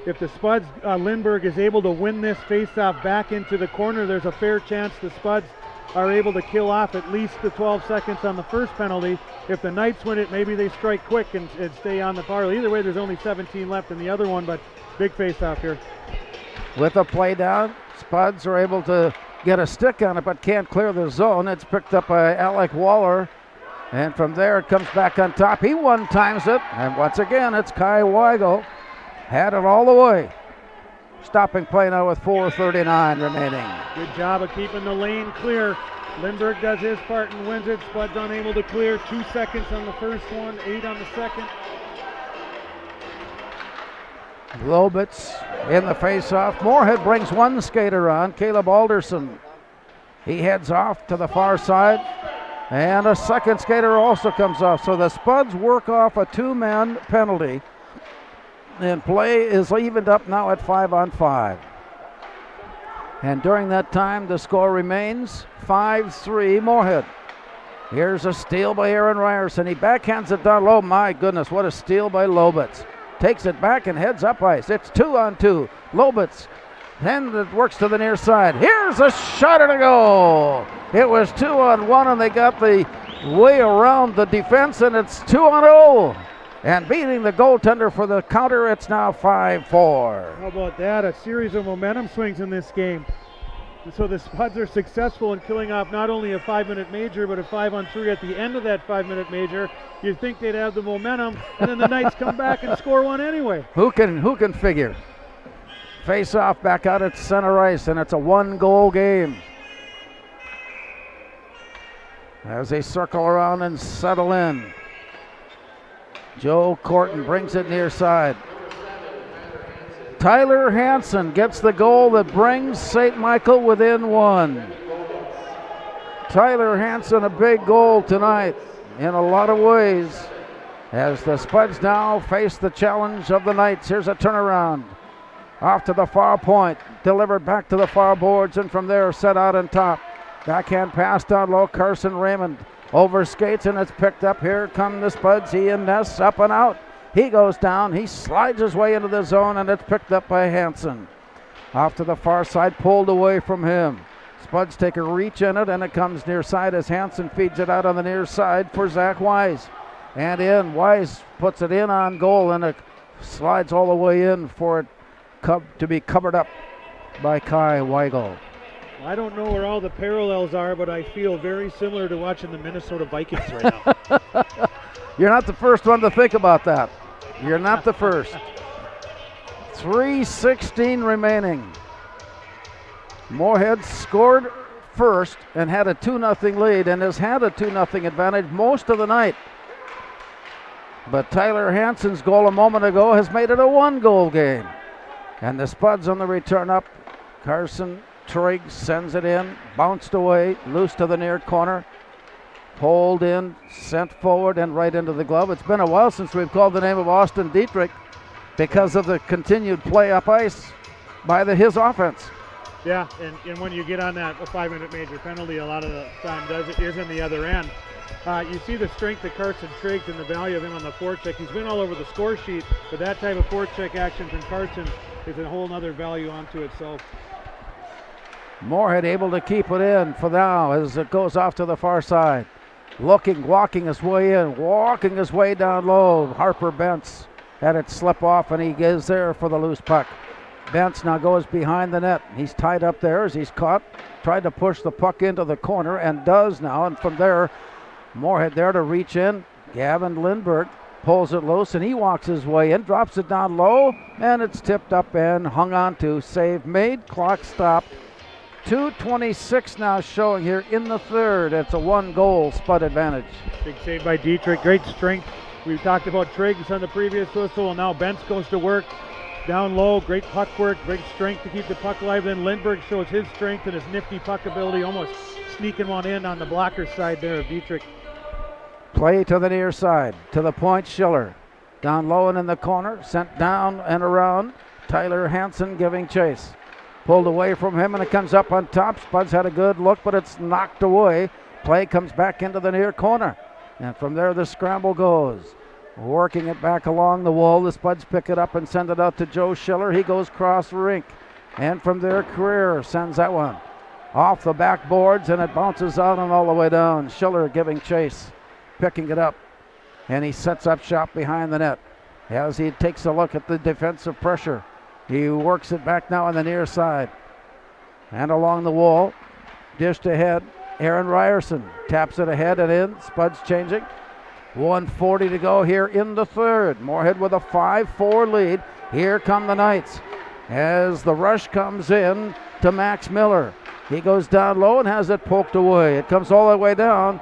If the Spuds, Lindbergh is able to win this face-off back into the corner, there's a fair chance the Spuds are able to kill off at least the 12 seconds on the first penalty. If the Knights win it, maybe they strike quick and stay on the parlay. Either way, there's only 17 left in the other one, but big face-off here. With a play down, Spuds are able to get a stick on it, but can't clear the zone. It's picked up by Alec Waller, and from there it comes back on top. He one-times it, and once again, it's Kai Weigel. Had it all the way. Stopping play now with 4:39 remaining. Good job of keeping the lane clear. Lindbergh does his part and wins it. Spuds unable to clear. 2 seconds on the first one, 8 on the second. Lobitz in the face-off. Moorhead brings one skater on, Caleb Alderson. He heads off to the far side, and a second skater also comes off. So the Spuds work off a 2-man penalty, and play is evened up now at 5-on-5. And during that time, the score remains 5-3 Moorhead. Here's a steal by Aaron Ryerson. He backhands it down low. My goodness, what a steal by Lobitz. Takes it back and heads up ice. It's 2-on-2. Lobitz then it works to the near side. Here's a shot and a goal. It was 2-on-1, and they got the way around the defense, and it's 2-on-0. And beating the goaltender for the counter, it's now 5-4. How about that? A series of momentum swings in this game. So the Spuds are successful in killing off not only a 5-minute major, but a 5-on-3 at the end of that 5-minute major. You'd think they'd have the momentum, and then the Knights come back and score one anyway. Who can figure? Face off back out at center ice, and it's a 1-goal game. As they circle around and settle in. Joe Corton brings it near side. Tyler Hansen gets the goal that brings St. Michael within 1. Tyler Hansen, a big goal tonight in a lot of ways, as the Spuds now face the challenge of the Knights. Here's a turnaround. Off to the far point, delivered back to the far boards, and from there set out on top. Backhand pass down low, Carson Raymond over skates, and it's picked up. Here come the Spuds. He and Ness up and out. He goes down, he slides his way into the zone, and it's picked up by Hansen. Off to the far side, pulled away from him. Spuds take a reach in it, and it comes near side as Hansen feeds it out on the near side for Zach Wise. And in, Wise puts it in on goal, and it slides all the way in for it to be covered up by Kai Weigel. I don't know where all the parallels are, but I feel very similar to watching the Minnesota Vikings right now. You're not the first one to think about that. You're not the first. 3:16 remaining. Moorhead scored first and had a 2-0 lead and has had a 2-0 advantage most of the night. But Tyler Hansen's goal a moment ago has made it a 1-goal game. And the Spuds on the return up. Carson Triggs sends it in, bounced away, loose to the near corner. Pulled in, sent forward, and right into the glove. It's been a while since we've called the name of Austin Dietrich because of the continued play up ice by his offense. Yeah, and when you get on that a 5-minute major penalty, a lot of the time is in the other end. You see the strength of Carson Triggs and the value of him on the forecheck. He's been all over the score sheet, but that type of forecheck action from Carson is a whole other value onto itself. Moorhead able to keep it in for now as it goes off to the far side. Looking, walking his way in, walking his way down low. Harper Bentz had it slip off, and he is there for the loose puck. Bentz now goes behind the net. He's tied up there as he's caught. Tried to push the puck into the corner and does now. And from there, Moorhead there to reach in. Gavin Lindbergh pulls it loose, and he walks his way in, drops it down low, and it's tipped up and hung on to. Save made, clock stopped. 2:26 now showing here in the third. It's a 1-goal Spud advantage. Big save by Dietrich, great strength. We've talked about Triggs on the previous whistle, and now Bentz goes to work. Down low, great puck work, great strength to keep the puck alive. Then Lindbergh shows his strength and his nifty puck ability, almost sneaking one in on the blocker side there of Dietrich. Play to the near side, to the point, Schiller. Down low and in the corner, sent down and around. Tyler Hansen giving chase. Pulled away from him, and it comes up on top. Spuds had a good look, but it's knocked away. Play comes back into the near corner. And from there, the scramble goes. Working it back along the wall. The Spuds pick it up and send it out to Joe Schiller. He goes cross rink. And from there, Career sends that one off the backboards, and it bounces out and all the way down. Schiller giving chase, picking it up. And he sets up shop behind the net as he takes a look at the defensive pressure. He works it back now on the near side. And along the wall, dished ahead. Aaron Ryerson taps it ahead and in. Spuds changing. 1:40 to go here in the third. Moorhead with a 5-4 lead. Here come the Knights as the rush comes in to Max Miller. He goes down low and has it poked away. It comes all the way down.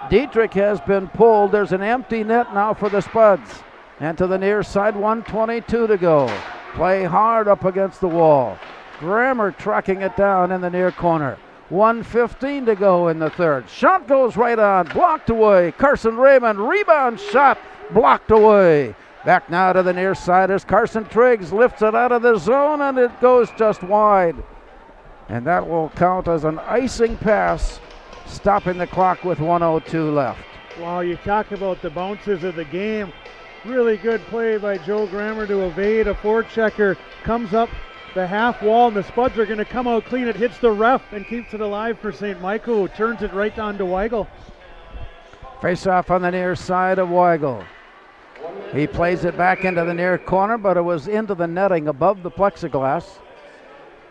Dietrich has been pulled. There's an empty net now for the Spuds. And to the near side, 1:22 to go. Play hard up against the wall. Grammer trucking it down in the near corner. 1:15 to go in the third. Shot goes right on, blocked away. Carson Raymond, rebound shot, blocked away. Back now to the near side as Carson Triggs lifts it out of the zone, and it goes just wide. And that will count as an icing pass, stopping the clock with 1:02 left. Wow, you talk about the bounces of the game. Really good play by Joe Grammer to evade a forechecker. Comes up the half wall, and the Spuds are going to come out clean. It hits the ref and keeps it alive for St. Michael, who turns it right down to Weigel. Face off on the near side of Weigel. He plays it back into the near corner, but it was into the netting above the plexiglass.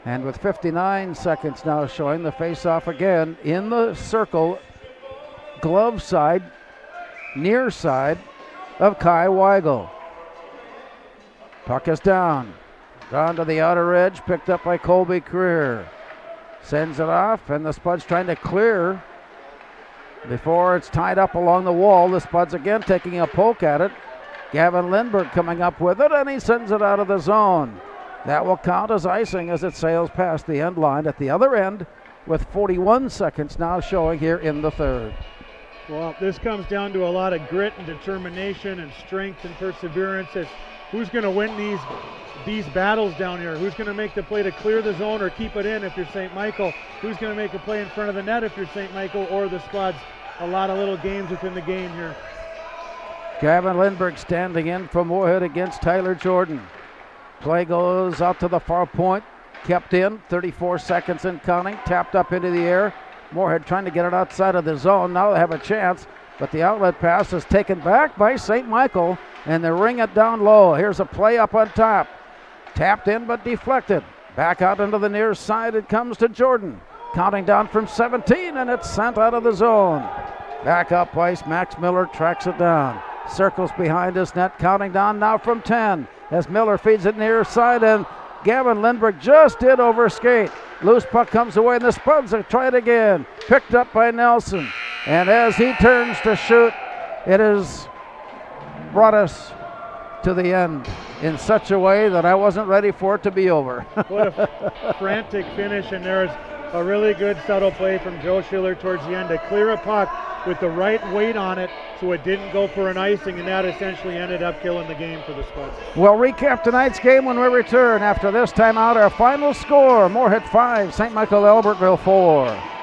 And with 59 seconds now showing, the face-off again in the circle, glove side, near side of Kai Weigel. Puck is down to the outer edge, picked up by Colby Creer. Sends it off, and the Spuds trying to clear before it's tied up along the wall. The Spuds again taking a poke at it. Gavin Lindbergh coming up with it, and he sends it out of the zone. That will count as icing as it sails past the end line at the other end, with 41 seconds now showing here in the third. Well, this comes down to a lot of grit and determination and strength and perseverance. It's who's going to win these battles down here? Who's going to make the play to clear the zone or keep it in if you're St. Michael? Who's going to make a play in front of the net if you're St. Michael or the Spuds? A lot of little games within the game here. Gavin Lindbergh standing in for Moorhead against Tyler Jordan. Play goes out to the far point, kept in, 34 seconds and counting, tapped up into the air. Moorhead trying to get it outside of the zone. Now they have a chance, but the outlet pass is taken back by St. Michael, and they ring it down low. Here's a play up on top. Tapped in but deflected. Back out into the near side it comes to Jordan. Counting down from 17, and it's sent out of the zone. Back up ice, Max Miller tracks it down. Circles behind his net, counting down now from 10 as Miller feeds it near side, and Gavin Lindbergh just did overskate. Loose puck comes away, and the Spuds have tried again. Picked up by Nelson, and as he turns to shoot, it has brought us to the end in such a way that I wasn't ready for it to be over. What a frantic finish, and there's a really good subtle play from Joe Schiller towards the end to clear a puck with the right weight on it so it didn't go for an icing, and that essentially ended up killing the game for the Spuds. We'll recap tonight's game when we return. After this timeout, our final score, Moorhead 5, St. Michael Albertville 4.